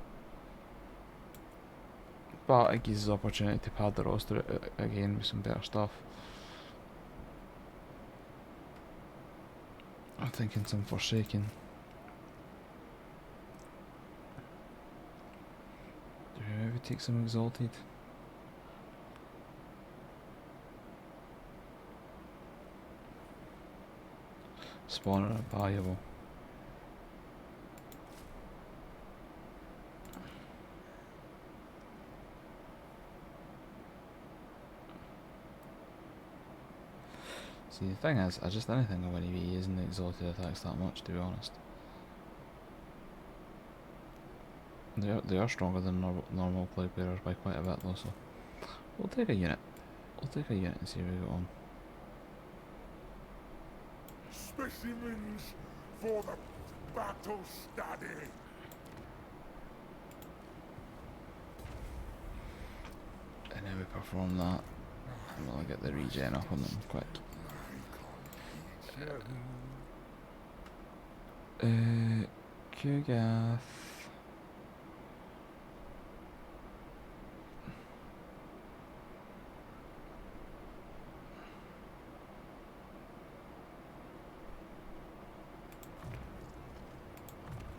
S1: but it gives us opportunity to pad the roster again with some better stuff. I'm thinking some Forsaken. Do we maybe take some Exalted? Spawner are valuable. See, the thing is, I just didn't think I want to be using the exalted attacks that much, to be honest. They are stronger than normal plague bearers by quite a bit though, so we'll take a unit. We'll take a unit and see how we go on.
S2: Specimens for the battle study.
S1: And then we perform that, and we'll get the regen up on them quick. Kugath.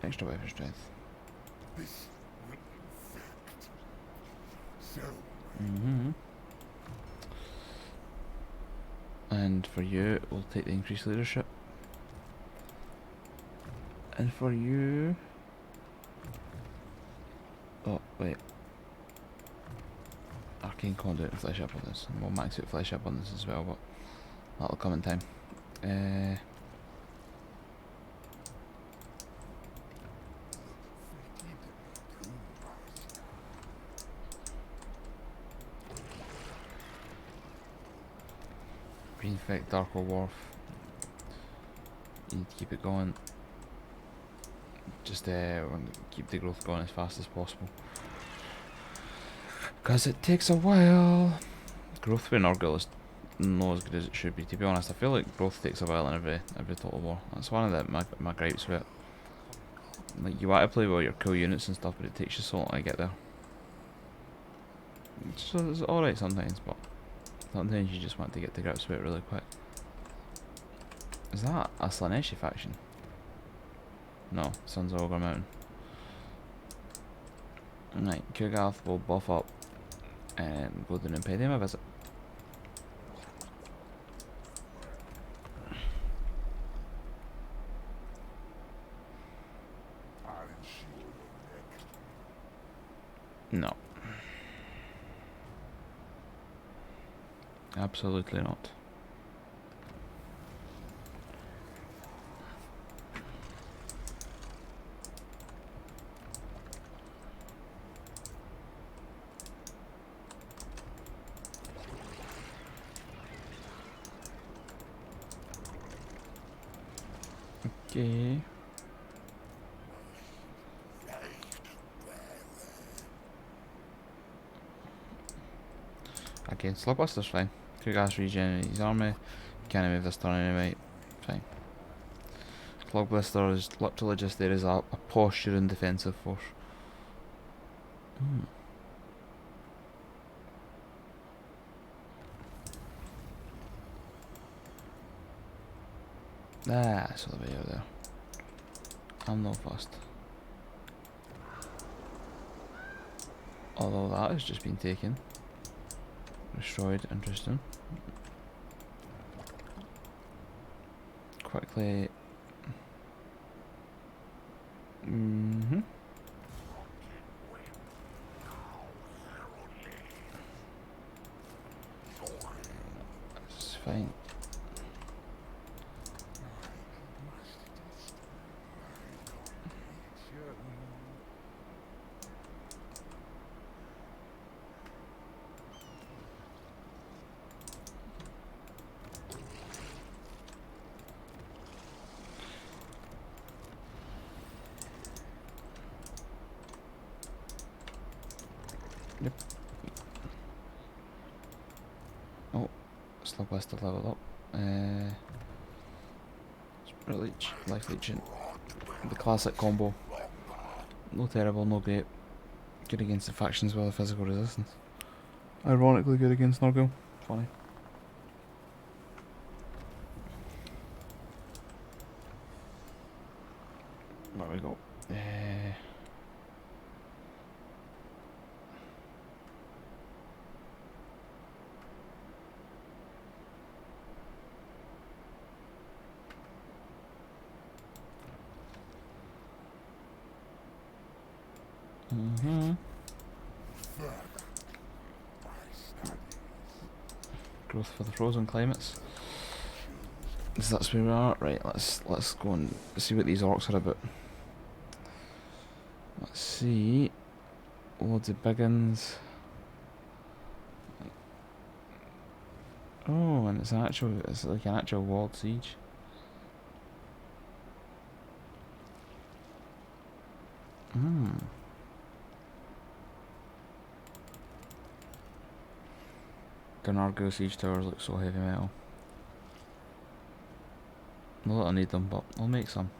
S1: extra weapon strength.
S2: This will infect so
S1: Mm-hmm. And for you, we'll take the increased leadership. And for you... Oh, wait. Arcane Conduit and Flesh Abundance. And we'll max out Flesh Abundance as well, but that'll come in time. Reinfect Darko Wharf. You need to keep it going. Just keep the growth going as fast as possible. Because it takes a while. Growth with Nurgle is not as good as it should be, to be honest. I feel like growth takes a while in every Total War. That's one of my gripes with it. Like, you want to play with your cool units and stuff, but it takes you so long to get there. It's alright sometimes, but sometimes you just want to get to grips with it really quick. Is that a Slaneshi faction? No, Sons of Ogre Mountain. Right, Kugath will buff up and go down and pay them a visit. No. Absolutely not. Okay. Again, Slugbuster's fine. Kugas regenerate his army. Can't move this turn anyway. Fine. Slugbuster is literally just there as a posture and defensive force. Ah, so the way out there. I'm no fussed. Although that has just been taken. Destroyed, interesting. Quickly. It's fine. Yep. Oh, Slugbuster leveled up. Spirit Leech, Life Leeching. The classic combo. No terrible, no great. Good against the factions with the physical resistance. Ironically good against Nurgle. Funny. There we go. Growth for the frozen climates. So that's where we are. Right, let's go and see what these orcs are about. Let's see. Loads of biggins. Oh, and it's like an actual walled siege. Gunargo siege towers look so heavy metal. Not that I need them, but I'll make some.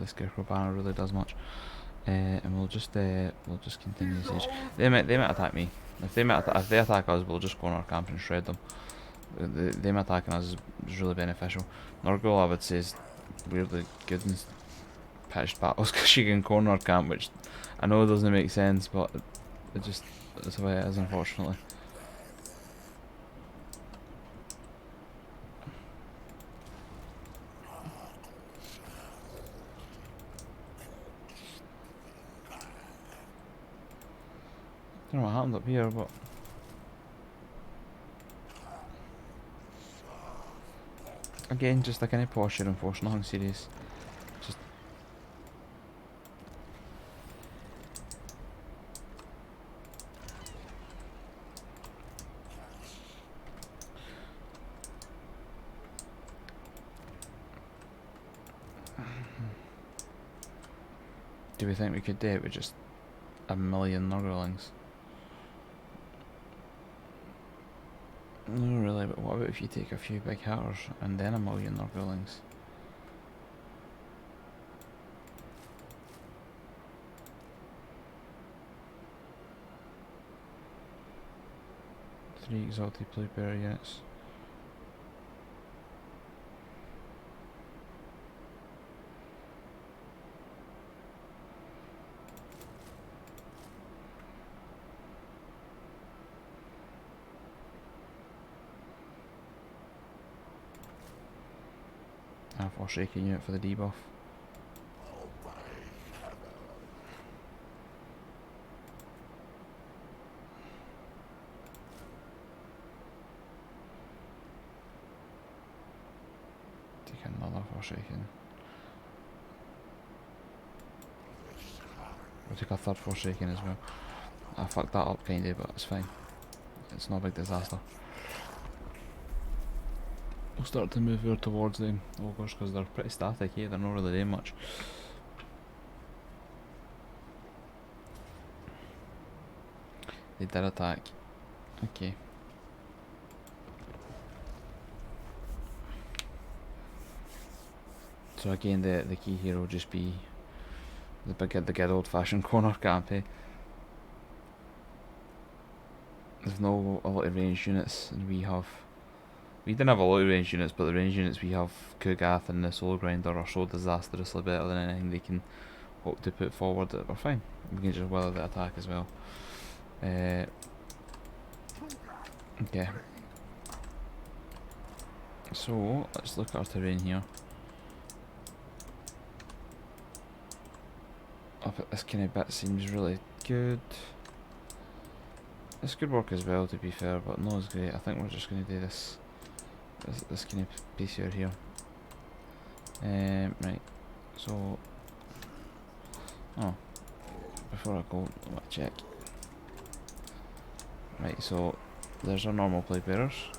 S1: the Scarecrow banner really does much. And we'll just continue the siege. They might attack me. If they attack us, we'll just go on our camp and shred them. Them attacking us is really beneficial. Nurgle, I would say, is weirdly good in pitched battles because she can corner our camp, which I know doesn't make sense, but it just that's the way it is, unfortunately. I don't know what happened up here, but again, just like any posture and force, nothing serious. Just do we think we could do it with just a million Nurglings? No, really, but what about if you take a few big hitters and then a million Nurglings? Three exalted blue bearer units. And a Forsaken unit for the debuff. Take another Forsaken. We'll take a third Forsaken as well. I fucked that up kinda, but it's fine. It's not a big disaster. We'll start to move her towards them ogres because they're pretty static here, they're not really doing much. They did attack. Okay. So again, the key here will just be the good old fashioned corner camp, eh? There's no a lot of ranged units, and we didn't have a lot of ranged units, but the ranged units we have, Kugath and the Soul Grinder, are so disastrously better than anything they can hope to put forward that we're fine. We can just weather the attack as well. Okay. So let's look at our terrain here. Up at this kind of bit seems really good. This could work as well, to be fair, but not as great. I think we're just going to do this kind of piece here. Right. So, before I go, let me check. Right. So, there's our normal plate bearers.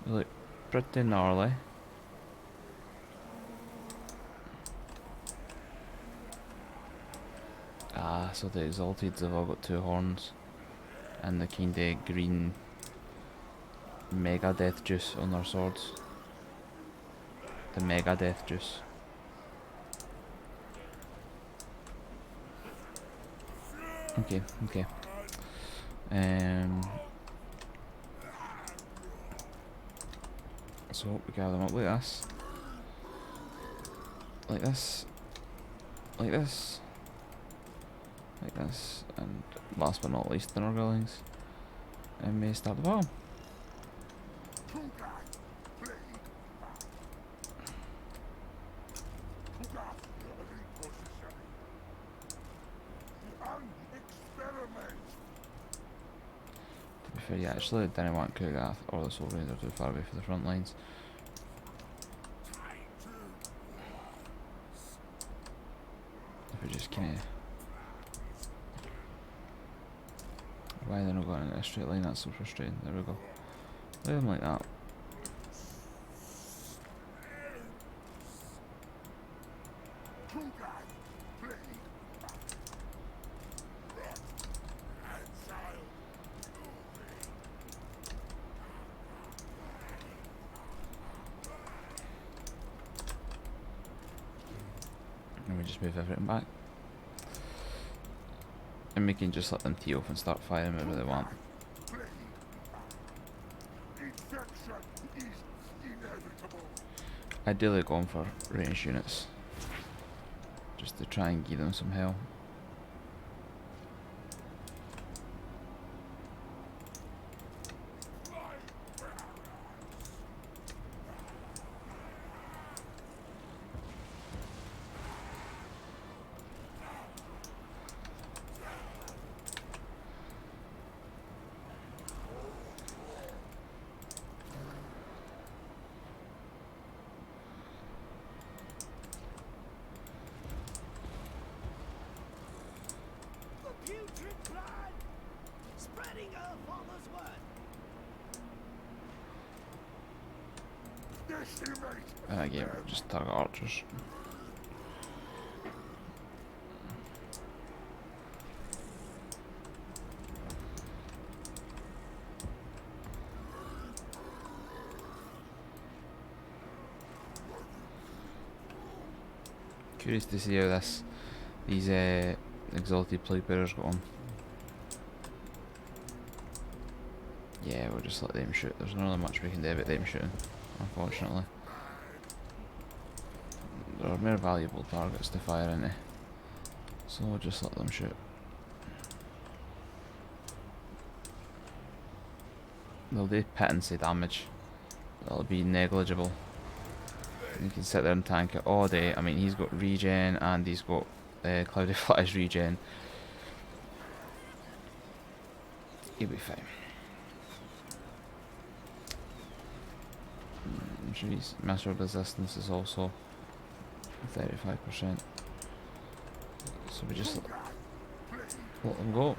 S1: They look pretty gnarly. Ah, so the exalteds have all got 2 horns, and the kinda green mega death juice on their swords. The mega death juice. Okay. So we gather them up like this. Like this. Like this. Like this. And last but not least, the Nurglings. And we start the bottom. To be fair, yeah, actually I didn't want Kugath or the Soul Raider too far away for the front lines. If we just kinda... Why are they not going in a straight line? That's so frustrating. There we go. Leave them like that. just move everything back. And we can just let them tee off and start firing whenever they want.
S2: Infection is inevitable.
S1: Ideally going for range units, just to try and give them some hell.
S3: Putrid blood! Spreading her father's word!
S2: Decimate.
S1: Again, just target archers. Curious to see how these exalted plague bearers go on. Yeah, we'll just let them shoot. There's not really much we can do about them shooting, unfortunately. There are more valuable targets to fire into, so we'll just let them shoot. They'll do pittance damage. It'll be negligible. You can sit there and tank it all day. I mean, he's got regen and he's got Cloudy Flash regen. He'll be fine. Jeez, Master Resistance is also 35%. So we just let them go.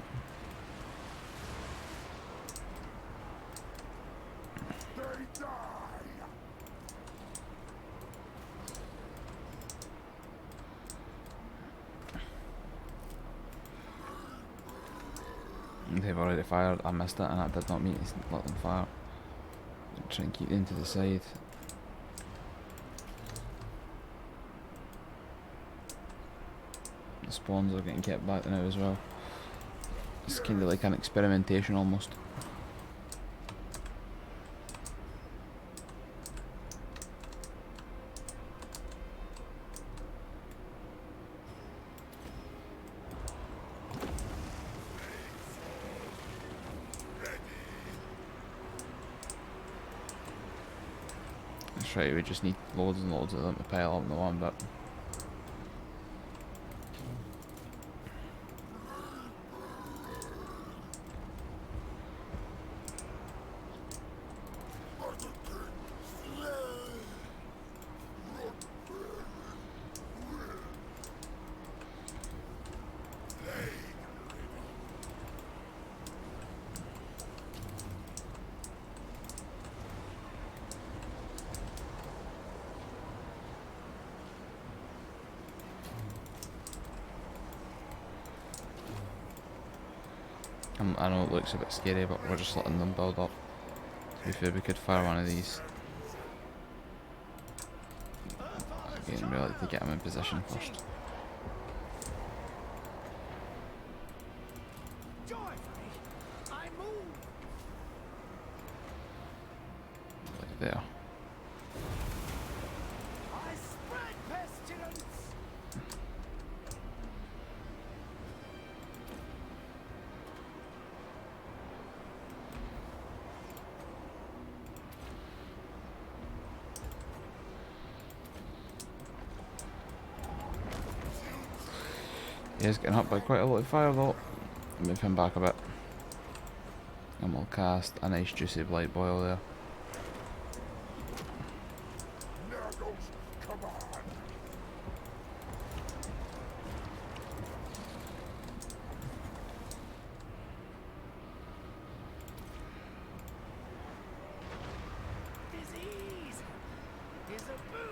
S1: They've already fired. I missed it, and that did not mean to let them fire. Try and keep them to the side. The spawns are getting kept back now as well. It's kind of like an experimentation almost. That's right, we just need loads and loads of them to pile up in the one bit. I know it looks a bit scary, but we're just letting them build up. To be fair, we could fire one of these. Again, we like to get them in position first. Like there. He is getting hit by quite a lot of fire though. Move him back a bit. And we'll cast a nice juicy blight boil there.
S2: Nurgles, come on.
S3: Disease is a boon.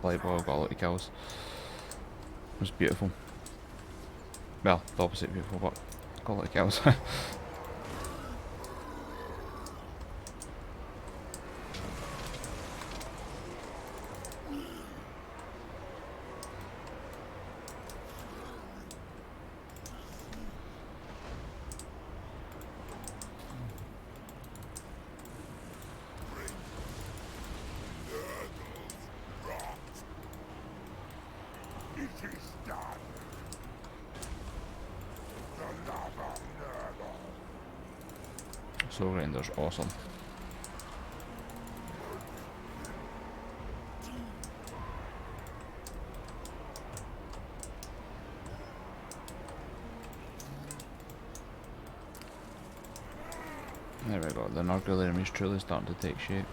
S1: Blight boil got a lot of kills. It was beautiful. Well, the opposite people, but call it kills.
S2: It is done. The lava Nurgle.
S1: Soul Grinder's awesome. There we go, the Nurgle enemy is truly starting to take shape.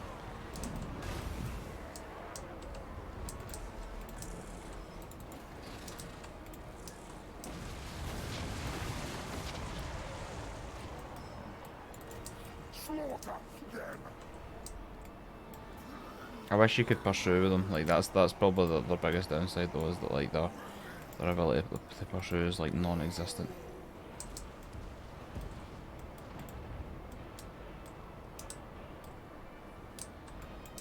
S2: Slaughter them.
S1: I wish you could pursue with them. Like that's probably their biggest downside though, is that like their ability to pursue is like non-existent.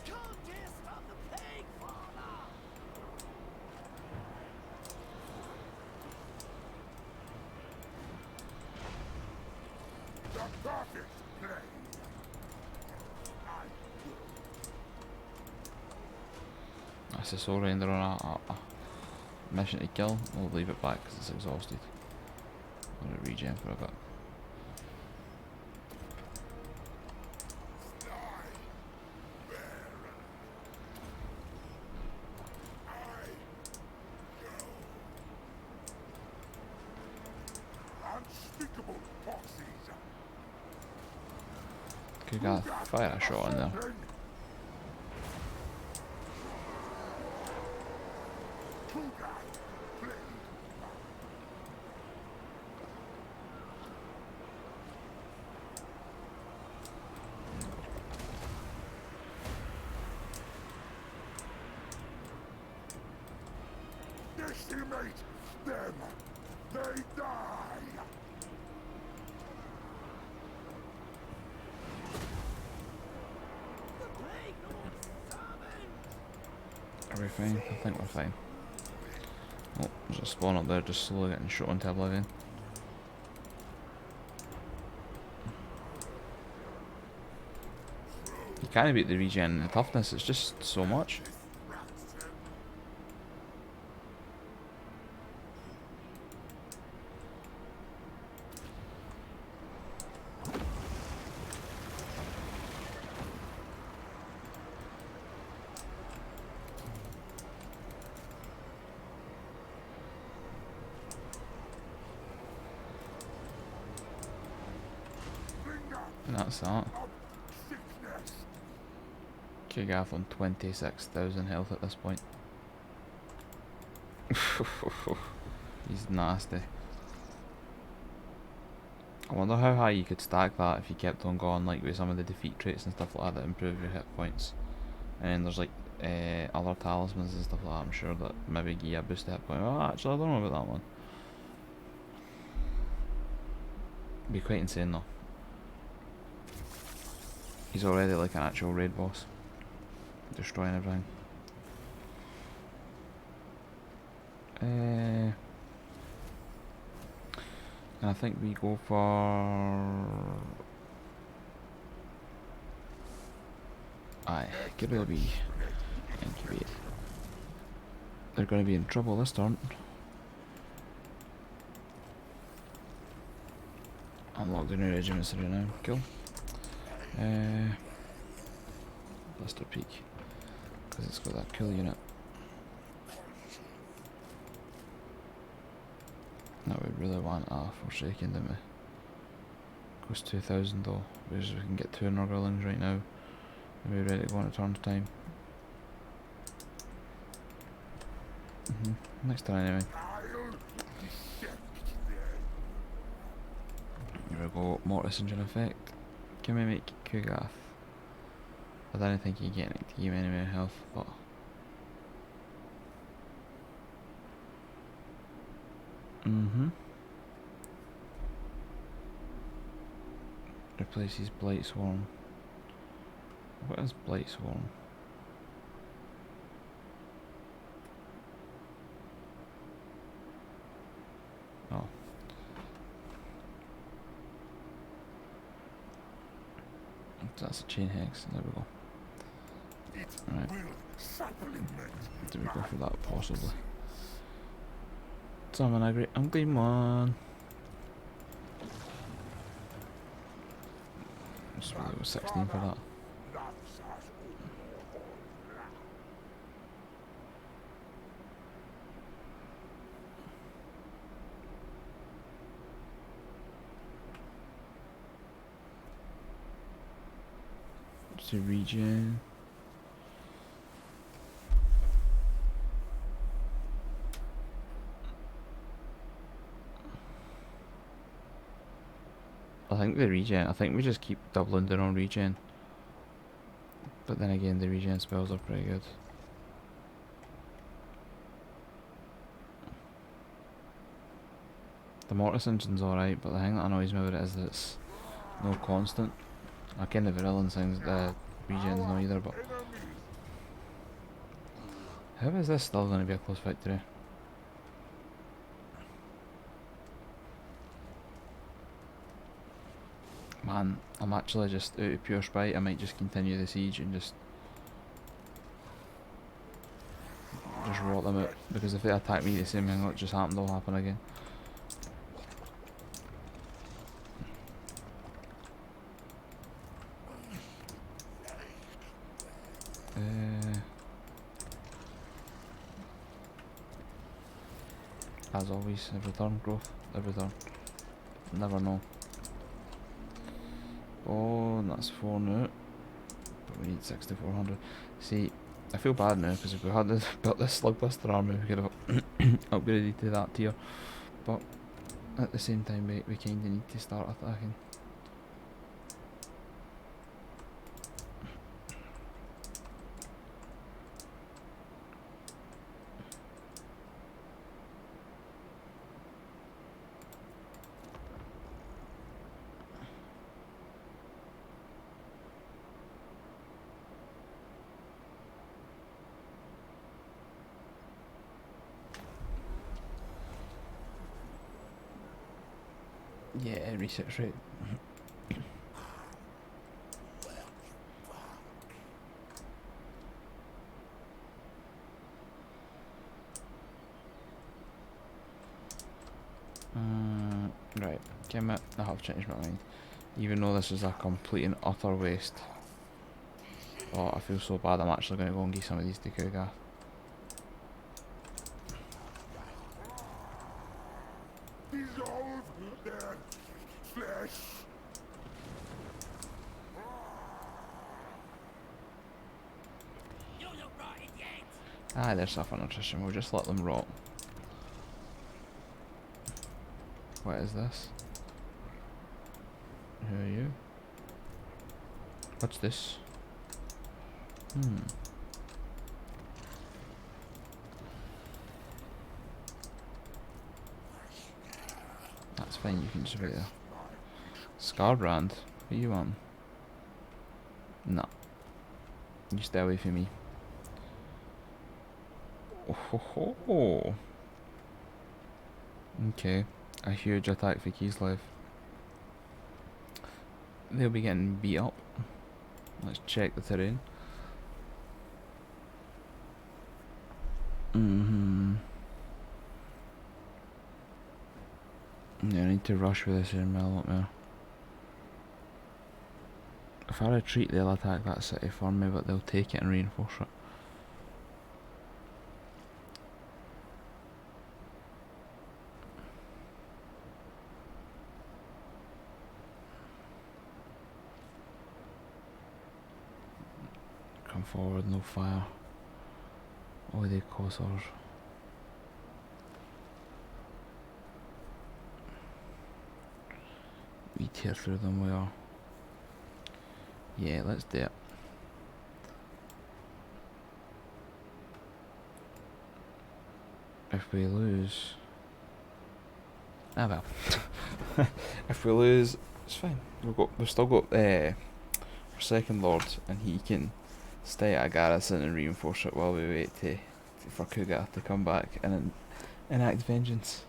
S3: Can't dare stop the plague, father!
S2: The perfect play. I
S1: That's a Soul Render on a mission to kill. We'll leave it back because it's exhausted. Let it regen for a bit.
S2: unspeakable foxes.
S1: Could get a fire shot in there.
S2: Decimate them. They die.
S3: The plague lord summoned!
S1: Are we fine? I think we're fine. Oh, there's a spawn up there just slowly getting shot into oblivion. You can't beat the regen and the toughness, it's just so much. And that's that. Kigath on 26,000 health at this point. He's nasty. I wonder how high you could stack that if you kept on going, like with some of the defeat traits and stuff like that improve your hit points. And then there's like other talismans and stuff like that, I'm sure that maybe give you a boost to hit point. Oh, actually I don't know about that one. Be quite insane though. He's already like an actual raid boss. Destroying everything. And I think we go for... Aye, get rid of B. Incubate. They're going to be in trouble this turn. Unlock the new regiments right now. Cool. Blister Peak. Because it's got that cool unit. Now we really want a Forsaken, don't we? Costs 2,000 though, whereas we can get 2 Nurglings right now. And we're ready to go on at turn's time. Next turn anyway. Here we go, Mortis Engine effect. Can we make Kugath? I don't think you get it to give any more health, but... Replaces Blight Swarm. What is Blight Swarm? Oh. That's a chain hex. There we go. Right. Do we go for that? Possibly. Summon a great ugly one. Just really go 16 for that. To regen. I think the regen, I think we just keep doubling down on regen. But then again, the regen spells are pretty good. The Mortis engine's alright, but the thing that annoys me about it is that it's no constant. I kind of virulence things, regen's not either, but how is this still going to be a close victory? Man, I'm actually just out of pure spite. I might just continue the siege and just rot them out, because if they attack me the same thing that just happened will happen again. As always, every turn, growth, every turn. Never know. Oh, and that's 4 now. But we need 6400. See, I feel bad now, because if we had built this Slugbuster army, we could have upgraded to that tier. But at the same time, we kind of need to start attacking. Yeah, research rate. Right, damn it, I have changed my mind. Even though this is a complete and utter waste. Oh, I feel so bad, I'm actually going to go and give some of these to Cougar. Ah, they're suffering nutrition, we'll just let them rot. What is this? Who are you? What's this? That's fine, you can just wait there. Scarbrand? What are you on? Nah. You stay away from me. Oh ho ho! Okay, a huge attack for Kislev. They'll be getting beat up. Let's check the terrain. Yeah, I need to rush with this in a lot more. If I retreat, they'll attack that city for me, but they'll take it and reinforce it. Come forward, no fire. Oh, they Kossars. We tear through them, we are. Yeah, let's do it. If we lose... Ah well. If we lose, It's fine. We've still got our second lord, and he can stay at a garrison and reinforce it while we wait for Cougar to come back and enact vengeance.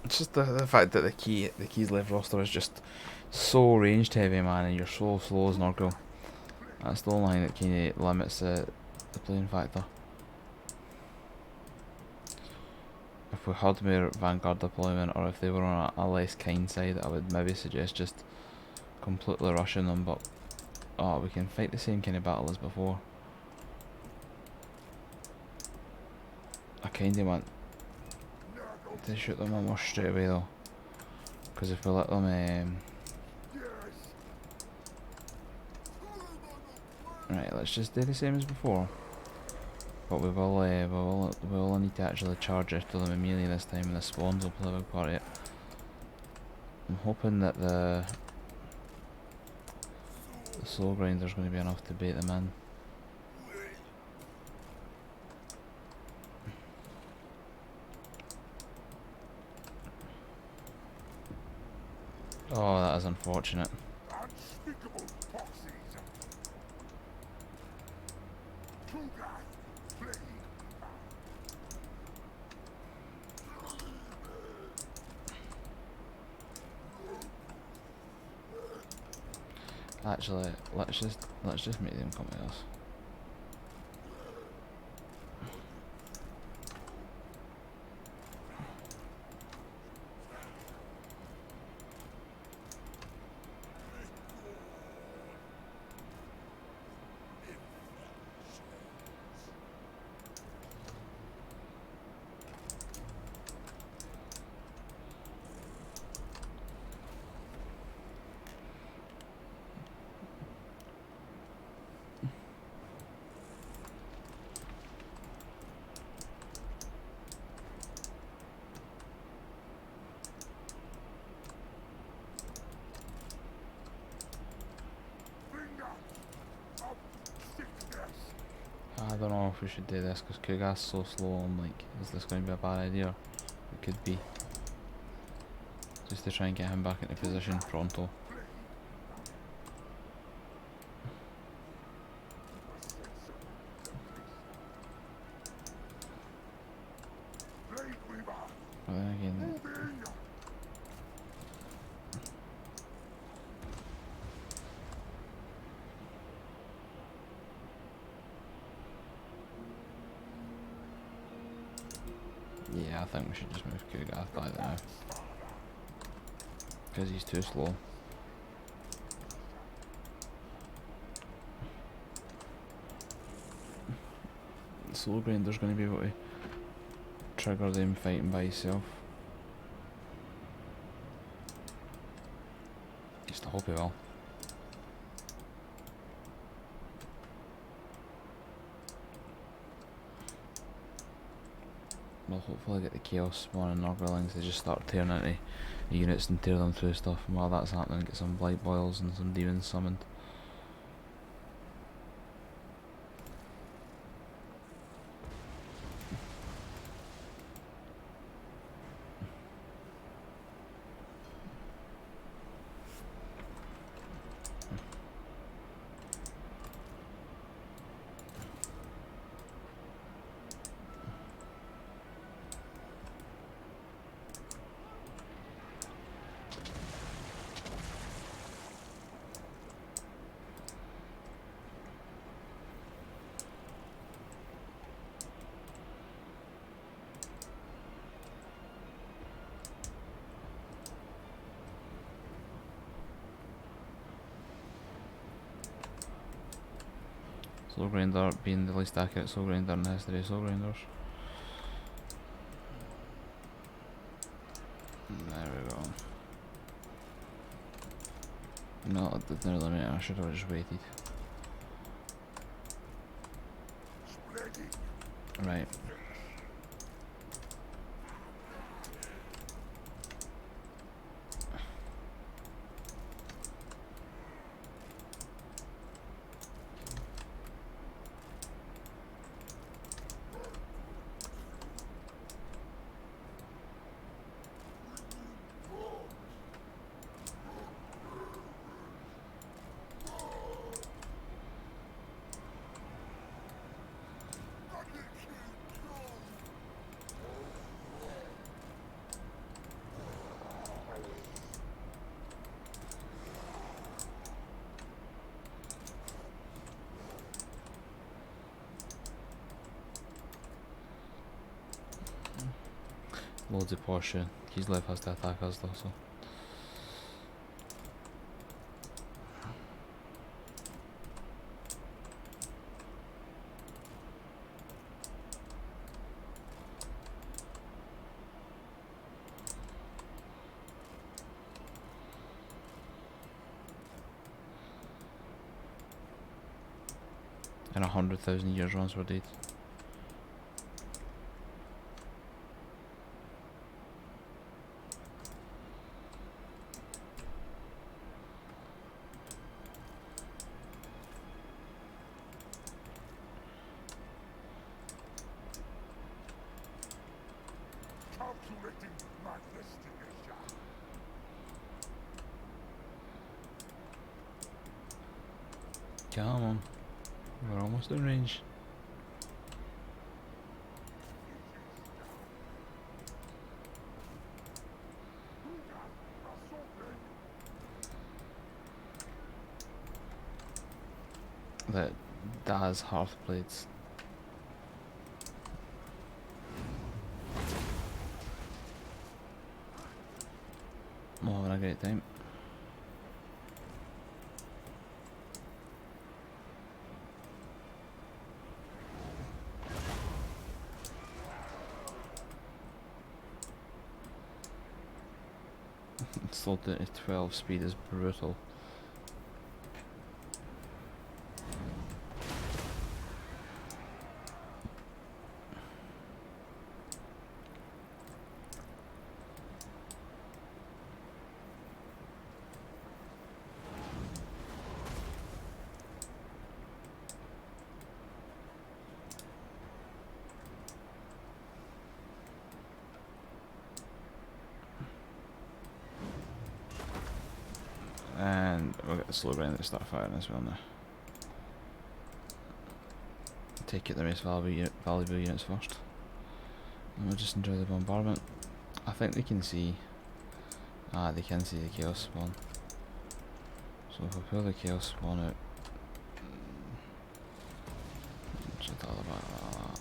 S1: It's just the fact that the keys left roster is just so ranged heavy, man, and you're so slow as Nurgle. That's the only thing that kind of limits the playing factor. If we had more Vanguard deployment, or if they were on a less kind side, I would maybe suggest just completely rushing them, but oh, we can fight the same kind of battle as before. I kinda want to shoot them almost straight away though, because if we let them right, let's just do the same as before, but we will need to actually charge after them immediately this time, and the spawns will play a big part of it. I'm hoping that the soul grinder's going to be enough to bait them in. Oh, that is unfortunate.
S2: Unspeakable foxes. Cougar, flee.
S1: Actually, let's just make them come to us. I don't know if we should do this because Cougar's so slow. I'm like, is this going to be a bad idea? It could be. Just to try and get him back into position pronto. But then again, yeah, I think we should just move Cougar back now. Because he's too slow. The slow grinder's going to be able to trigger them fighting by himself. Just hope he will. We'll hopefully get the chaos spawning Nurglings to just start tearing into the units and tear them through stuff, and while that's happening get some blight boils and some demons summoned. Soul Grinder being the least accurate Soul Grinder in the history of Soul Grinders. There we go. No, it didn't eliminate him. I should have just waited. Right. Loads of posture. Kislev has to attack us though, so. In 100,000 years once we're dead.
S2: Calculating my destination.
S1: Come on. We're almost in range. That has hearth blades. I'm having a great time. Slowed down to 12 speed is brutal. And we'll get the slow grind to start firing as well now. Take out the most valuable units first. And we'll just enjoy the bombardment. I think they can see. They can see the chaos spawn. So if I pull the chaos spawn out. Just all about that.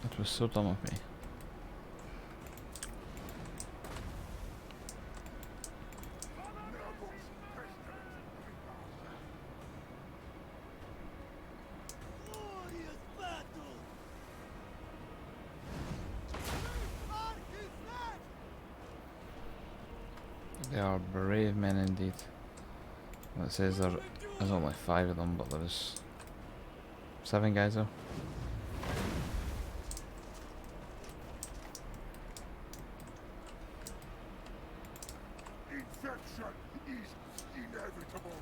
S1: That was so dumb of me.
S3: Glorious battle!
S1: They are brave men indeed. Well, it says there's only 5 of them, but there's 7 guys though.
S2: Infection is inevitable.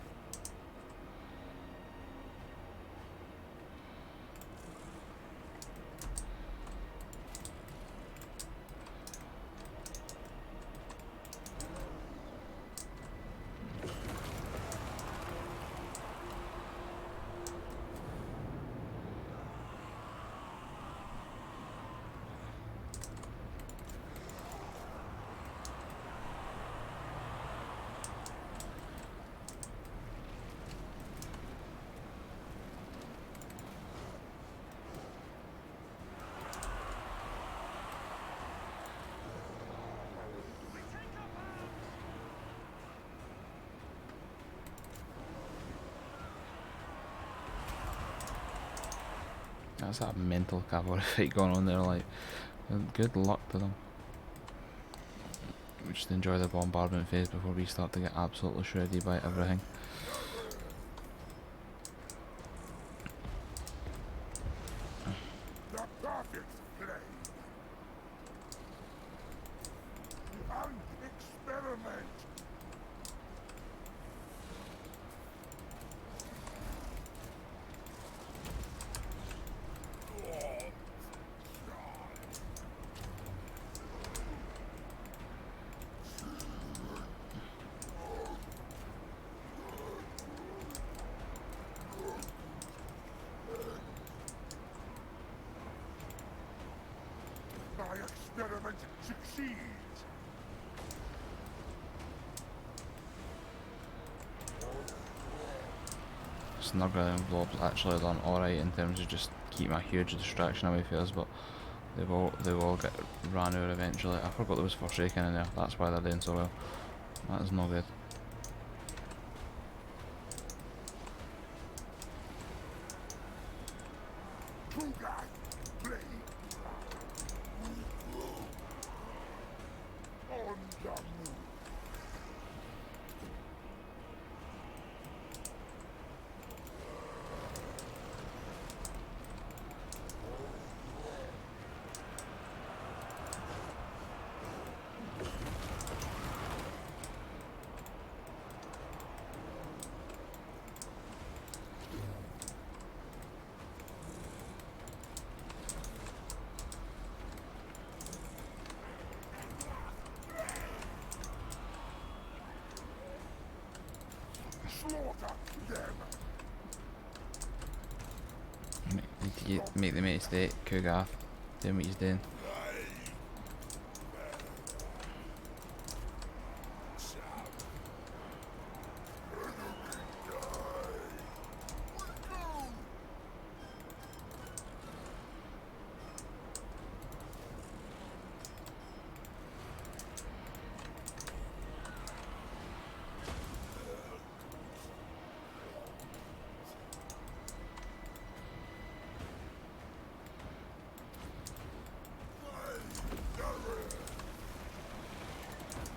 S1: That's that mental cavalry fight going on there, like, good luck to them. We just enjoy the bombardment phase before we start to get absolutely shredded by everything.
S2: The perfect flame. An experiment. succeed.
S1: Snuggling and Blob's actually done alright in terms of just keeping a huge distraction away from us, but they will get ran over eventually. I forgot there was Forsaken in there, that's why they're doing so well. That is no good.
S2: Slaughter them.
S1: Need to make the mate state, Kugath, doing what he's doing.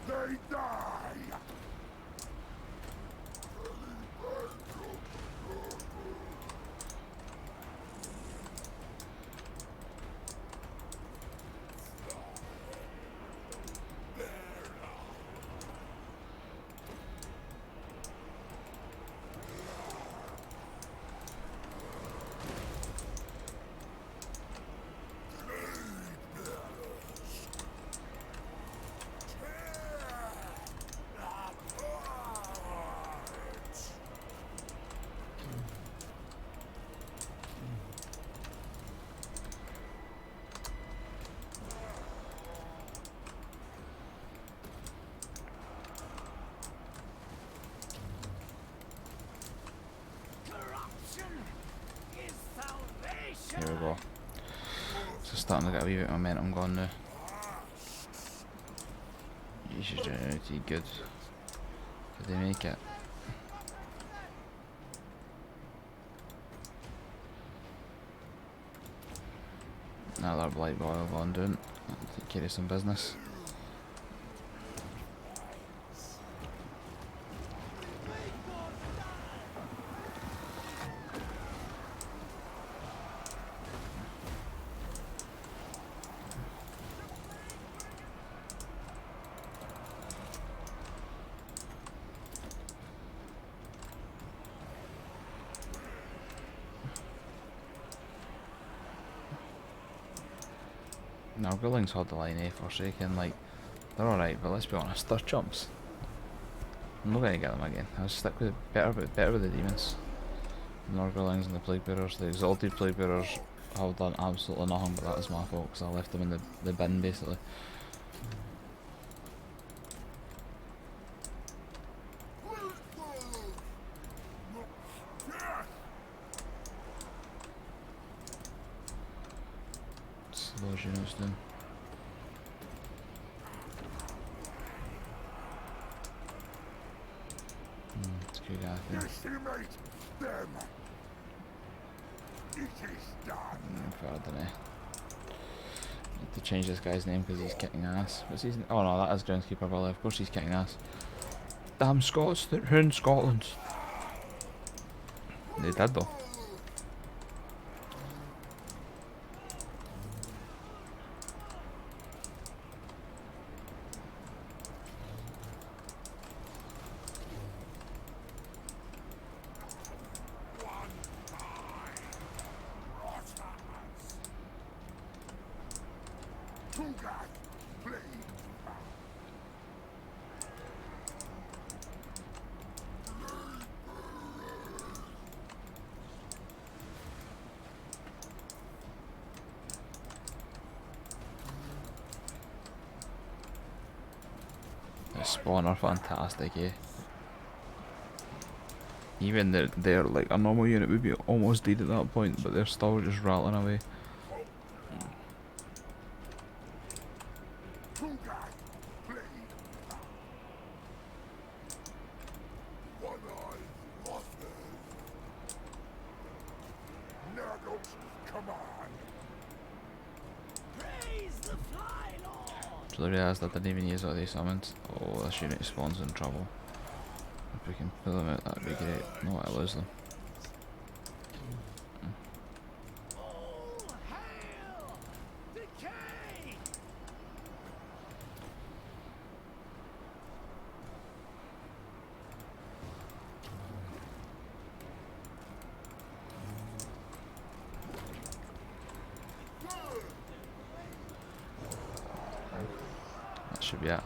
S2: They die.
S1: Here we go. So starting to get a wee bit of momentum going now. You should pretty good. Did they make it? Another blight boil going down. Take care of some business. Nurglings hold the line, Forsaken, like, they're alright, but let's be honest, they're chumps. I'm not going to get them again. I'll stick with better with the demons. Nurglings and the Plague Bearers. The Exalted Plague Bearers have done absolutely nothing, but that is my fault, because I left them in the bin, basically. Slows units down. It's a good guy, I think.
S2: Decimate them. It is done.
S1: I don't know. Need to change this guy's name because he's kicking ass. What's his name? Oh no, that is Groundskeeper Billy. Of course he's kicking ass. Damn Scots, they're in Scotland. They did though. spawn are fantastic, eh? Even they're like a normal unit would be almost dead at that point, but they're still just rattling away.
S3: Praise the Fly Lord!
S1: So they realised I didn't even use all these summons. Oh, this unit spawns in trouble. If we can pull them out, that'd be great. No, I lose them.
S3: All hail! Decay!
S1: That should be it.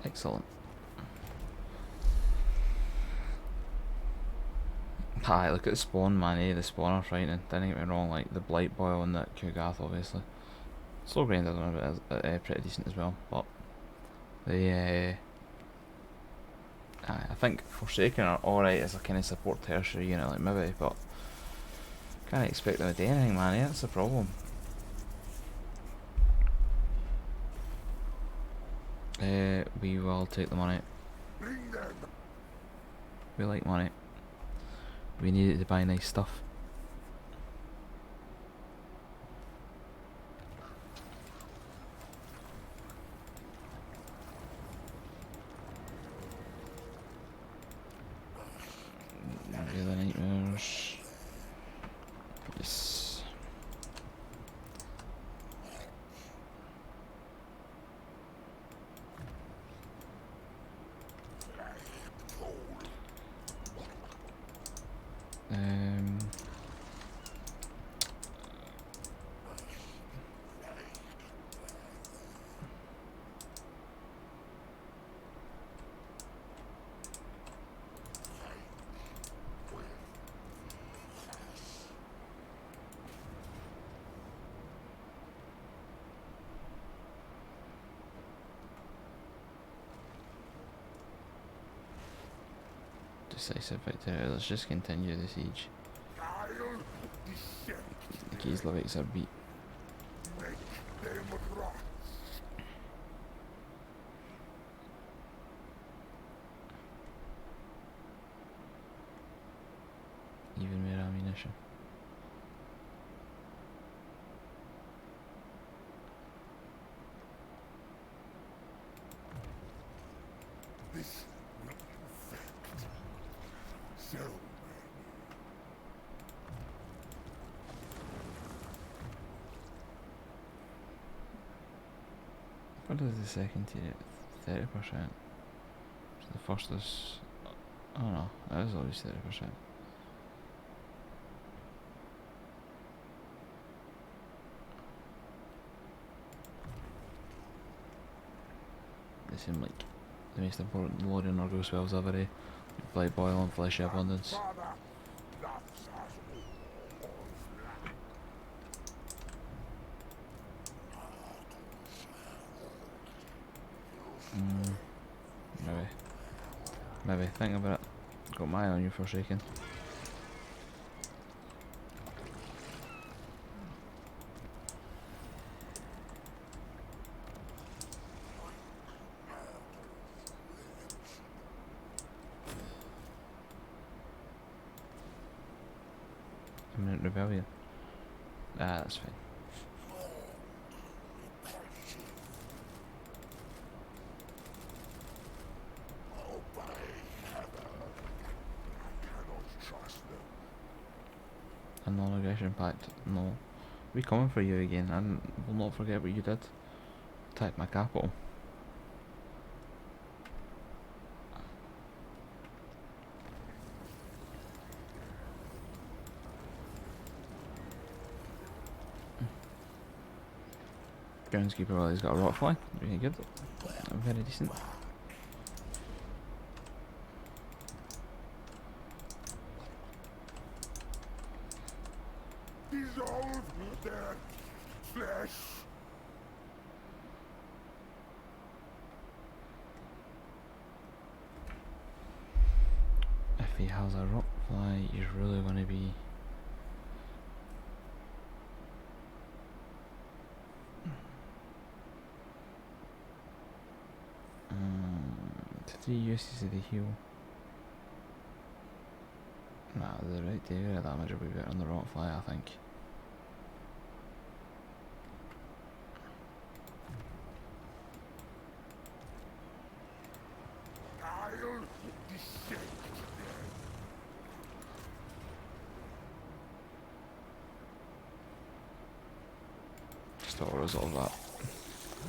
S1: Excellent. Aye, look at the spawn, man, eh? The spawn are frightening. Didn't get me wrong, like the Blight Boil and that Kugath, obviously. Slow grind on it is pretty decent as well, but the I think Forsaken are alright as a kind of support tertiary unit, like maybe, but can't expect them to do anything, man, eh? That's the problem. We will take the money. We like money. We need it to buy nice stuff. Do the nightmares. Yes. Decisive victory. Let's just continue the siege. The Keyslovics are beat. Even more ammunition.
S2: This will infect so many.
S1: What is the second tier? 30%. So the first is... oh no, that is always 30%. They seem like the most important Lord and Nurgle spells ever, eh? Blight Boil and Fleshy Abundance. Maybe, think about it. Got my eye on you for Forsaken. Imminent rebellion. Ah, that's fine. A non-aggression pact? No. We coming for you again, and we'll not forget what you did. Attack my capital. Groundskeeper, well, he's got a rotfly. Really good. Very decent.
S2: Dissolve
S1: has a rock fly, he's really going to be... To 3 uses of the heal. Nah, the right area damage will be better on the rock fly, I think.
S2: I'll dissect them.
S1: Still resolve that.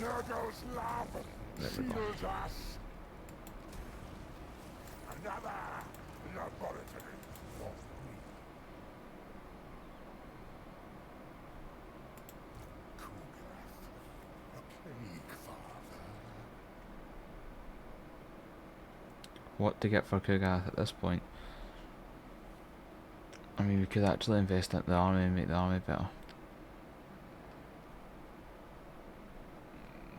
S2: Nurgle's love
S1: There we go.
S2: shields us. Another laboratory for me. Kugrath, a plague father.
S1: What to get for Kugath at this point? I mean, we could actually invest in the army and make the army better.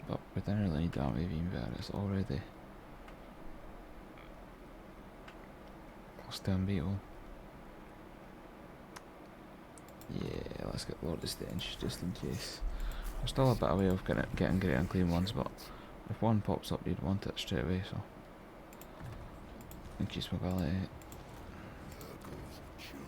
S1: But we don't really need the army being better, it's already close to unbeatable. Yeah, let's get Lord of Stench just in case. We're still a bit away of getting great and clean ones, but if one pops up you'd want it straight away, so increase mobility.
S2: Nurgle's chosen.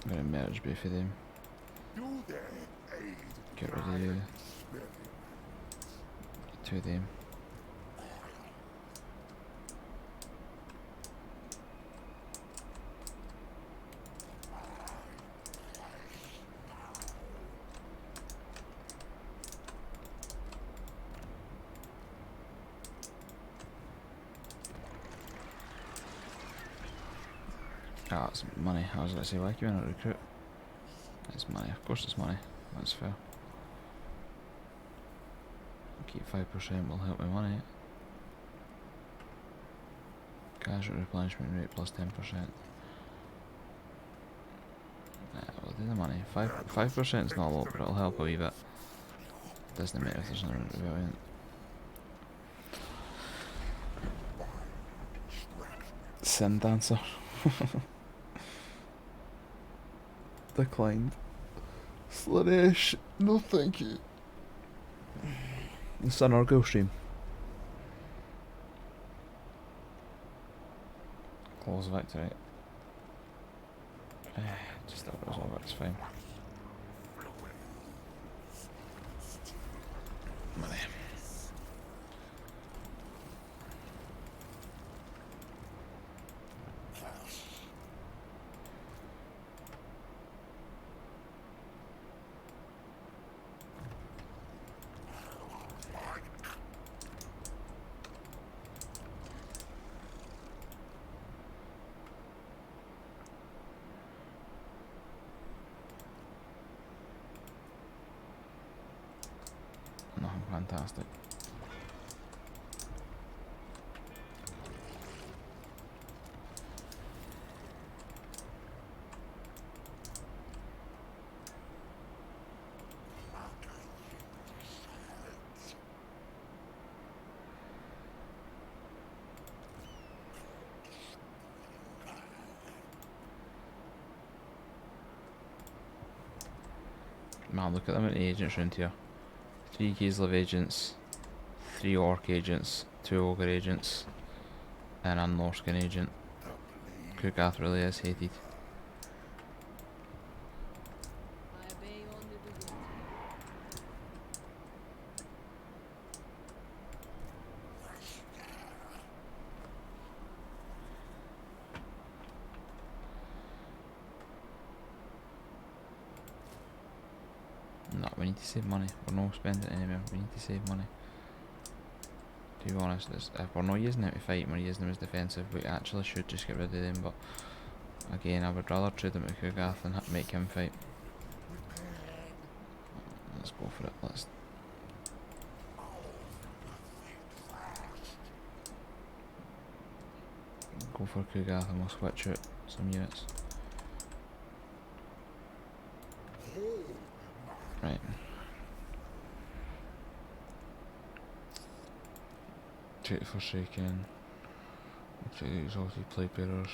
S1: I'm gonna merge both of them.
S2: Do they aid
S1: Get rid of you.
S2: experiments?
S1: Get 2 of them. Ah, it's money. I was going to say, why can we not recruit? It's money. Of course it's money. That's fair. Keep 5% will help with money. Casualty replenishment rate plus 10%. We'll do the money. 5% is not a lot, but it'll help a wee bit. Doesn't matter if there's no rebellion. Sin dancer. Declined. Slanesh, no thank you. It's an Nurgle stream. Close victory. Just that was over, it's fine. Money. Nothing fantastic. Man, look at the amount of agents around here. 3 Kislev agents, 3 Orc agents, 2 Ogre agents, and a Norskin agent. Kugath really is hated.
S3: I obey only the wind.
S1: No, we need to save money. We're not spending it anywhere. We need to save money. To be honest, if we're not using them to fight and we're using them as defensive, we actually should just get rid of them, but again, I would rather trade them to Kugath and make him fight. Let's go for it. Let's... for Kugath and we'll switch out some units. Right. Take the Forsaken. We'll take the Exalted Plague Bearers.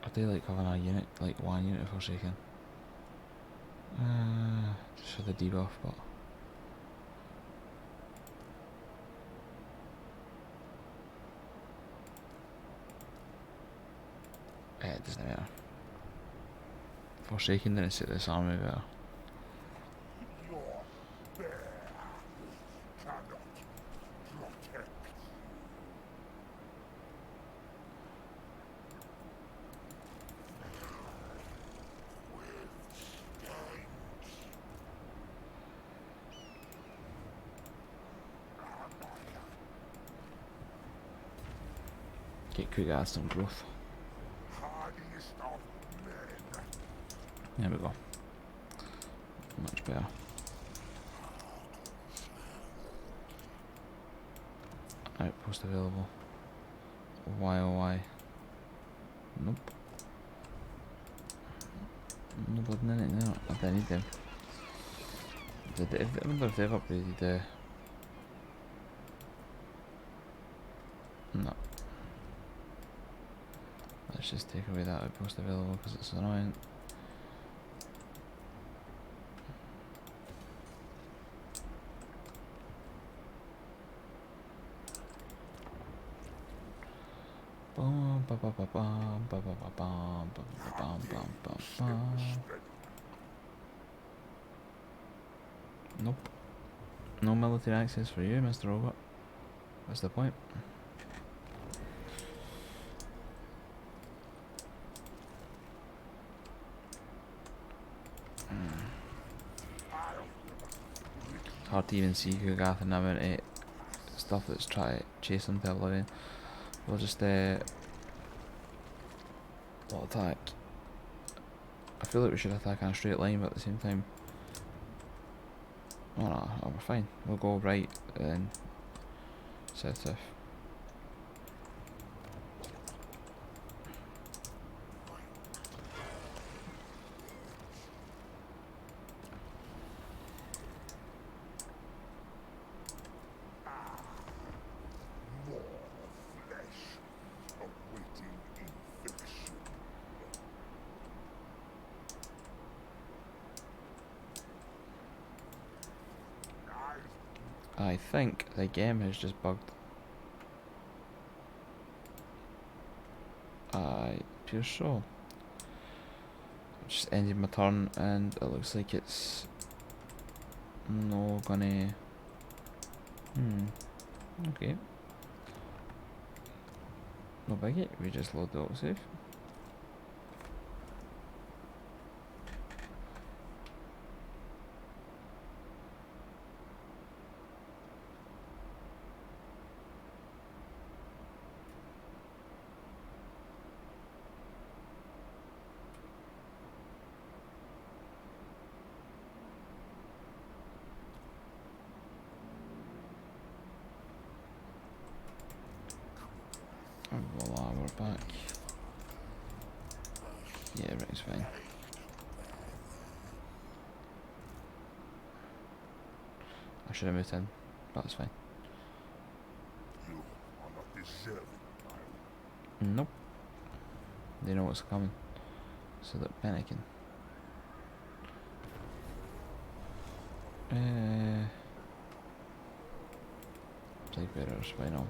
S1: I do like having a unit, like one unit of Forsaken. Just for the debuff, but it doesn't matter. Forsaken didn't suit this army better. Get Kugath some growth. There we go. Much better. Outpost available. Why oh why? Nope. No blood in it now. I don't need them. I wonder if they've upgraded no. Let's just take away that outpost available because it's annoying. Nope. No military access for you, Mr. Robot. What's the point? It's hard to even see Kugath and the amount of stuff that's trying to chase them to oblivion. We'll just we'll attack. I feel like we should attack in a straight line, but at the same time, oh no, we're fine. We'll go right and then south. I think the game has just bugged. I pure so. Just ended my turn and it looks like it's no gonna. Okay. No biggie, we just load the autosave. Voila, we're back. Yeah, everything's fine. I should have moved in, but that's fine.
S2: You are not deserving.
S1: Nope. They know what's coming, so they're panicking. Plague bearers, why not?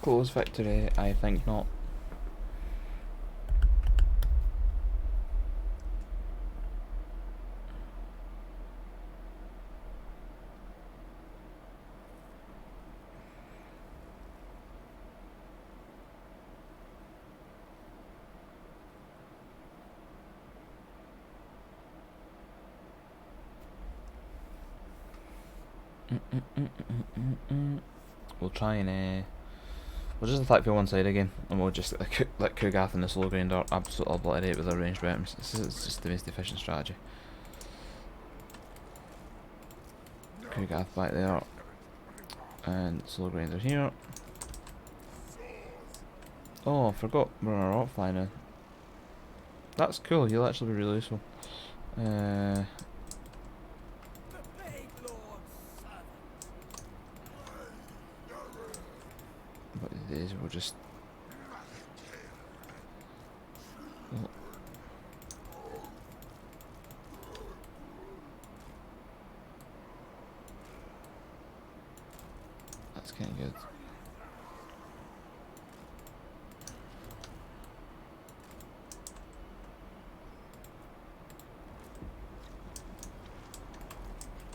S1: Close victory? I think not. We'll try and we'll just attack for one side again, and we'll just let Kugath and the slow grinder absolutely obliterate with their ranged weapons. It's just the most efficient strategy. Kugath back there, and slow grinder here. Oh, I forgot we're on our Rockfly now. That's cool, he'll actually be really useful.
S3: The Plague Lord's servant.
S1: What it is, we'll just... Oh. That's kinda good.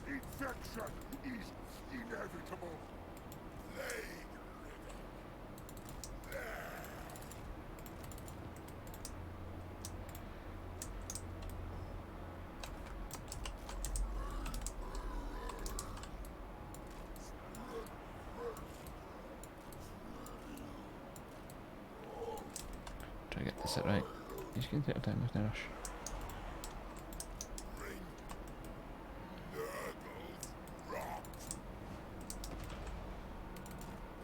S2: Infection is inevitable. Plague
S1: Try to get this it right. You just can take your time with no rush.
S2: Nurgle's rot.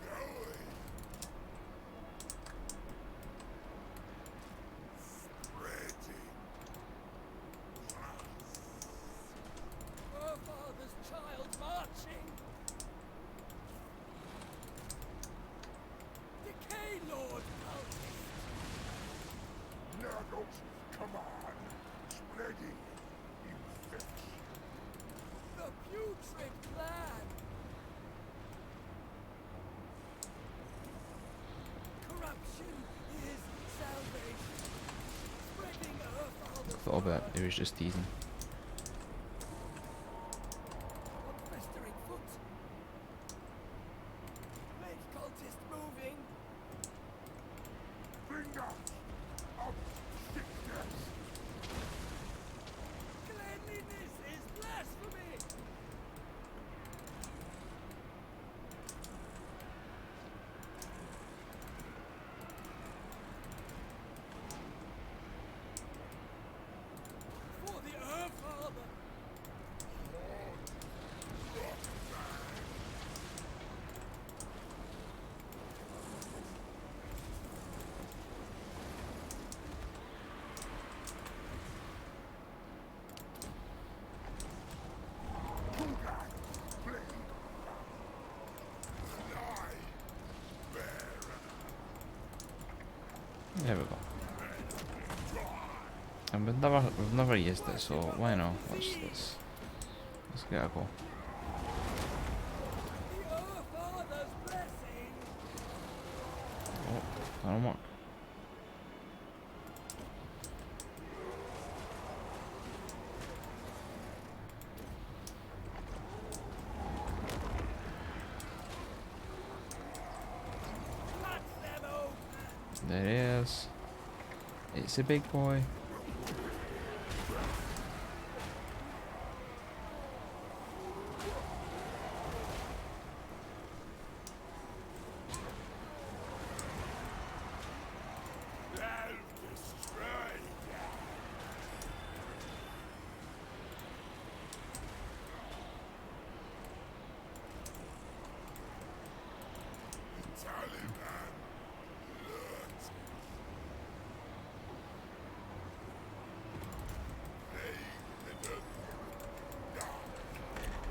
S2: Going. Spreading.
S3: Her father's child marching. Decay Lord cultist.
S2: Nurgle's command. Spreading. Infection.
S3: The putrid clan. Corruption is salvation. Spreading her father's
S1: Thought about it, he was just teasing.
S3: on festering foot. Plague cultist moving.
S2: Fingers of sickness.
S3: Cleanliness is blasphemy. For the Earth Father.
S2: Kugan. Blade. Fly. Bearer.
S1: There we go. And we've never used it, so why not? Let's get a go.
S3: The Earth Father's blessing.
S1: Oh, that don't work.
S3: Cut them open.
S1: There it is. It's a big boy.
S2: Self-destroyed. Taliban. Alert.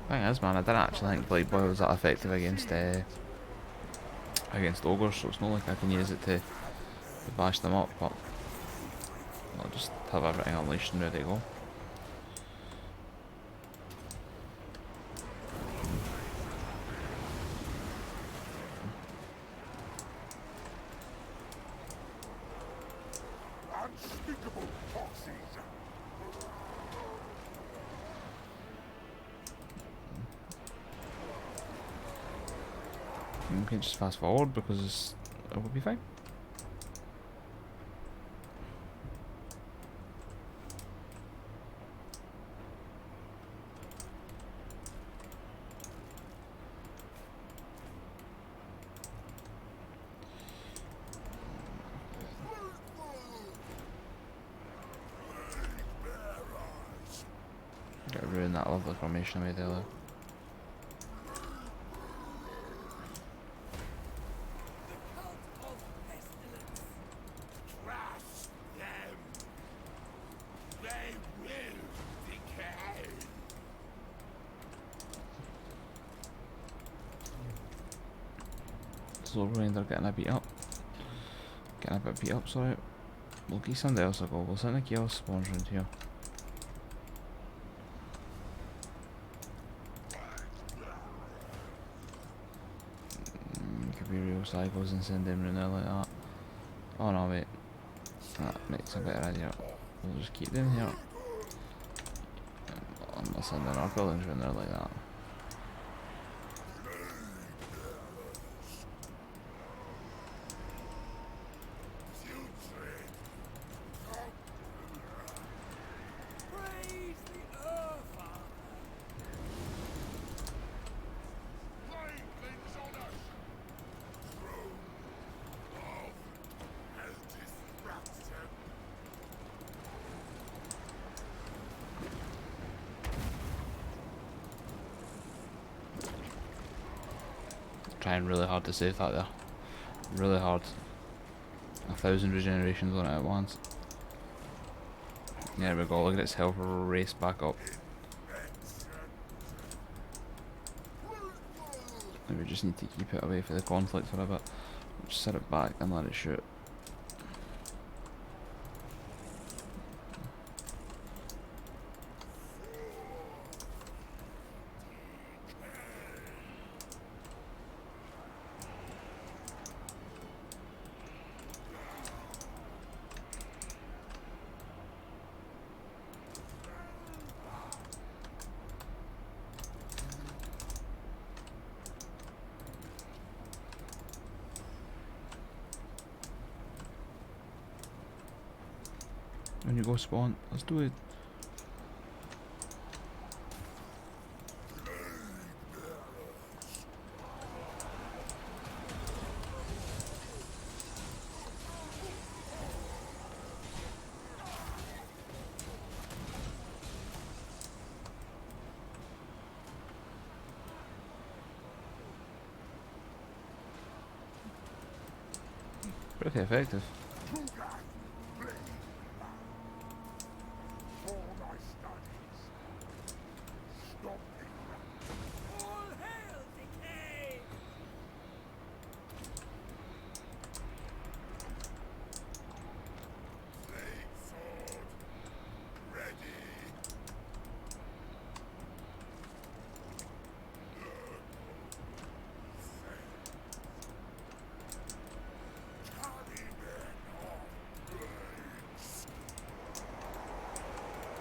S1: Thing is, man, I didn't actually think Blade Boy was that effective against ogres, so it's not like I can use it to bash them up, but I'll just have everything unleashed and ready to go.
S2: Unspeakable proxies.
S1: We can just fast forward because it will be fine. that lovely formation I made earlier.
S3: The cult of pestilence.
S2: Crush them. They will decay.
S1: Soul Grinder getting a beat up. Getting a bit beat up, sorry. We'll give somebody else a go. We'll send a chaos spawns around here. Could be real cycles and send them around there like that. Oh no, wait. That makes a better idea. We'll just keep them here. I'm not sending our buildings around there like that.
S3: Praise the Earth, Father.
S2: Flamelings on us. Throne of Eldest Raptor.
S1: Trying really hard to save that there. Really hard. 1,000 regenerations on it at once. There we go, look at its health race back up. And we just need to keep it away from the conflict for a bit. Just set it back and let it shoot. When you go spawn, let's do it. Pretty effective.
S3: All hail decay.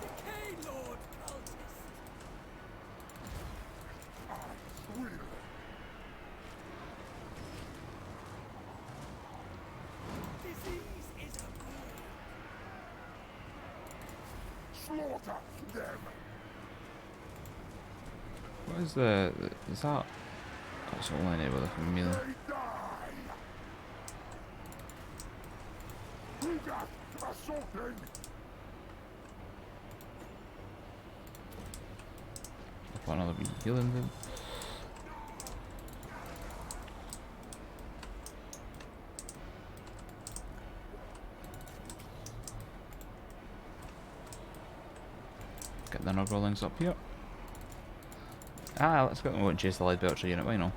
S3: Decay, Lord Cultist. Disease is a plague.
S2: Slaughter them.
S1: What is the is that? That's only enable from melee.
S2: They die. Ruga assaulting.
S1: I'll put another big healing then. Get the Nurgle links up here. Ah, let's get them out and chase the lead belcher unit, why not?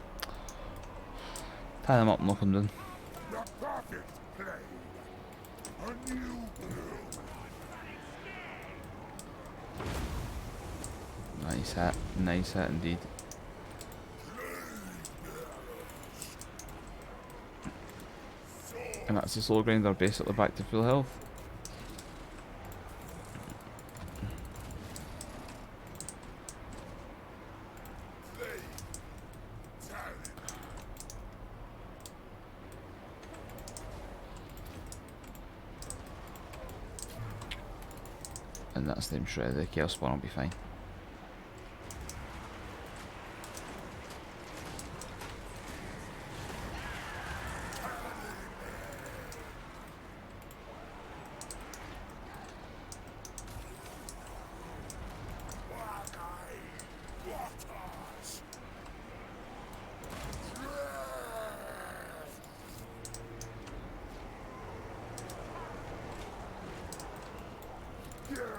S1: Tie them up and lock them down.
S2: The perfect play. A new world.
S1: Nice hit indeed. And that's the Soul Grinder basically back to full health. And that's them shredded. The Chaos Spawn will be fine.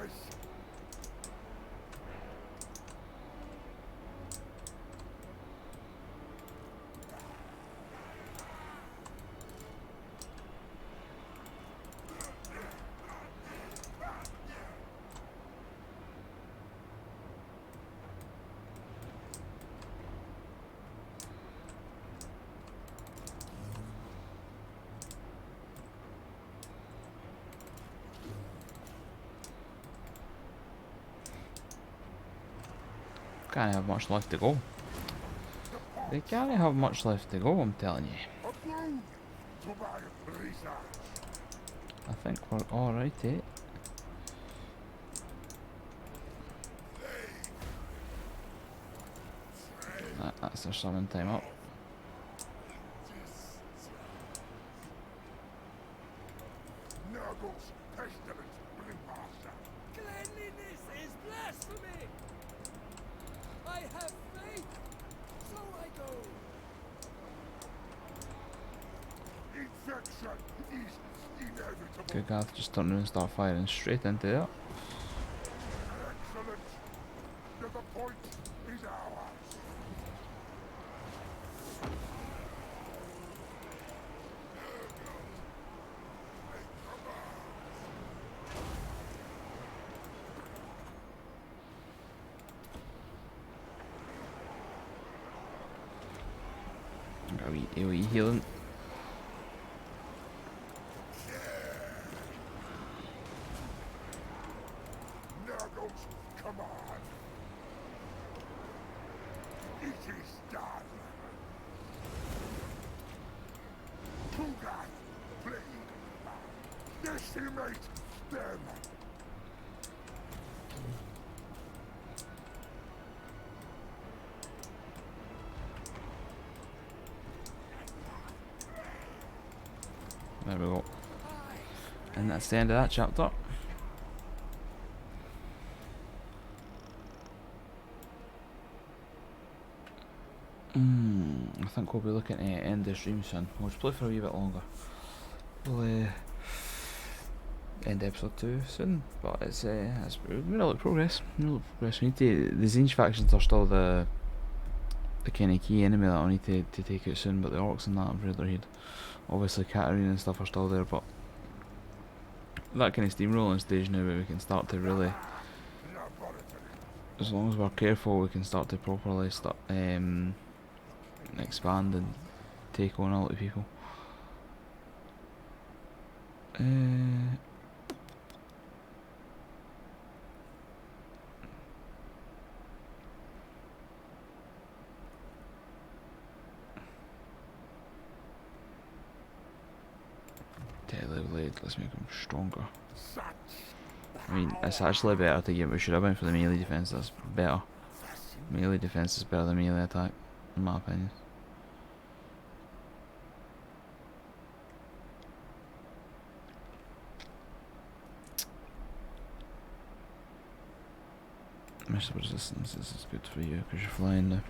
S2: Yes.
S1: Can't have much left to go. They can't have much left to go, I'm telling you.
S2: A wound to my research.
S1: I think we're alright, eh? That's their summon time up.
S2: Nurgle's pestilent Grimhammer.
S3: Cleanliness is blasphemy! I have faith, so I go.
S2: Infection is inevitable.
S1: Good God, just turn around and start firing straight into it.
S2: Excellent. The point is ours.
S1: Got a wee healing.
S2: Nurgle's command. It is done. Tugath, please. Decimate them.
S1: There we go. And that's the end of that chapter. I think we'll be looking to end the stream soon. We'll just play for a wee bit longer. We'll end episode 2 soon, but it's been a lot of progress. We need to, the Zinj factions are still the kind of key enemy that I need to take out soon, but the orcs and that have reared their head. Obviously Katarina and stuff are still there, but that kind of steamrolling stage now where we can start to really, as long as we're careful, we can start to properly expand and take on a lot of people. Deadly blade, let's make them stronger. I mean, it's actually better to give it a should have went for the melee defense. That's better. Melee defense is better than melee attack, in my opinion. Missile resistance, this is good for you because you're flying now.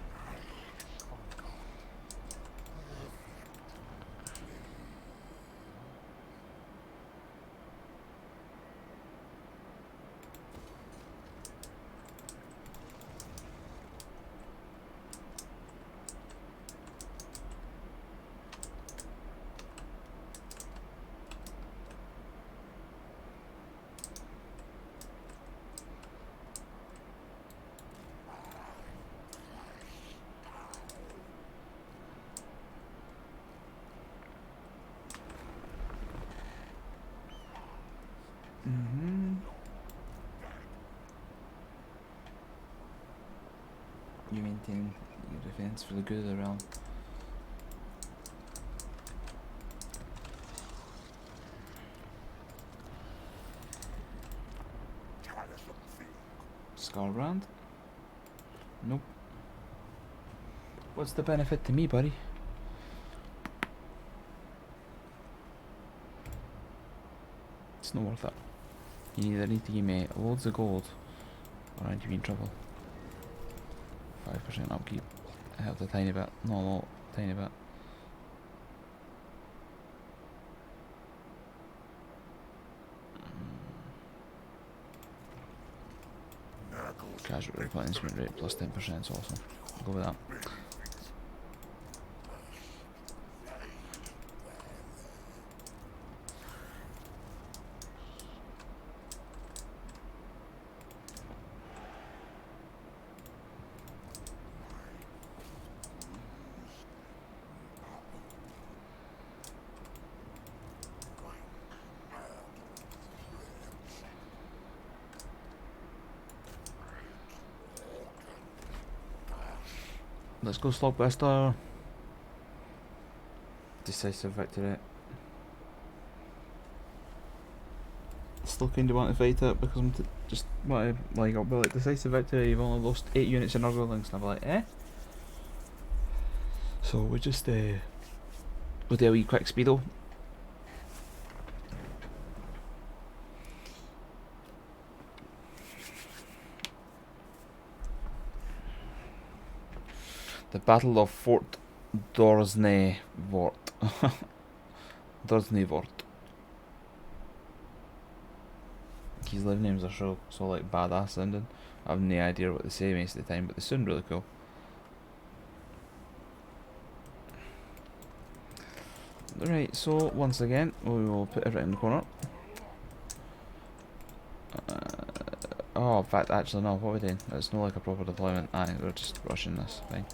S1: You maintain your defense for the good of the realm. Scarbrand? Nope. What's the benefit to me, buddy? It's not worth it. You either need to give me loads of gold or I'd be in trouble. 5% upkeep. I helped a tiny bit, not a lot, tiny bit. Casual replenishment rate plus 10% is awesome. I'll go with that. Let's go Slogbuster. Decisive victory. Still kind of want to fight it because I'm just want to, like, I'll be like, decisive victory, you've only lost 8 units in Nurgle, and I'll be like, eh? So we just we'll do a wee quick speedo. The Battle of Fort Dorsnevort. Dorsnevort. These live names are so like badass sounding. I have no idea what they say most of the time, but they sound really cool. Right, so once again, we will put it right in the corner. Oh, in fact, actually no, what are we doing? It's not like a proper deployment. Aye, we're just rushing this, fine.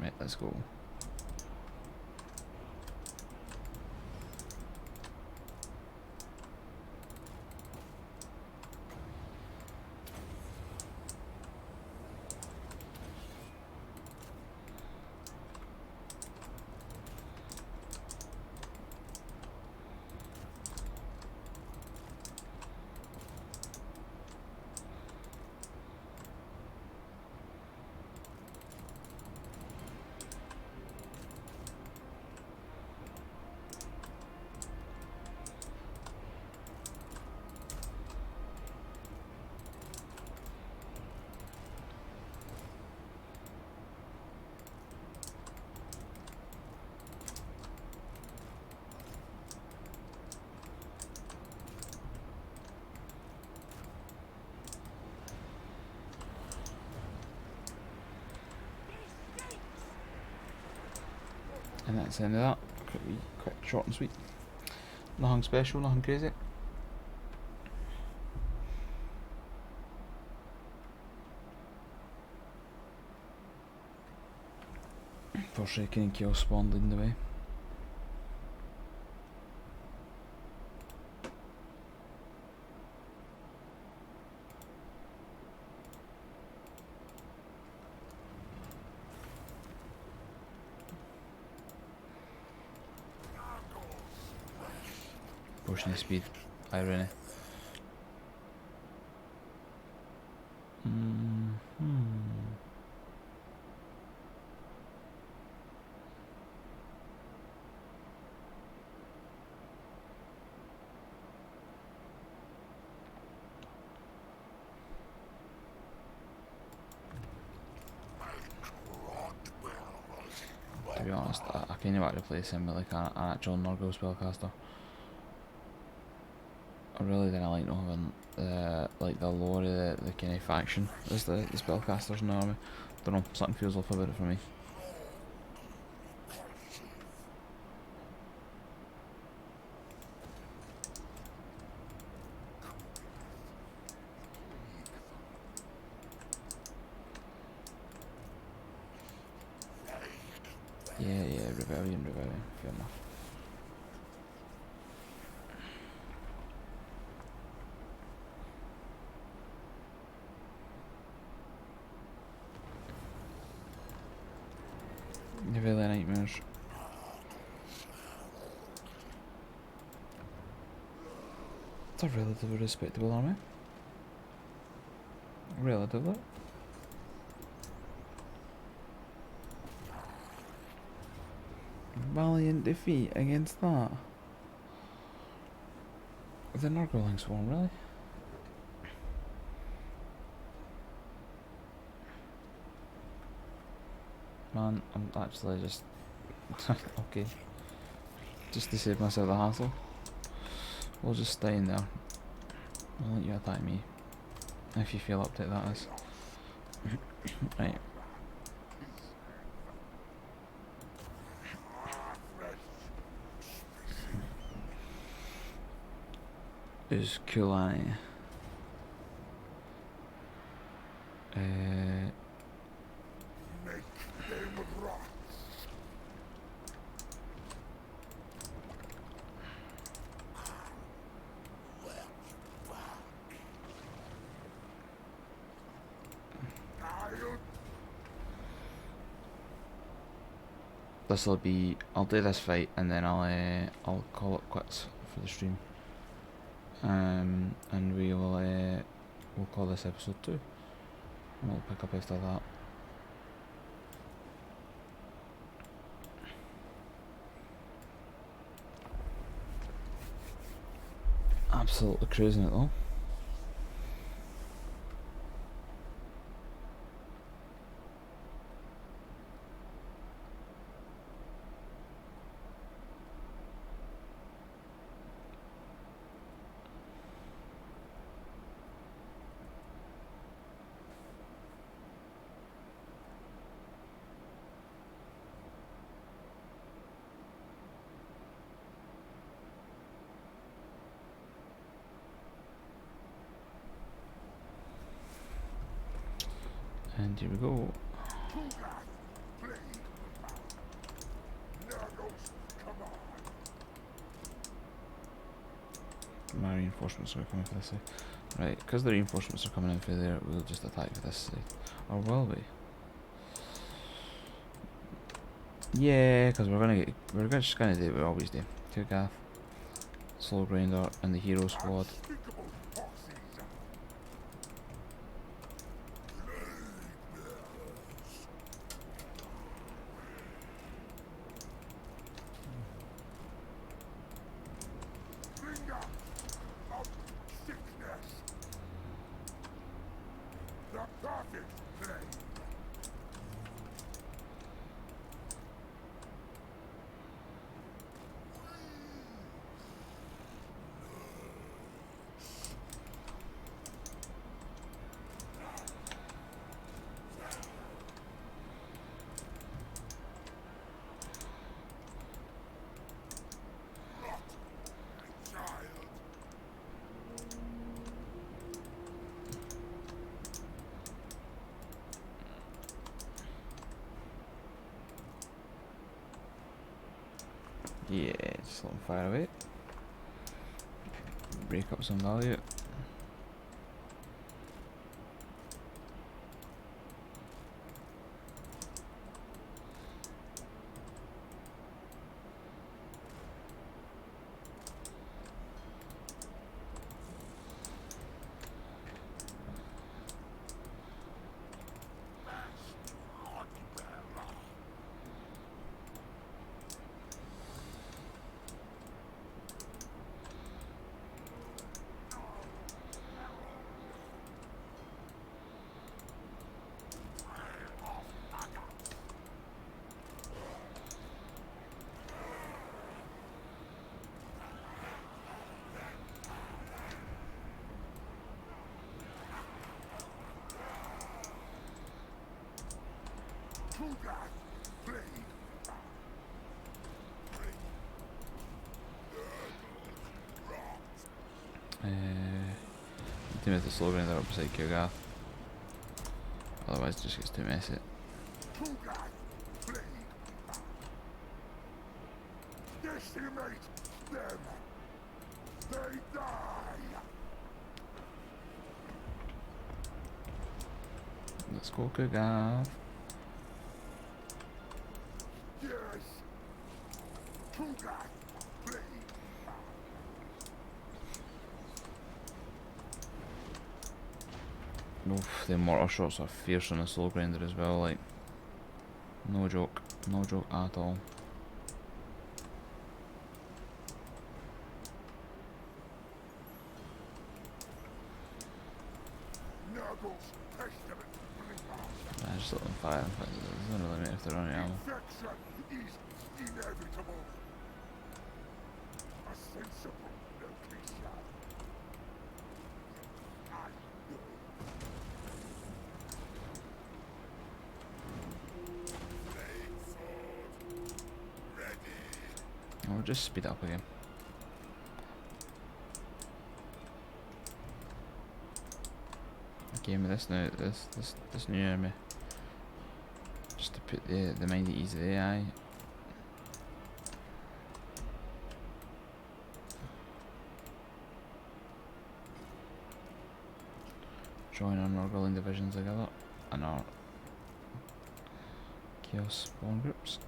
S1: Right, let's go. And that's the end of that. Quick, short and sweet. Nothing special, nothing crazy. Forsaken and Chaos Spawn leading the way. Potion of speed, irony. To be honest, I kind of want to replace him with like an actual Nurgle spellcaster. I really didn't like not having like the lore of the kind of faction as the spellcasters in the army. Don't know, something feels off about it for me. Yeah, rebellion, fair enough. Never the nightmares. It's a relatively respectable army. Relatively. Valiant defeat against that. The Nurgle swarm, really? Man, I'm actually just okay. Just to save myself the hassle, we'll just stay in there. I'll let you attack me if you feel up to it, that is. Right. Is Kulani. This'll be. I'll do this fight and then I'll call it quits for the stream. And we'll call this episode 2. And we'll pick up after that. Absolutely cruising it though. And here we go. My reinforcements are coming for this side. Right, because the reinforcements are coming in for there, we'll just attack for this side. Or will we? Yeah, because we're just gonna do what we always do. Two Gath, Slow Grinder, and the Hero Squad. Yeah, just let them fire away. Break up some value. Need to make the slow grinder up beside Kugath. Otherwise it just gets too messy.
S2: Decimate them. They die.
S1: Let's go Kugath.
S2: Yes. Kugath, please.
S1: Oof, the mortar shots are fierce on the slow grinder as well, like, no joke at all.
S2: Nurgle's testament.
S1: I just let them fire, but it doesn't really matter if they're running ammo.
S2: Infection is inevitable. A sensible location. I know. Flame sword. Ready.
S1: I'll just speed it up again. Game with this now, this new enemy. Just to put the mind at ease of the AI. Join our Nurgle divisions together and our Chaos spawn groups.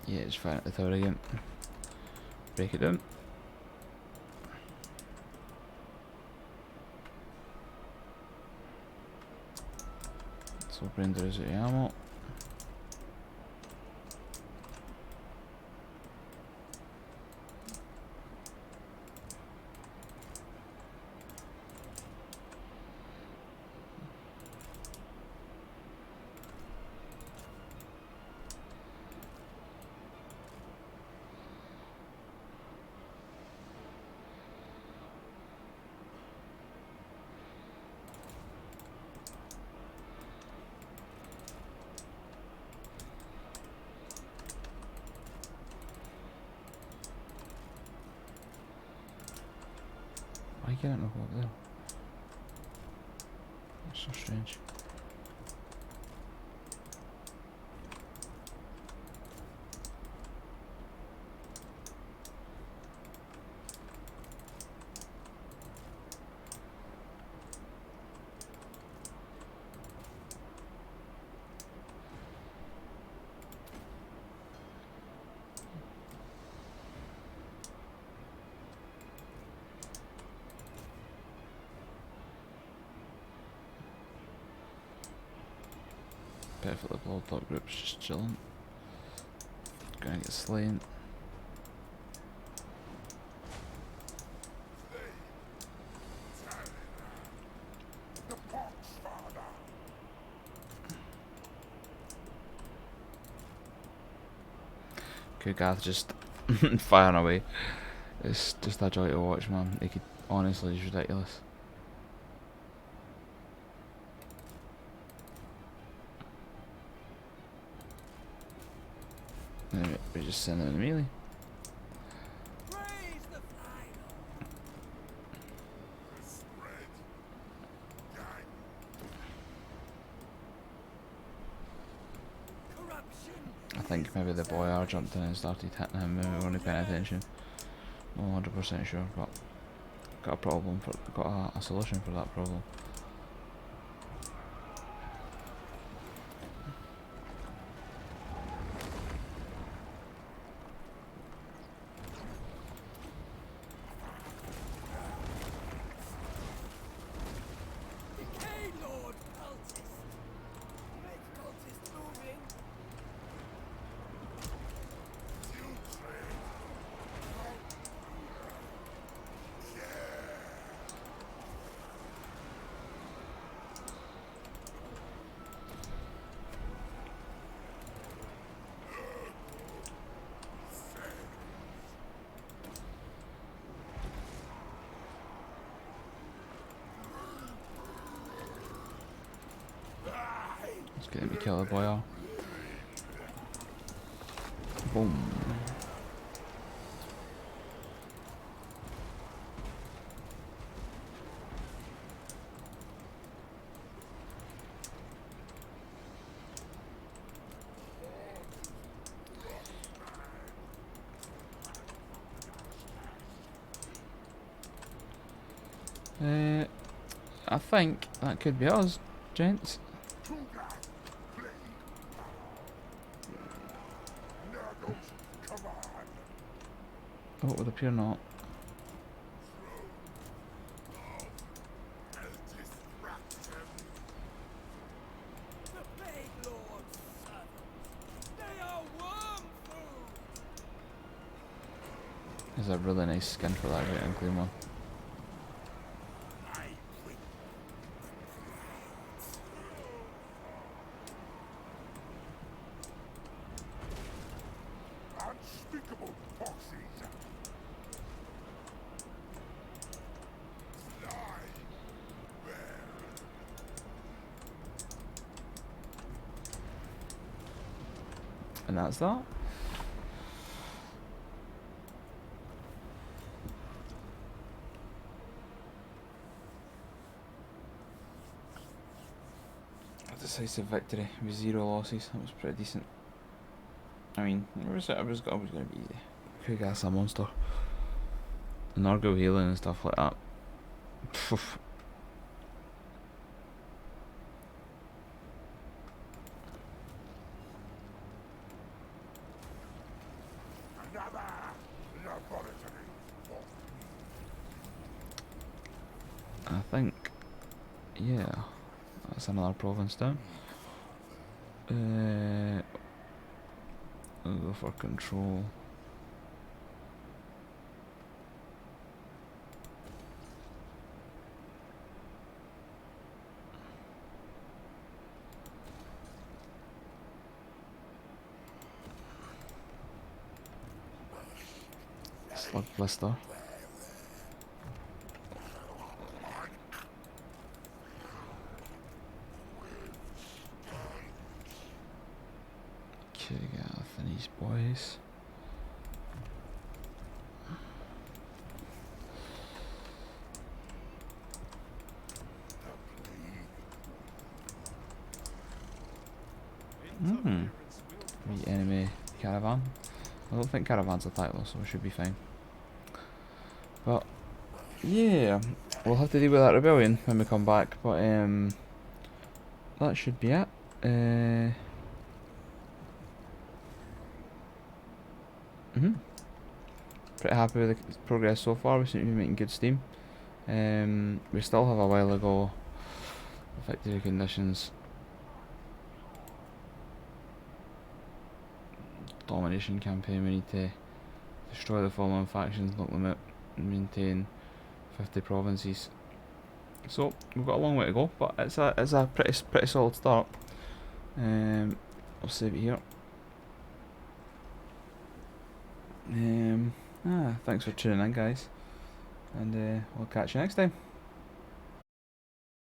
S1: Yeah, just fire at the tower again. Break it down. So render is the ammo. Why can't it not go up there? That's so strange. Perfectly blood top group's just chilling. Gonna get slain.
S2: The pox father.
S1: Kugath just firing away. It's just a joy to watch, man. It could honestly is ridiculous. Anyway, we just send it in melee.
S3: Praise the final.
S2: The spread. Gang.
S3: Corruption.
S1: I think maybe the boy jumped in and started hitting him when we weren't paying attention. Not 100% sure, but got a problem for a solution for that problem. Let's get him to kill the boy off. Boom. I think that could be us, gents. Oh, it would appear not.
S3: The Plague Lord's servants. They are worm food.
S1: There's a really nice skin for that right on Claymore.
S2: Unspeakable foxes. Sly bear.
S1: And that's that. A decisive victory with 0 losses. That was pretty decent. I mean, it was always going to be easy. Could get a monster. Nurgle healing and stuff like that. Poof.
S2: Another laboratory.
S1: I think, yeah, that's another province down. We'll go for control. Slug blister. Okay, get off these boys. The enemy caravan. I don't think caravans attack though, so we should be fine. But yeah, we'll have to deal with that rebellion when we come back. But that should be it. Pretty happy with the progress so far. We seem to be making good steam. We still have a while ago. Victory conditions. Domination campaign. We need to destroy the following factions, knock them out, and maintain 50 provinces. So we've got a long way to go, but it's a pretty solid start. I'll save it here. Thanks for tuning in, guys, and we'll catch you next time.